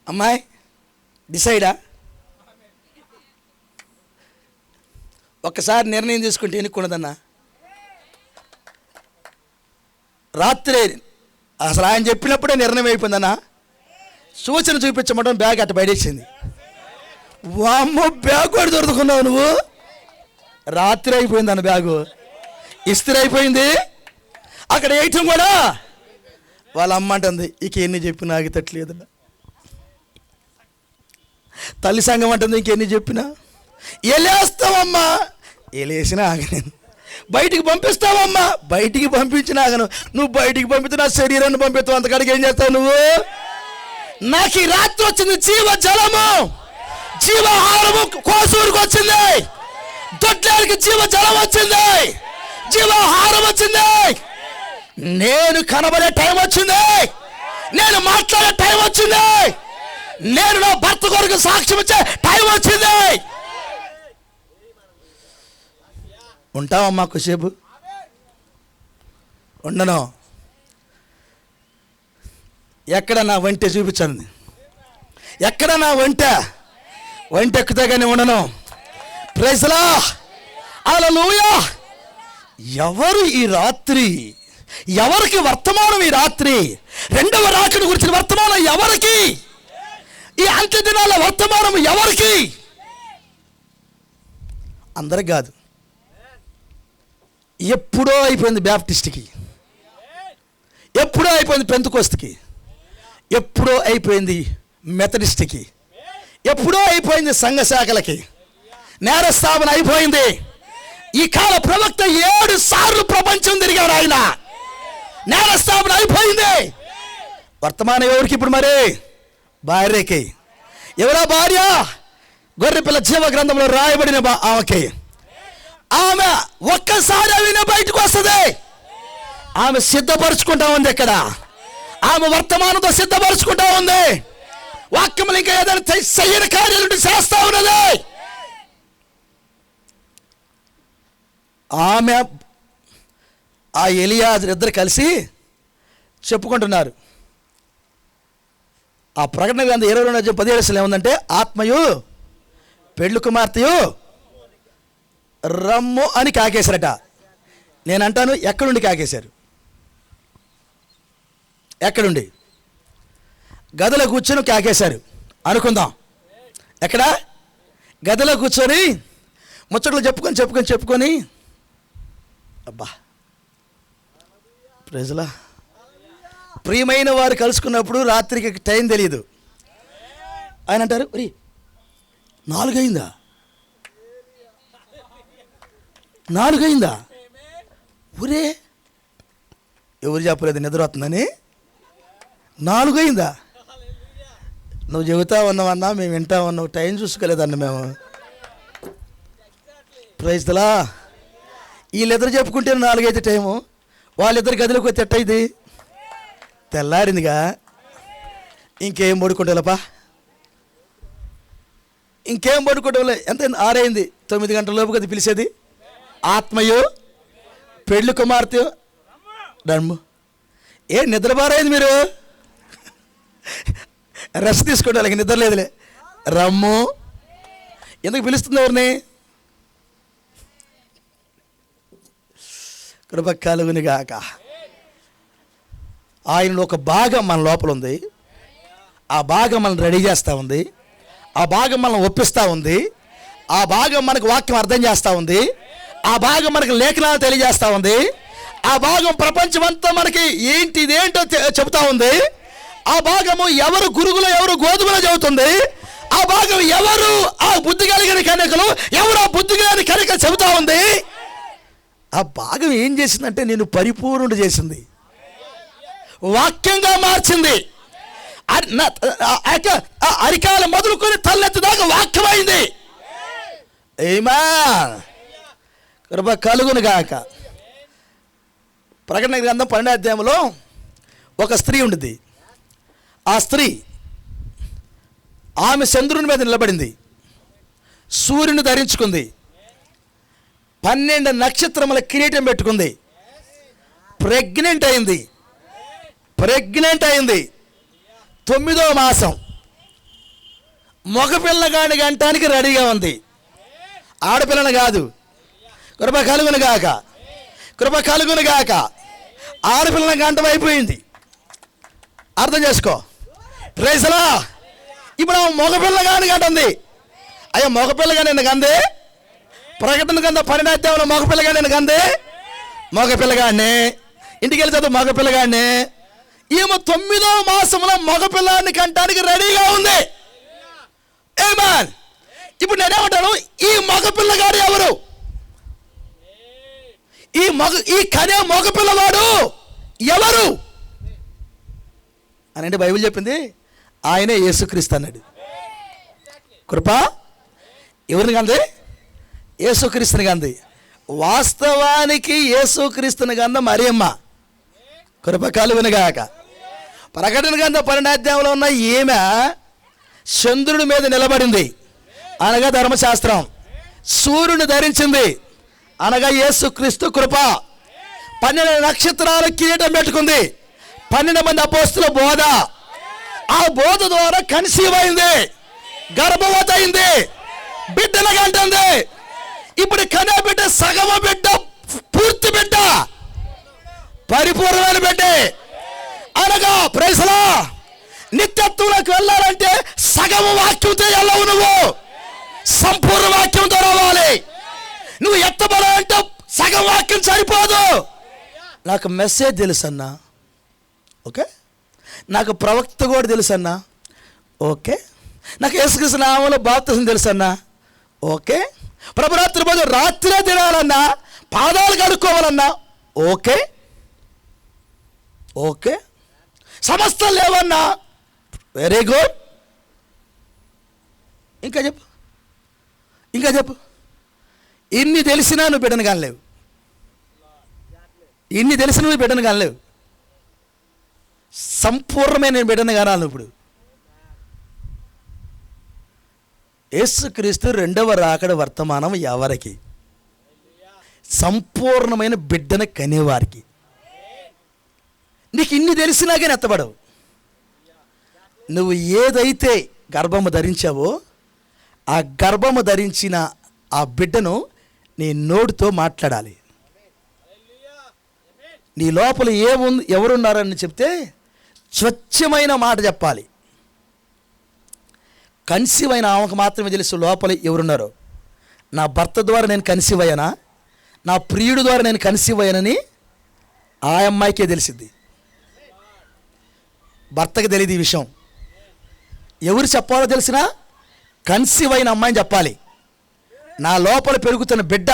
అమ్మాయి డిసైడా? ఒక్కసారి నిర్ణయం తీసుకుంటే ఎన్నుకున్నదన్నా. రాత్రి అసలు ఆయన చెప్పినప్పుడే నిర్ణయం అయిపోయిందన్న. సూచన చూపించమంటాం, బ్యాగ్ అట్ట బయటేసింది. వామ్మో, బ్యాగ్ కూడా దొరుకున్నావు నువ్వు. రాత్రి అయిపోయింది అన్న, బ్యాగు ఇస్త్రీ అయిపోయింది. అక్కడ వేయటం కూడా వాళ్ళ అమ్మ అంటుంది, ఇక ఎన్ని చెప్పినా ఆగితట్లేదన్న. తల్లి సంఘం అంటుంది, ఇంకెన్ని చెప్పినా ఎలేస్తావమ్మా, ఎలేసినా ఆగనేను. బయటికి పంపిస్తావమ్మా, బయటికి పంపించిన ఆగను. నువ్వు బయటికి పంపితే నా శరీరాన్ని పంపిస్తావు, అంతకాడికి ఏం చేస్తావు నువ్వు? నాకు ఈ రాత్రి వచ్చింది జీవ జలము, జీవాహారము కోసూరుకు వచ్చింది, దొడ్లానికి జీవ జలం వచ్చింది, జీవాహారం వచ్చింది. నేను కనబడే టైం వచ్చింది, నేను మాట్లాడే టైం వచ్చింది, నేను నా భర్త కొరకు సాక్ష్యం ఇచ్చే టైం వచ్చింది. ఉంటావమ్మా కొద్దిసేపు? ఉండను. ఎక్కడ నా వంట చూపించండి, ఎక్కడ నా వంట ఎక్కితే కానీ ఉండను. ప్రైజ్ లా, హల్లెలూయా. ఎవరు ఈ రాత్రి, ఎవరికి వర్తమానం ఈ రాత్రి? రెండవ రాకడ గురించిన వర్తమానం ఎవరికి? ఈ అంత్య దినాల వర్తమానం ఎవరికి? అందరికి కాదు. ఎప్పుడో అయిపోయింది బ్యాప్టిస్ట్కి, ఎప్పుడో అయిపోయింది పెంతెకోస్తుకి, ఎప్పుడో అయిపోయింది మెథడిస్ట్కి, ఎప్పుడో అయిపోయింది సంఘ శాఖలకి. నేరస్థాపన అయిపోయింది. ఈ కాల ప్రవక్త 7 సార్లు ప్రపంచం తిరిగాడు ఆయన. నేరస్థాపన అయిపోయింది. వర్తమానం ఎవరికి ఇప్పుడు? మరి భార్యకి. ఎవరా భార్య? గొర్రెపిల్ల జీవ గ్రంథంలో రాయబడిన ఆమెకి. ఆమె ఒక్కసారి విన బయటకు వస్తుంది. ఆమె సిద్ధపరుచుకుంటా ఉంది. ఎక్కడ? ఆమె వర్తమానంతో సిద్ధపరుచుకుంటా ఉంది. వాక్యములు ఇంకా ఏదైనా చెయ్యని కార్యాలు చేస్తా ఉన్నది. ఆమె ఆ ఎలియాజరు ఇద్దరు కలిసి చెప్పుకుంటున్నారు. ఆ ప్రకటన గ్రంథం 22:17 ఏముందంటే, ఆత్మయు పెళ్లి కుమార్తెయు రమ్ము అని కాకేశారట. నేను అంటాను, ఎక్కడుండి కాకేశారు? ఎక్కడుండి? గదిలో కూర్చొని కాకేశారు అనుకుందాం. ఎక్కడ? గదిలో కూర్చొని ముచ్చట్లు చెప్పుకొని అబ్బా, ప్రజలా, ప్రియమైన వారు కలుసుకున్నప్పుడు రాత్రికి టైం తెలియదు. ఆయన అంటారు, ఒరి 4 అయిందా? 4 అయిందా? ఒరే, ఎవరు చెప్పలేదు నిద్ర వస్తుందని? 4 అయిందా? నువ్వు చెబుతా ఉన్నావన్నా, మేము వింటా ఉన్నావు, టైం చూసుకోలేదన్న మేము. ప్రైజ్ లా. వీళ్ళిద్దరు చెప్పుకుంటే 4 అయితే టైము, వాళ్ళిద్దరు గదిలోకి వచ్చి ఎట్టయిది? తెల్లారిందిగా, ఇంకేం పడుకుంటాలపా, ఇంకేం పడుకోవటంలే. ఎంత 6 అయింది, 9 గంటల లోపు కదా పిలిచేది. ఆత్మయు పెళ్లి కుమార్తె రమ్ము. ఏ నిద్రబారైంది మీరు? రెస్ట్ తీసుకోండి, అలాగే నిద్ర లేదులే. రమ్ము. ఎందుకు పిలుస్తుంది ఎవరిని? కృప కలుగును గాక. ఆయనలో ఒక భాగం మన లోపల ఉంది. ఆ భాగం మనల్ని రెడీ చేస్తూ ఉంది. ఆ భాగం మనల్ని ఒప్పిస్తూ ఉంది. ఆ భాగం మనకు వాక్యం అర్థం చేస్తూ ఉంది. ఆ భాగం మనకు లేఖనాలు తెలియజేస్తూ ఉంది. ఆ భాగం ప్రపంచమంతా మనకి ఇదేంటో చెబుతూ ఉంది. ఆ భాగము ఎవరు గురుగులో ఎవరు గోధుమలో చెబుతుంది. ఆ భాగం ఎవరు ఆ బుద్ధి కలిగిన కనికలు, ఎవరు ఆ బుద్ధి కలిగిన కనికలు చెబుతూ ఉంది. ఆ భాగం ఏం చేసిందంటే నేను పరిపూర్ణుడు చేసింది, వాక్యంగా మార్చింది. అరికాల మొదలుకొని తలెత్తి దాకా వాక్యమైంది. ఏమా కృప కలుగును గాక. ప్రకటన గ్రంథం 12వ అధ్యాయంలో ఒక స్త్రీ ఉంటుంది. ఆ స్త్రీ ఆమె చంద్రుని మీద నిలబడింది, సూర్యుని ధరించుకుంది, 12 నక్షత్రముల కిరీటం పెట్టుకుంది, ప్రెగ్నెంట్ అయింది. 9వ మాసం, మగపిల్లగాని గంటానికి రెడీగా ఉంది. ఆడపిల్లని కాదు. కృప కలుగును గాక, కృప కలుగును గాక. ఆడపిల్లని గంటం అయిపోయింది. అర్థం చేసుకో. ప్రైజ్లా. ఇప్పుడు మగపిల్లగాని గంటుంది. అయ్యా మగపిల్లగా నేను గంది. ప్రకటన కింద 12వ అధ్యాయంలో మగపిల్లగా నేను గంది. మగపిల్లగాడిని ఇంటికి వెళ్ళి చదువు. మగపిల్లగాడిని ఈమె 9వ మాసంలో మగపిల్లాన్ని కంటానికి రెడీగా ఉంది. ఆమేన్. ఇప్పుడు నేనేమంటాను, ఈ మగపిల్లగాడు ఎవరు? ఈ కనే మగపిల్లవాడు ఎవరు అని అంటే బైబిల్ చెప్పింది ఆయనే యేసుక్రీస్తు అన్నాడు. కృప ఎవరిని కంది? యేసుక్రీస్తుని కంది. వాస్తవానికి యేసుక్రీస్తుని కంద మరియమ్మ. కృప కలుగునుగాక. ప్రకటన గ్రంథం 12వ అధ్యాయంలో ఉన్న ఈమె చంద్రుడి మీద నిలబడింది అనగా ధర్మశాస్త్రం. సూర్యుని ధరించింది అనగా యేసుక్రీస్తు కృప. 12 నక్షత్రాలు కిరీటం పెట్టుకుంది. 12 మంది అపోస్తుల బోధ. ఆ బోధ ద్వారా కన్సీవ్ అయింది, గర్భవతి అయింది, బిడ్డలు కంటుంది. ఇప్పుడు కనే బిడ్డ సగమ బిడ్డ, పూర్తి బిడ్డ, పరిపూర్ణమైన బిడ్డ అనగా ప్రైజ్లా. నిత్యత్వంలోకి వెళ్ళాలంటే సగము వాక్యంతో వెళ్ళవు, నువ్వు సంపూర్ణ వాక్యంతో రావాలి. నువ్వు ఎత్తబడాలంటే సగం వాక్యం సరిపోదు. నాకు మెసేజ్ తెలుసన్నా, ఓకే. నాకు ప్రవక్త కూడా తెలుసన్నా, ఓకే. నాకు యేసుక్రీస్తు నామములో బాప్తిసం తెలుసన్నా, ఓకే. ప్రభురాత్రి రోజు రాత్రే తినాలన్నా, పాదాలు కడుక్కోవాలన్నా, ఓకే ఓకే. సమస్తం లేవన్నా, వెరీ గుడ్. ఇంకా చెప్పు, ఇంకా చెప్పు. ఇన్ని తెలిసినా నువ్వు బిడ్డను కానలేవు. ఇన్ని తెలిసిన నువ్వు బిడ్డను కానలేవు. సంపూర్ణమైన బిడ్డను కానాలి. ఇప్పుడు యేసుక్రీస్తు 2వ రాకడ వర్తమానం ఎవరికి? సంపూర్ణమైన బిడ్డను కనేవారికి. నీకు ఇన్ని తెలిసినా కానీ ఎత్తబడవు. నువ్వు ఏదైతే గర్భము ధరించావో ఆ గర్భము ధరించిన ఆ బిడ్డను నీ నోటితో మాట్లాడాలి. నీ లోపల ఎవరున్నారని చెప్తే స్వచ్ఛమైన మాట చెప్పాలి. కన్సీవ్ అయిన ఆమెకు మాత్రమే తెలుసు లోపల ఎవరున్నారో. నా భర్త ద్వారా నేను కన్సీవ్ అయ్యానా, నా ప్రియుడు ద్వారా నేను కన్సీవ్ అయ్యానని ఆ అమ్మాయికే తెలిసింది. భర్తకి తెలియదు ఈ విషయం. ఎవరు చెప్పాలో తెలిసినా కన్సీవ్ అయిన అమ్మాయిని చెప్పాలి. నా లోపల పెరుగుతున్న బిడ్డ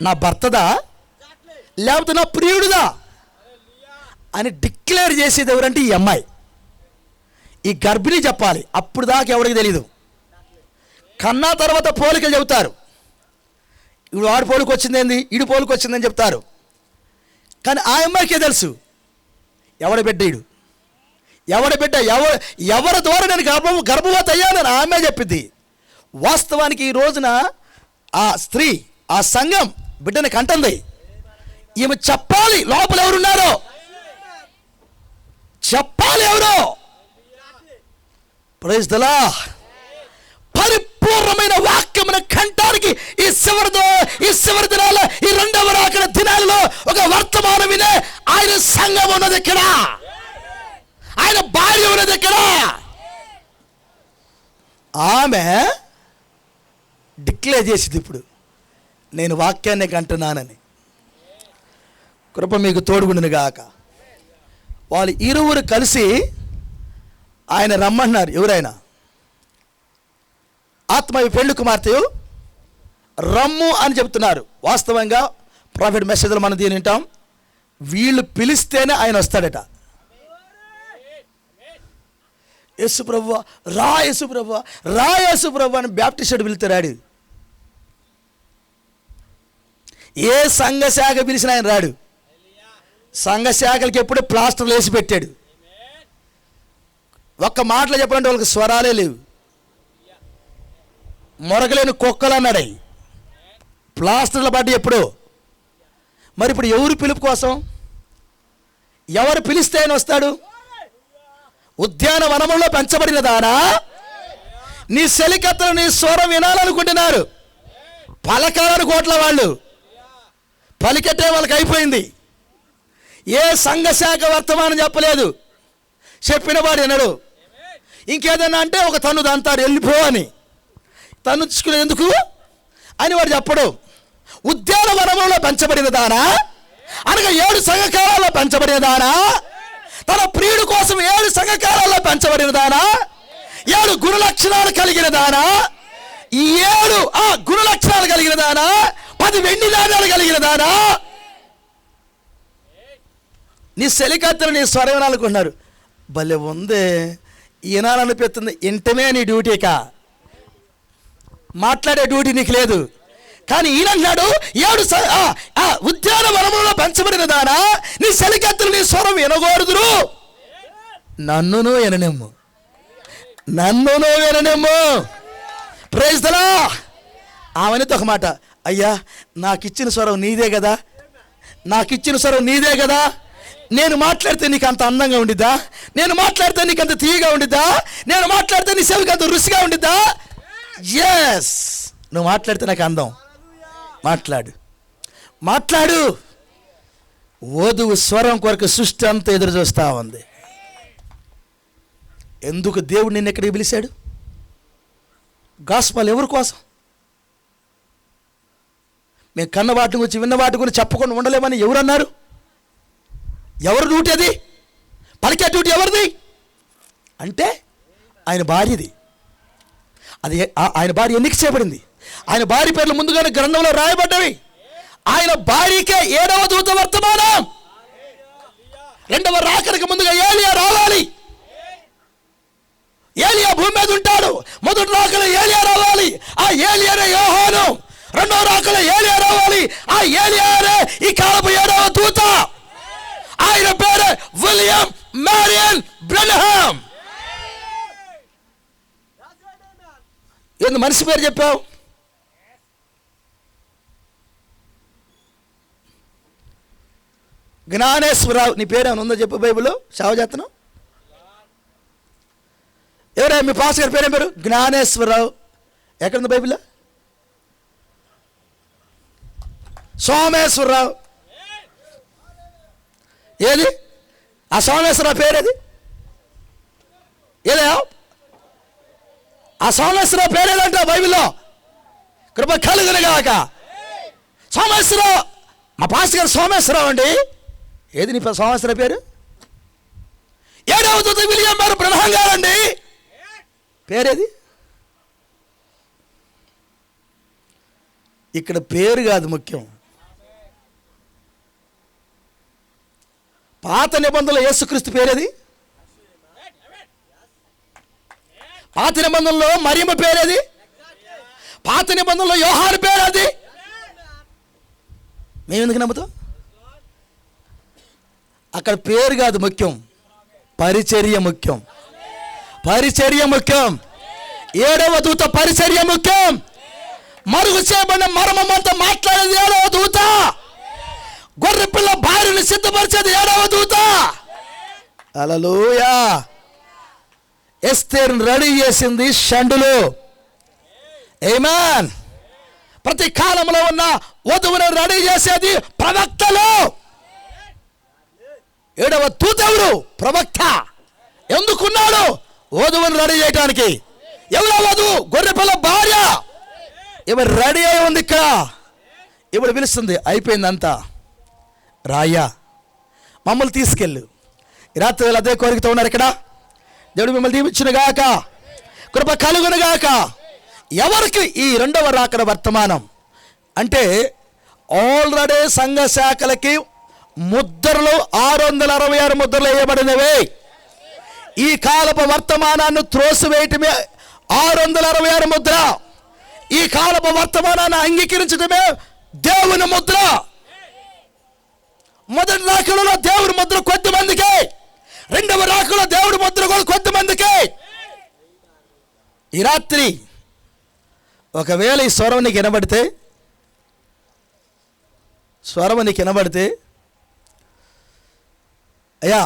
నా భర్తదా లేకపోతే నా ప్రియుడుదా అని డిక్లేర్ చేసేది ఎవరంటే ఈ అమ్మాయి. ఈ గర్భిణి చెప్పాలి. అప్పుడు దాకా ఎవరికి తెలీదు. కన్నా తర్వాత పోలికలు చెబుతారు. ఇప్పుడు వాడి పోలికి వచ్చిందేంది, ఈడు పోలికి వచ్చిందని చెప్తారు. కానీ ఆ అమ్మాయికే తెలుసు ఎవడి బిడ్డ ఈడు, ఎవడి బిడ్డ, ఎవరి ద్వారా నేను గర్భవతి అయ్యానని ఆమె చెప్పింది. వాస్తవానికి ఈ రోజున ఆ స్త్రీ, ఆ సంఘం బిడ్డని కంటుంది. ఈమె చెప్పాలి లోపల ఎవరున్నారో, చెప్పాలి ఎవరో. Praise the lord. పరిపూర్ణమైన వాక్యమును కంటానికి ఈ చివరి దినాల, ఈ 2వ రాకడ దినాలలో ఒక వర్తమానం వినే ఆయన సంఘం ఉన్నది ఇక్కడ, ఆయన భార్య ఉన్నది ఇక్కడ. ఆమె డిక్లేర్ చేసింది ఇప్పుడు నేను వాక్యాన్ని కంటున్నానని. కృప మీకు తోడుగుండును గాక. వాళ్ళు ఇరువురు కలిసి ఆయన రమ్మన్నారు. ఎవరైనా ఆత్మ పెళ్లి కుమార్తెయు రమ్ము అని చెప్తున్నారు. వాస్తవంగా ప్రాఫిట్ మెసేజ్లో మనం దీని వింటాం. వీళ్ళు పిలిస్తేనే ఆయన వస్తాడట. యేసు ప్రభువా రా, యేసు ప్రభువా రా, యేసు ప్రభువా అని బ్యాప్టిస్టుడు పిలుతాడు. ఏ సంఘ శాఖ పిలిచినా ఆయన రాడు. సంఘ శాఖలకి ఎప్పుడూ ప్లాస్టర్లు వేసి పెట్టాడు. ఒక్క మాటలో చెప్పాలంటే వాళ్ళకి స్వరాలే లేవు. మొరగలేని కుక్కలు అన్నాడు. ప్లాస్టర్ల పాటు ఎప్పుడు. మరి ఇప్పుడు ఎవరు పిలుపు కోసం, ఎవరు పిలిస్తే ఆయన వస్తాడు? ఉద్యానవనంలో పెంచబడిన దానా, నీ సెలికత్తలు నీ స్వరం వినాలనుకుంటున్నారు. పలకాలను కోట్ల వాళ్ళు పలికట్టే వాళ్ళకి అయిపోయింది. ఏ సంఘశాఖ వర్తమానం చెప్పలేదు. చెప్పిన వాడు వినడు. ఇంకేదన్నా అంటే ఒక తన్ను దంతారు, వెళ్ళిపో అని. తన్ను తీసుకునేది ఎందుకు అని వాడు చెప్పడు. ఉద్యానవనంలో పెంచబడిన దానా, అనగా 7 సంఘకాలాల్లో పెంచబడిన దానా, తన ప్రియుడి కోసం 7 సంఘకాలాల్లో పెంచబడిన దానా, 7 గుణలక్షణాలు కలిగిన దానా, 7 గుణలక్షణాలు కలిగిన దానా, 10 వెండి నాణ్యాలు కలిగిన దానా. నీ సెలికత్తెలు నీ స్వరం వినాలనుకుంటున్నారు. భలే ఉందే, ఈనాలనిపిస్తుంది. ఇంటమే నీ డ్యూటీకా, మాట్లాడే డ్యూటీ నీకు లేదు. కానీ ఈయనంటున్నాడు 7 ఉద్యానవనంలో పెంచబడిన దానా, నీ సెలికత్తెలు నీ స్వరం వినకూడదురు, నన్నును విననిమ్ము, నన్నును విననిమ్ము. Praise the lord. ఆమెనితో ఒక మాట, అయ్యా నాకిచ్చిన స్వరం నీదే కదా, నాకిచ్చిన స్వరం నీదే కదా. నేను మాట్లాడితే నీకు అంత అందంగా ఉండిద్దా? నేను మాట్లాడితే నీకు అంత తీయగా ఉండిద్దా? నేను మాట్లాడితే నీ చెవికి అంత రుచిగా ఉండిద్దా? ఎస్, నువ్వు మాట్లాడితే నాకు అందం. మాట్లాడు, మాట్లాడు. వధువు స్వరం కొరకు సృష్టి అంతా ఎదురు చూస్తూ ఉంది. ఎందుకు దేవుడు నిన్ను ఎక్కడికి పిలిచాడు? గాస్పల్ ఎవరి కోసం? మేము కన్న వాటి గురించి విన్న వాటి గురించి చెప్పకుండా ఉండలేమని ఎవరన్నారు? ఎవరు డ్యూటీ అది? పలికే డ్యూటీ ఎవరిది అంటే ఆయన భార్యది. అది ఆయన భార్య ఎన్నిక చేయబడింది. ఆయన భార్య పేర్లు ముందుగానే గ్రంథంలో రాయబడ్డవి. ఆయన భార్యకే 7వ దూత వర్తమానం. 2వ రాకడకి ముందుగా ఏలియా రావాలి. ఏలియా భూమి మీద ఉంటాడు. మొదటి రాకడ ఏలియా రావాలి. ఆ ఏలియానే యోహాను. 2వ రాకడ ఏలియా రావాలి. ఆ ఏలియానే ఈ కాలపు 7వ దూత. ఆయన పేరు విలియం మ్యారియన్ బ్రెన్హామ్. ఏంది మనిషి పేరు చెప్పావు? జ్ఞానేశ్వరరావు. నీ పేరు ఏమైనా ఉందో చెప్పు బైబిల్లో. శావజాతనం ఎవరే? మీ పాస్ గారి పేరేం పేరు? జ్ఞానేశ్వరరావు. ఎక్కడుంది బైబిల్లో? సోమేశ్వరరావు. ఏది ఆ సోమేశ్వరరావు పేరేది? ఏదే ఆ సోమేశ్వరరావు పేరేదంటావు బైబిల్లో? కృప కలుగునుగాక. సోమేశ్వరరావు మా పాస్ గారు సోమేశ్వరరావు అండి. ఏది నీ సోమేశ్వర పేరు? 7వ దూత విలియం బ్రెన్హామ్ గారండి. పేరేది? ఇక్కడ పేరు కాదు ముఖ్యం. పాత నిబంధనలో యేసుక్రీస్తు పేరేది? పాత నిబంధనలో మరియమ్మ పేరేది? పాత నిబంధనలో యోహాను పేరేది? మేము ఎందుకు నమ్ముతాం? అక్కడ పేరు కాదు ముఖ్యం, పరిచర్య ముఖ్యం. పరిచర్య ముఖ్యం. 7వ దూత పరిచర్య ముఖ్యం. మరుగు చేయబడిన మర్మమంతా మాట్లాడేది 7వ దూత. గొర్రె పిల్ల భార్యను సిద్ధపరిచేది 7వ దూత. హల్లెలూయా. ఎస్తేరును రెడీ చేసింది షండులు. ఆమేన్. ప్రతి కాలంలో ఉన్న వధువును రెడీ చేసేది ప్రవక్తలు. 7వ దూత ఎవరు? ప్రవక్త. ఎందుకున్నాడు? వధువును రెడీ చేయడానికి. ఎవరో వధువు? గొర్రెపిల్ల భార్య. ఇవి రెడీ అయి ఉంది. ఇక్కడ ఇప్పుడు పిలుస్తుంది. అయిపోయిందంతా. రాయ్యా మమ్మల్ని తీసుకెళ్ళు. రాత్రి వేళ అదే కోరికతో ఉన్నారు ఇక్కడ. దేవుడు మిమ్మల్ని దీవించునుగాక, కృప కలుగునుగాక. ఎవరికి ఈ 2వ రాకడ వర్తమానం అంటే ఆల్రెడీ సంఘ శాఖలకి ముద్రలు 666 ముద్రలు వేయబడినవే. ఈ కాలపు వర్తమానాన్ని త్రోసివేయటమే 666 ముద్ర. ఈ కాలపు వర్తమానాన్ని అంగీకరించడమే దేవుని ముద్ర. మొదటి రాకడలో దేవుడి ముద్ర కొద్దిమందికి, 2వ రాకడలో దేవుడి ముద్ర కూడా కొద్దిమందికి. ఈ రాత్రి ఒకవేళ ఈ స్వరం నీకు వినబడితే, అయ్యా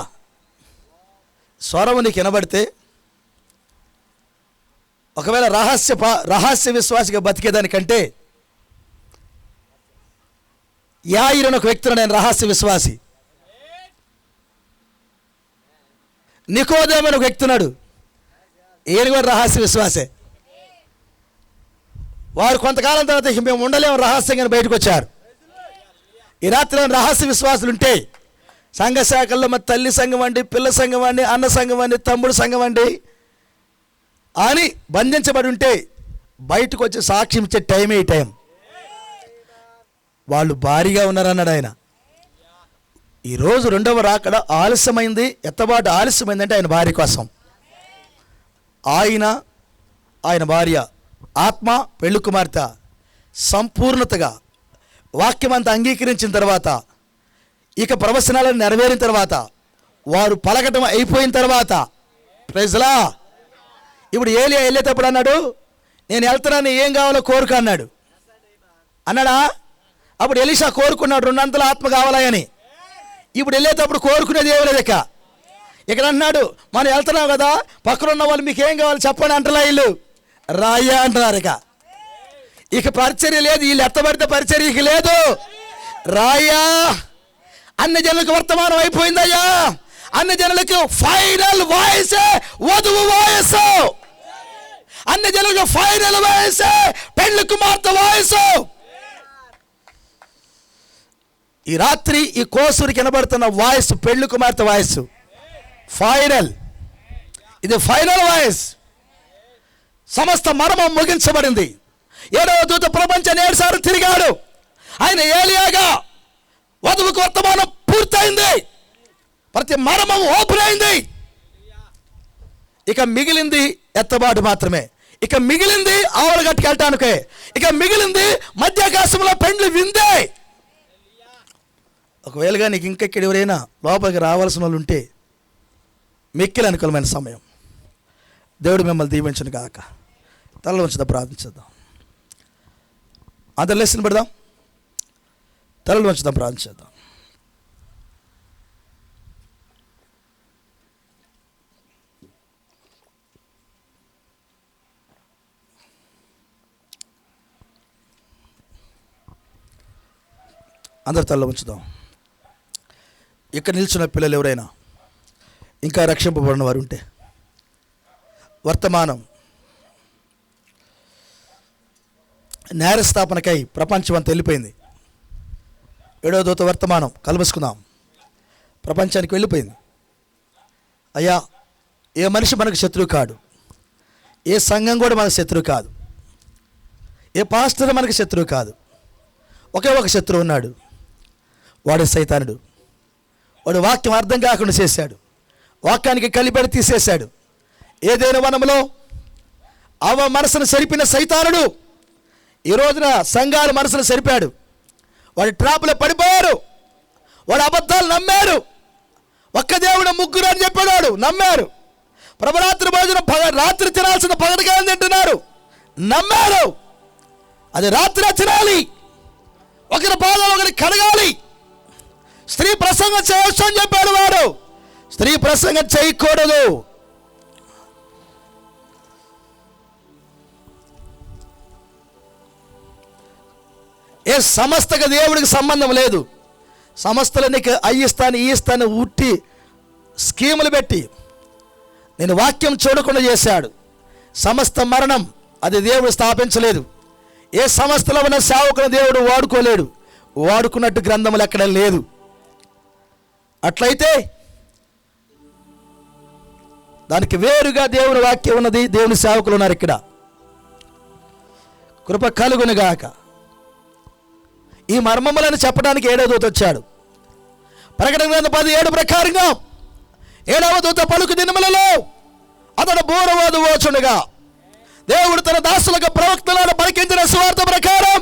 స్వరం నీకు వినబడితే, ఒకవేళ రహస్య విశ్వాసిగా బతికేదానికంటే యాయిరని ఒక వ్యక్తిని, నేను రహస్య విశ్వాసి, నికోదేము అనే ఒక వ్యక్తి ఉన్నాడు. ఈయన కూడా రహస్య విశ్వాసే. వారు కొంతకాలం తర్వాత మేము ఉండలేము రహస్యంగా బయటకు వచ్చారు. ఈ రాత్రి రహస్య విశ్వాసులు ఉంటే సంఘ శాఖల్లో మరి తల్లి సంఘం అండి, పిల్ల సంఘం అండి, అన్న సంఘం అండి, తమ్ముడు సంఘం అండి అని బంధించబడి ఉంటే బయటకు వచ్చి సాక్ష్యం ఇచ్చే టైమే ఈ టైం. వాళ్ళు భారీగా ఉన్నారన్నాడు ఆయన. ఈరోజు రెండవ రాకడ ఆలస్యమైంది. ఎత్తబాటు ఆలస్యమైందంటే ఆయన భార్య కోసం. ఆయన భార్య ఆత్మ పెళ్లి కుమార్తె సంపూర్ణతగా వాక్యమంతా అంగీకరించిన తర్వాత, ఇక ప్రవచనాలను నెరవేరిన తర్వాత, వారు పలకటం అయిపోయిన తర్వాత, ప్రైజ్లా, ఇప్పుడు ఏలియా వెళ్ళేటప్పుడు అన్నాడు, నేను వెళ్తున్నాను, ఏం కావాలో కోరుక అన్నాడా? అప్పుడు ఎలీషా కోరుకున్నాడు 2 అంతల ఆత్మ కావాలని. ఇప్పుడు వెళ్ళేటప్పుడు కోరుకునేది ఏమి లేదు. ఇక్కడ అన్నాడు, మనం వెళ్తున్నాం కదా, పక్కన ఉన్న వాళ్ళు మీకు ఏం కావాలి చెప్పండి అంటలా, వీళ్ళు రాయ్యా అంటున్నారు. ఇక పరిచర్య లేదు, వీళ్ళు ఎత్తబడితే పరిచర్యకి లేదు. రాయ్యా, అన్ని జనులకు వర్తమానం అయిపోయిందయ్యా. అన్ని జనులకు ఫైనల్ వాయిస్ వధువు వాయిస్, అన్ని జనులకు ఫైనల్ వాయిస్ పెళ్లి కుమార్తె వాయిస్. ఈ రాత్రి ఈ కోసూరికి వినబడుతున్న వాయిస్ పెళ్లి కుమార్తె వాయిస్ ఫైనల్. ఇది ఫైనల్ వాయిస్. సమస్త మర్మం ముగించబడింది. 7వ దూత ప్రపంచాన్ని 7 సార్లు తిరిగాడు. ఆయన ఏలియాగా వధువుకు వర్తమానం పూర్తయింది. ప్రతి మర్మం ఓపెన్ అయింది. ఇక మిగిలింది ఎత్తబాటు మాత్రమే. ఇక మిగిలింది ఆవలగట్టుకు వెళ్ళటానికే. ఇక మిగిలింది మధ్యాకాశంలో పెండ్లి విందే. ఒకవేళగా నీకు ఇంకెక్కడ ఎవరైనా లోపలికి రావాల్సిన వాళ్ళు ఉంటే మిక్కిలి అనుకూలమైన సమయం. దేవుడు మిమ్మల్ని దీవించను గాక. తలలో ఉంచుదా ప్రార్థించేద్దాం. అందరు లెసన్ పెడదాం. తలలో ఉంచుదాం, ప్రార్థించేద్దాం. అందరు తలలో ఉంచుదాం. ఇక్కడ నిల్చున్న పిల్లలు ఎవరైనా ఇంకా రక్షింపబడిన వారు ఉంటే, వర్తమానం నేరస్థాపనకై ప్రపంచం అంతా వెళ్ళిపోయింది. 7వ దూత వర్తమానం కలుపుకుందాం, ప్రపంచానికి వెళ్ళిపోయింది. అయ్యా, ఏ మనిషి మనకు శత్రువు కాడు, ఏ సంఘం కూడా మనకు శత్రువు కాదు, ఏ పాస్టర్ మనకు శత్రువు కాదు. ఒకే ఒక శత్రువు ఉన్నాడు, వాడు సైతానుడు. వాడు వాక్యం అర్థం కాకుండా చేశాడు, వాక్యానికి కలిపెడి తీసేశాడు. ఏదైనా వనంలో అవ మనసును సరిపిన సైతానుడు ఈ రోజున సంఘాల మనసును సరిపాడు. వాడి ట్రాప్లో పడిపోయారు. వాడు అబద్ధాలు నమ్మారు. ఒక్క దేవుడు ముగ్గురు అని చెప్పాడు, నమ్మారు. ప్రభరాత్రి భోజనం రాత్రి తినాల్సిన పగటిగా తింటున్నారు, నమ్మారు. అది రాత్రి తినాలి, ఒకరి పాదాలు ఒకరి కడగాలి. స్త్రీ ప్రసంగం చేయొచ్చు అని చెప్పాడు వాడు. స్త్రీ ప్రసంగం చేయకూడదు. ఏ సమస్తగా దేవుడికి సంబంధం లేదు. సమస్తలు నీకు అయ్యిస్తాను ఈ ఇస్తాను ఉట్టి స్కీములు పెట్టి నేను వాక్యం చూడకుండా చేశాడు. సమస్త మరణం అది దేవుడు స్థాపించలేదు. ఏ సమస్తలో ఉన్న సేవకుని దేవుడు వాడుకోలేడు. వాడుకున్నట్టు గ్రంథములు ఎక్కడ లేదు. అట్లయితే దానికి వేరుగా దేవుని వాక్యం ఉన్నది, దేవుని సేవకులు ఉన్నారు. ఇక్కడ కృప కలుగునుగాక. ఈ మర్మములను చెప్పడానికి 7వ దూత వచ్చాడు. ప్రకటన గ్రంథం 10:7 ప్రకారంగా 7వ దూత పలుకు దినములలో అతడు బూరవాదు వచ్చుండగా దేవుడు తన దాసులకు ప్రవక్తలను పలికించిన సువార్త ప్రకారం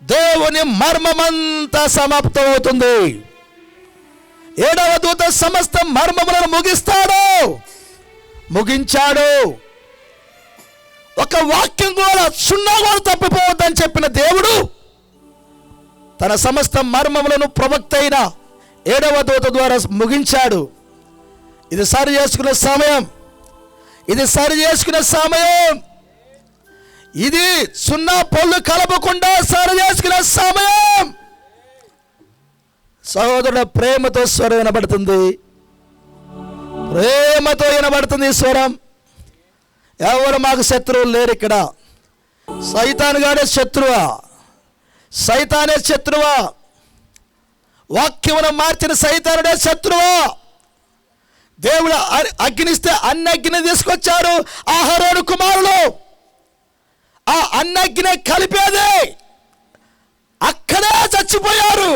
దేవుని మర్మమంతా సమాప్తమవుతుంది. 7వ దూత సమస్త మర్మములను ముగించాడు. ఒక వాక్యం కూడా సున్నా కూడా తప్పిపోవద్దని చెప్పిన దేవుడు తన సమస్త మర్మములను ప్రవక్త అయిన 7వ దూత ద్వారా ముగించాడు. ఇది సరి చేసుకునే సమయం. ఇది సున్నా పొల్లు కలపకుండా సరి చేసుకునే సమయం. సహోదరుల ప్రేమతో స్వరం వినబడుతుంది. ప్రేమతో వినబడుతుంది ఈ స్వరం. ఎవరు మాకు శత్రువులు లేరు ఇక్కడ. సైతాను గాడే శత్రువా? సైతానే శత్రువా? వాక్యమును మార్చిన సైతానుడే శత్రువా? దేవుడు అగ్నిస్తే అన్ని అగ్ని తీసుకొచ్చారు అహరోను కుమారులు. ఆ అన్ని అగ్ని కలిపేది అక్కడే చచ్చిపోయారు.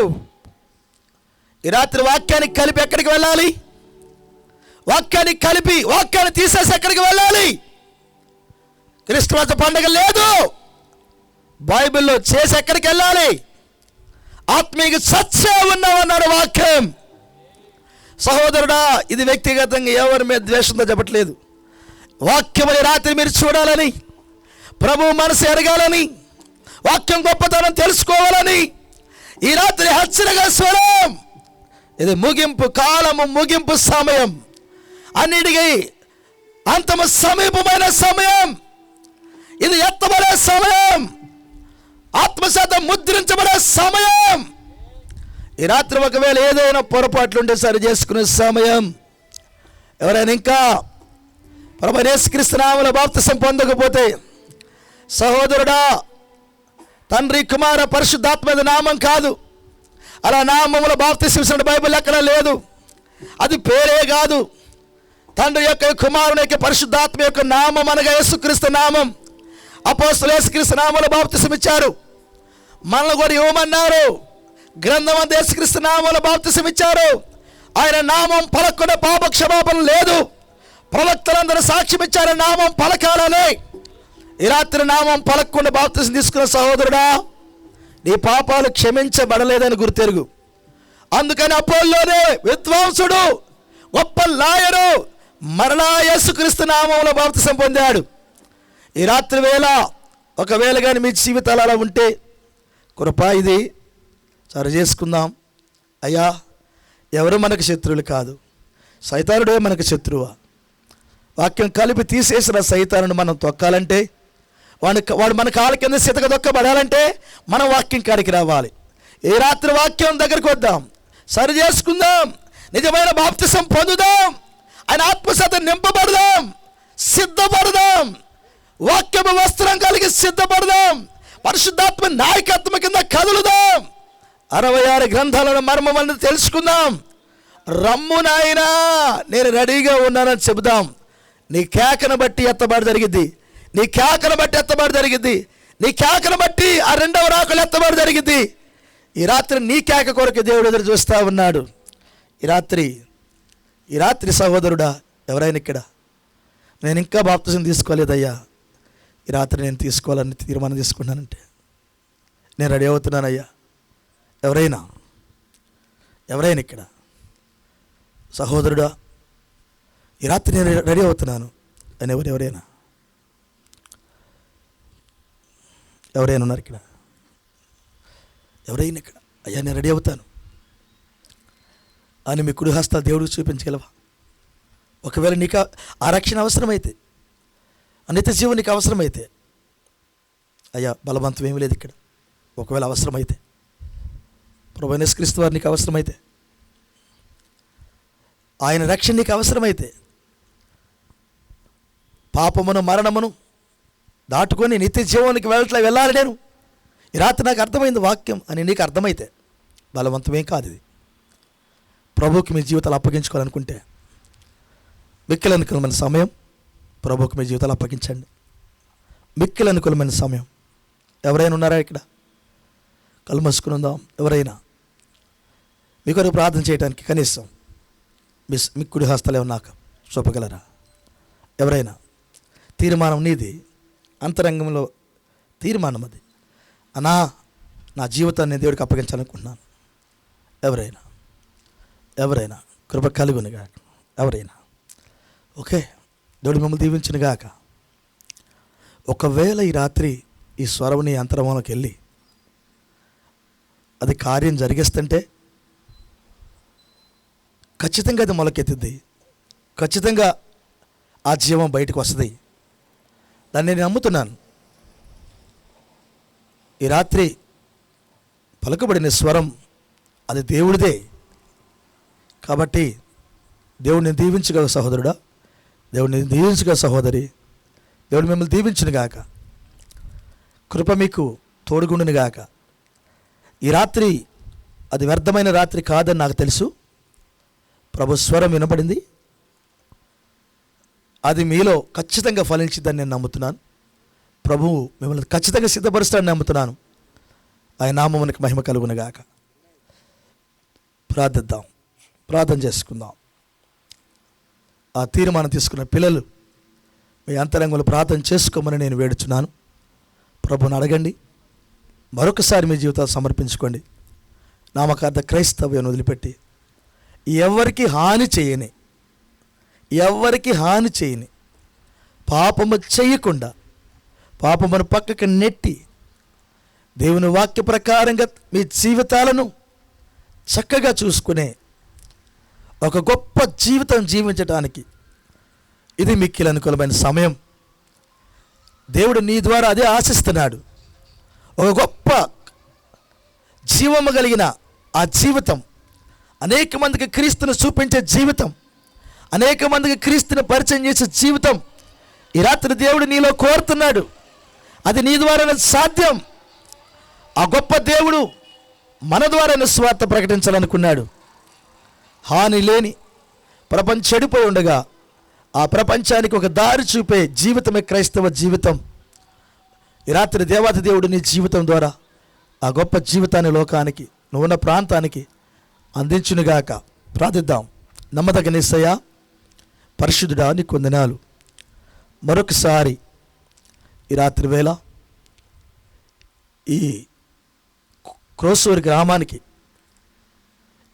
ఈ రాత్రి వాక్యానికి కలిపి ఎక్కడికి వెళ్ళాలి? వాక్యాన్ని కలిపి వాక్యాన్ని తీసేసి ఎక్కడికి వెళ్ళాలి? క్రిస్మస్ పండుగ లేదు, బైబిల్లో చేసి ఎక్కడికి వెళ్ళాలి? ఆత్మీయ సత్యం ఉన్నామన్నాడు వాక్యం. సహోదరుడా, ఇది వ్యక్తిగతంగా ఎవరి మీద ద్వేషంతో చెప్పట్లేదు. వాక్యమని రాత్రి మీరు చూడాలని, ప్రభువు మనసు ఎరగాలని, వాక్యం గొప్పతనం తెలుసుకోవాలని ఈ రాత్రి హెచ్చరిక స్వరం. ఇది ముగింపు కాలము, ముగింపు సమయం, అన్నిటికీ అంతము సమీపమైన సమయం. ఇది ఎత్తబడే సమయం, ఆత్మశాతం ముద్రించబడే సమయం. ఈ రాత్రి ఒకవేళ ఏదైనా పొరపాట్లుంటే సరి చేసుకునే సమయం. ఎవరైనా ఇంకా ప్రభువైన యేసుక్రీస్తు నామములో బాప్తిసం పొందకపోతే, సహోదరుడా, తండ్రి కుమార పరిశుద్ధాత్మ నామం కాదు. అలా నామములో బాప్తిసం ఇచ్చిన బైబిల్ ఎక్కడ లేదు. అది పేరే కాదు. తండ్రి యొక్క, కుమారుని యొక్క, పరిశుద్ధాత్మ యొక్క నామం అనగా యేసుక్రీస్తు నామం. అపోస్తలులు యేసుక్రీస్తు నామములో బాప్తిసం ఇచ్చారు. మనల్ని కూడా ఇవ్వమన్నారు. గ్రంథం అంతా యేసుక్రీస్తు నామములో బాప్తిసం ఇచ్చారు. ఆయన నామం పలకకుండా పాప క్షమాపణ లేదు. ప్రవక్తలందరూ సాక్ష్యం ఇచ్చారు నామం పలకాలని. ఈ రాత్రి నామం పలకకుండా బాప్తిసం తీసుకున్న సహోదరుడా, నీ పాపాలు క్షమించబడలేదని గుర్తెరుగు. అందుకని అపోల్లోనే విద్వాంసుడు, గొప్ప లాయరు మరలా యేసుక్రీస్తు నామములో బాప్తిసం పొందాడు. ఈ రాత్రి వేళ ఒకవేళ కానీ మీ జీవితాలు అలా ఉంటే, కృప ఇది సరి చేసుకుందాం. అయ్యా, ఎవరు మనకు శత్రువులు కాదు, సైతానుడే మనకు శత్రువా? వాక్యం కలిపి తీసేసిన సైతానుని మనం తొక్కాలంటే, వాడు మన కాళ్ళ కింద సితక దొక్కబడాలంటే మనం వాక్యం కాడికి రావాలి. ఈ రాత్రి వాక్యం దగ్గరికి వద్దాం, సరి చేసుకుందాం, నిజమైన బాప్తిసం పొందుదాం, ఆయన ఆత్మశాతం నింపబడదాం, సిద్ధపడదాం, వాక్యము వస్త్రం కలిగి సిద్ధపడదాం, పరిశుద్ధాత్మ నాయకత్వం కింద కదులుదాం, 66 గ్రంథాలను మర్మమని తెలుసుకుందాం. రమ్ము నాయనా, నేను రెడీగా ఉన్నానని చెబుదాం. నీ కేకను బట్టి ఎత్తబాటు జరిగిద్ది, నీ కేకను బట్టి ఎత్తబాటు జరిగిద్ది, నీ కేకను బట్టి ఆ రెండవ రాకులు ఎత్తబాటు జరిగిద్ది. ఈ రాత్రి నీ కేక కొరకు దేవుడు ఎదురు చూస్తూ ఉన్నాడు. ఈ రాత్రి సహోదరుడా, ఎవరైనా ఇక్కడ నేను ఇంకా బాప్తిసం తీసుకోలేదయ్యా, ఈ రాత్రి నేను తీసుకోవాలని తీర్మానం తీసుకున్నానంటే నేను రెడీ అవుతున్నానయ్యా. ఎవరైనా ఇక్కడ సహోదరుడా, ఈ రాత్రి నేను రెడీ అవుతున్నాను అని ఎవరైనా ఉన్నారు ఇక్కడ? ఎవరైనా ఇక్కడ, అయ్యా నేను రెడీ అవుతాను అని మీ కుడి హస్తాలు దేవుడికి చూపించగలవా? ఒకవేళ నీకు ఆ రక్షణ అవసరమైతే, నిత్య జీవం నీకు అవసరమైతే, అయ్యా బలవంతం ఏమీ లేదు ఇక్కడ, ఒకవేళ అవసరమైతే, ప్రభువైన యేసుక్రీస్తు వారు నీకు అవసరమైతే, ఆయన రక్షణ నీకు అవసరమైతే, పాపమును మరణమును దాటుకొని నిత్య జీవానికి వెళ్ళాలి నేను. ఈ రాత్రి నాకు అర్థమైంది వాక్యం అని నీకు అర్థమైతే, బలవంతమేం కాదు ఇది. ప్రభువుకి మీ జీవితాలు అప్పగించుకోవాలనుకుంటే మిక్కిలి అనుకూలమైన సమయం, ప్రభువుకి మీ జీవితాలు అప్పగించండి. మిక్కిలి అనుకూలమైన సమయం. ఎవరైనా ఉన్నారా ఇక్కడ? కళ్ళు మూసుకుని ఉందాం. ఎవరైనా మీ కొరకు ప్రార్థన చేయడానికి కనీసం మీ కుడి హస్తాలు ఏమన్నాక చూపగలరా? ఎవరైనా తీర్మానం నీది, అంతరంగంలో తీర్మానం అది, అన్నా నా జీవితాన్ని దేవుడికి అప్పగించాలనుకుంటున్నాను. ఎవరైనా కృప కలుగునుగా. ఎవరైనా ఓకే, దేవుడు మిమ్మల్ని దీవించునుగాక. ఒకవేళ ఈ రాత్రి ఈ స్వరం అంతరంగంలోకి వెళ్ళి అది కార్యం జరిగిస్తుంటే ఖచ్చితంగా అది మొలకెత్తుద్ది, ఖచ్చితంగా ఆ జీవం బయటకు వస్తుంది. దాన్ని నేను నమ్ముతున్నాను. ఈ రాత్రి పలుకబడిన స్వరం అది దేవుడిదే. కాబట్టి దేవుడిని దీవించగల సహోదరుడా, దేవుడిని దీవించగల సహోదరి, దేవుడు మిమ్మల్ని దీవించునుగాక. కృప మీకు తోడుగుండునుగాక. ఈ రాత్రి అది వ్యర్థమైన రాత్రి కాదని నాకు తెలుసు. ప్రభు స్వరం వినపడింది. అది మీలో ఖచ్చితంగా ఫలించిద్దని నేను నమ్ముతున్నాను. ప్రభువు మిమ్మల్ని ఖచ్చితంగా సిద్ధపరుస్తాడని నమ్ముతున్నాను. ఆయన నామమునకు మహిమ కలుగునుగాక. ప్రార్థిద్దాం, ప్రార్థన చేసుకుందాం. ఆ తీర్మానం తీసుకున్న పిల్లలు మీ అంతరంగంలో ప్రార్థన చేసుకోమని నేను వేడుచున్నాను. ప్రభువుని అడగండి. మరొకసారి మీ జీవితాలు సమర్పించుకోండి. నామకార్థ క్రైస్తవ్యాన్ని వదిలిపెట్టి ఎవరికి హాని చేయని పాపము చేయకుండా పాపమును పక్కకు నెట్టి దేవుని వాక్య ప్రకారంగా మీ జీవితాలను చక్కగా చూసుకునే ఒక గొప్ప జీవితం జీవించడానికి ఇది మిక్కిలి అనుకూలమైన సమయం. దేవుడు నీ ద్వారా అదే ఆశిస్తున్నాడు. ఒక గొప్ప జీవము కలిగిన ఆ జీవితం, అనేక మందికి క్రీస్తును చూపించే జీవితం, అనేక మందికి క్రీస్తుని పరిచయం చేసే జీవితం ఈ రాత్రి దేవుడు నీలో కోరుతున్నాడు. అది నీ ద్వారానే సాధ్యం. ఆ గొప్ప దేవుడు మన ద్వారానే స్వార్థ ప్రకటించాలనుకున్నాడు. హాని లేని ప్రపంచం చెడిపోయి ఉండగా ఆ ప్రపంచానికి ఒక దారి చూపే జీవితమే క్రైస్తవ జీవితం. ఈ రాత్రి దేవాది దేవుడు నీ జీవితం ద్వారా ఆ గొప్ప జీవితాన్ని లోకానికి, నువ్వున్న ప్రాంతానికి అందించునుగాక. ప్రార్థిద్దాం. నమ్మదగిన యేసయ్యా, పరిశుద్ధుడా, నీకు వందనాలు. మరొకసారి ఈ రాత్రి వేళ ఈ క్రోసూరు గ్రామానికి,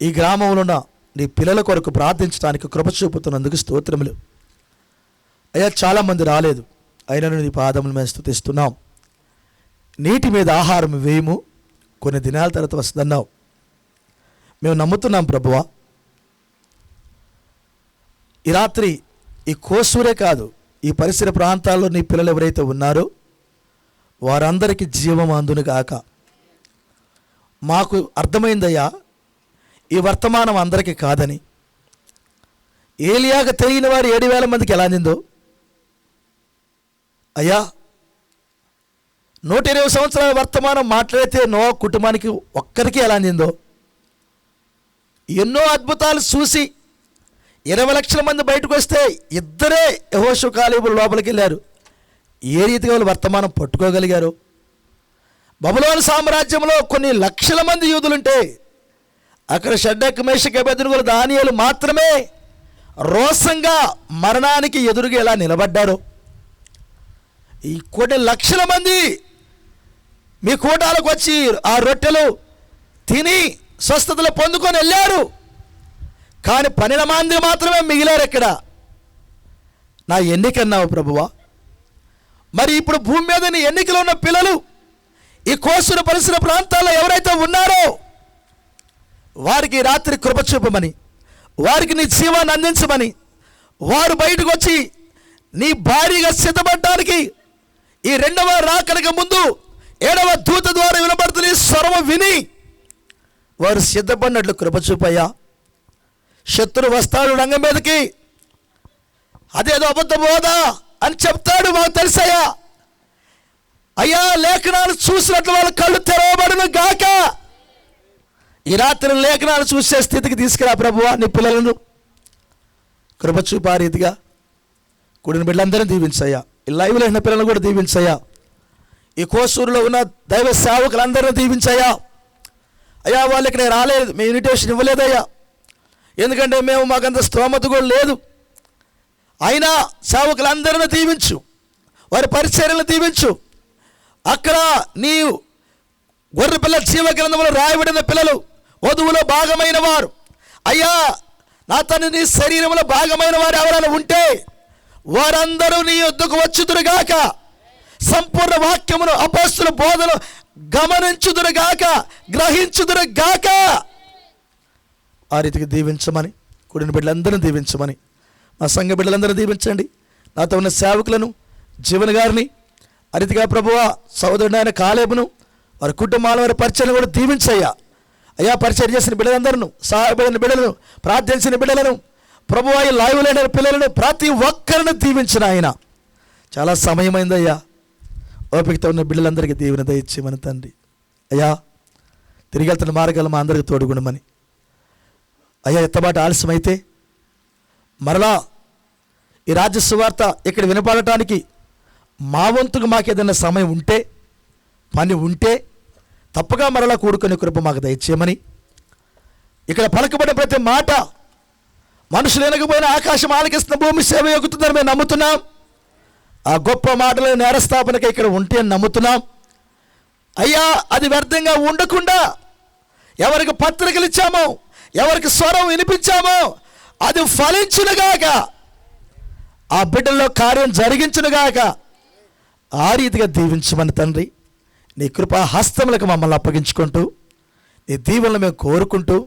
ఈ గ్రామంలో ఉన్న నీ పిల్లల కొరకు ప్రార్థించడానికి కృప చూపుతున్నందుకు స్తోత్రములు. అయ్యా, చాలామంది రాలేదు, అయినను నీ పాదములు మేము స్తుతిస్తున్నాం. నీటి మీద ఆహారం వేయము, కొన్ని దినాల తర్వాత వస్తుందన్నావు. మేము నమ్ముతున్నాం ప్రభువా. ఈ రాత్రి ఈ కోసూరే కాదు, ఈ పరిసర ప్రాంతాల్లో నీ పిల్లలు ఎవరైతే ఉన్నారో వారందరికీ జీవం అందును గాక. మాకు అర్థమైందయ్యా, ఈ వర్తమానం అందరికీ కాదని. ఏలియాగా తెలియని వారు 7,000 మందికి ఎలా అందిందో అయ్యా, 120 సంవత్సరాల వర్తమానం మాట్లాడితే నోవా కుటుంబానికి ఒక్కరికి ఎలా అందిందో, ఎన్నో అద్భుతాలు చూసి 20 లక్షల మంది బయటకు వస్తే ఇద్దరే యెహోషువ కాలేబులు లోపలికి వెళ్ళారు. ఏ రీతిగా వాళ్ళు వర్తమానం పట్టుకోగలిగారు? బబులోను సామ్రాజ్యంలో కొన్ని లక్షల మంది యూదులుంటే అక్కడ షడ్డక్, మేషక్, అబేద్నెగోలు, దానియేలు మాత్రమే రోషంగా మరణానికి ఎదురుగా ఎలా నిలబడ్డారు? ఈ కొన్ని లక్షల మంది మీ కూటాలకు వచ్చి ఆ రొట్టెలు తిని స్వస్థతలు పొందుకొని వెళ్ళారు. కానీ 12 మంది మాత్రమే మిగిలారు. ఎక్కడ నా ఎన్నికన్నావు ప్రభువా? మరి ఇప్పుడు భూమి మీద నీ ఎన్నికలో ఉన్న పిల్లలు ఈ కోసూరు పరిసర ప్రాంతాల్లో ఎవరైతే ఉన్నారో వారికి రాత్రి కృప చూపమని, వారికి నీ జీవాన్ని అందించమని, వారు బయటకు వచ్చి నీ భారీగా సిద్ధపడటానికి ఈ 2వ రాకడకు ముందు 7వ దూత ద్వారా వినబడుతున్న స్వరము విని వారు సిద్ధపడినట్లు కృప చూపయ్యా. శత్రువు వస్తాడు రంగం మీదకి, అదేదో అబద్ధ బోధ అని చెప్తాడు, మాకు తెలుసయ్యా. అయ్యా, లేఖనాలు చూసినట్లు వాళ్ళ కళ్ళు తెరవబడును గాక. ఈ రాత్రి లేఖనాలు చూసే స్థితికి తీసుకురా ప్రభువా. నీ పిల్లలను కృప చూపా రీతిగా కూడిన బిడ్డలందరినీ దీవించయ్యా. ఈ లైవ్లో ఉన్న పిల్లలను కూడా దీవించయ్యా. ఈ కోసూరులో ఉన్న దైవ సేవకులందరినీ దీవించయ్యా. అయ్యా, వాళ్ళకి నేను రాలేదు, మేము ఇన్విటేషన్ ఇవ్వలేదయ్యా, ఎందుకంటే మేము మాకంత స్తోమత కూడా లేదు. అయినా సేవకులందరినీ దీవించు, వారి పరిచర్యలను దీవించు. అక్కడ నీ గొర్రె పిల్ల జీవ గ్రంథంలో రాయబడిన పిల్లలు వధువులో భాగమైన వారు, అయ్యా నా తండ్రి, నీ శరీరంలో భాగమైన వారు ఎవరైనా ఉంటే వారందరూ నీ యొద్దకు వచ్చుదురుగాక. సంపూర్ణ వాక్యమును, అపోస్తుల బోధను గమనించుదురుగాక, గ్రహించుదురుగాక. ఆ రీతికి దీవించమని, కూడిన బిడ్డలందరినీ దీవించమని, మా సంఘ బిడ్డలందరినీ దీవించండి. నాతో ఉన్న సేవకులను, జీవన్ గారిని, ఆ రీతిగా ప్రభువా సోదరుడైన కాలేబును, వారి కుటుంబాల వారి పరిచయం కూడా దీవించయ్యా. అయ్యా, పరిచయం చేసిన బిడ్డలందరూ, సహాయపడిన బిడ్డలను, ప్రార్థించిన బిడ్డలను, ప్రభు అయ్యి లైవ్ లేని పిల్లలను ప్రతి ఒక్కరిని దీవించిన ఆయన. చాలా సమయమైందయ్యా, ఓపికతో ఉన్న బిడ్డలందరికీ దీవెన దయచేయమని తండ్రి. అయ్యా, తిరిగి వెళ్తున్న మార్గాలు మా అందరికీ తోడుగుండమని. అయ్యా, ఎత్తబాటు ఆలస్యమైతే మరలా ఈ రాజ్య సువార్త ఇక్కడ వినపడటానికి మా వంతుకు మాకేదైనా సమయం ఉంటే, పని ఉంటే తప్పగా మరలా కూడుకునే కృప మాకు దయచేయమని. ఇక్కడ పలకబడిన ప్రతి మాట మనుషులు ఎనకపోయిన ఆకాశం ఆలకిస్తున్న భూమి సేవ యొగుతుందని మేము నమ్ముతున్నాం. ఆ గొప్ప మాటల నేరస్థాపనకి ఇక్కడ ఉంటే అని నమ్ముతున్నాం. అయ్యా, అది వ్యర్థంగా ఉండకుండా ఎవరికి పత్రికలు ఇచ్చామో, ఎవరికి స్వరం వినిపించామో అది ఫలించునుగాక, ఆ బిడ్డల్లో కార్యం జరిగించునుగాక. ఆ రీతిగా దీవించమని తండ్రి, నీ కృపా హస్తములకు మమ్మల్ని అప్పగించుకుంటూ, నీ దీవెనలు మేము కోరుకుంటూ,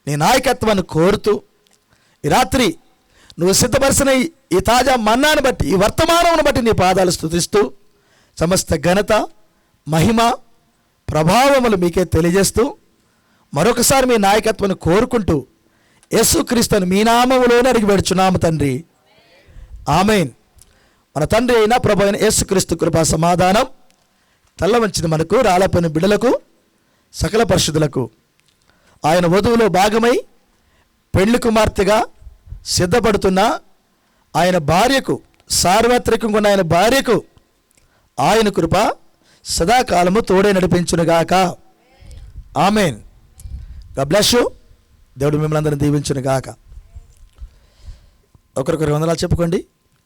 నీ నాయకత్వాన్ని కోరుతూ, ఈ రాత్రి నువ్వు సిద్ధపరిచిన ఈ తాజా మన్నాను బట్టి, ఈ వర్తమానమును బట్టి నీ పాదాలు స్తుతిస్తూ, సమస్త ఘనత, మహిమ, ప్రభావములు మీకే తెలియజేస్తూ, మరొకసారి మీ నాయకత్వాన్ని కోరుకుంటూ, యేసుక్రీస్తుని మీ నామములోనే అడిగి పెడుచున్నాము తండ్రి. ఆమేన్. మన తండ్రి అయిన ప్రభు అయిన యేసుక్రీస్తు కృపా సమాధానం తల్లవంచిన మనకు, రాలపని బిడ్డలకు, సకల పరిశుద్ధులకు, ఆయన వధువులో భాగమై పెళ్లి కుమార్తెగా సిద్ధపడుతున్న ఆయన భార్యకు, సార్వత్రికంగా ఉన్న ఆయన భార్యకు ఆయన కృప సదాకాలము తోడే నడిపించునుగాక. ఆమేన్. God bless you. దేవుడు మిమ్మల్ని అందరిని దీవించునుగాక. ఒకరికొకరు వందనాలు చెప్పుకోండి.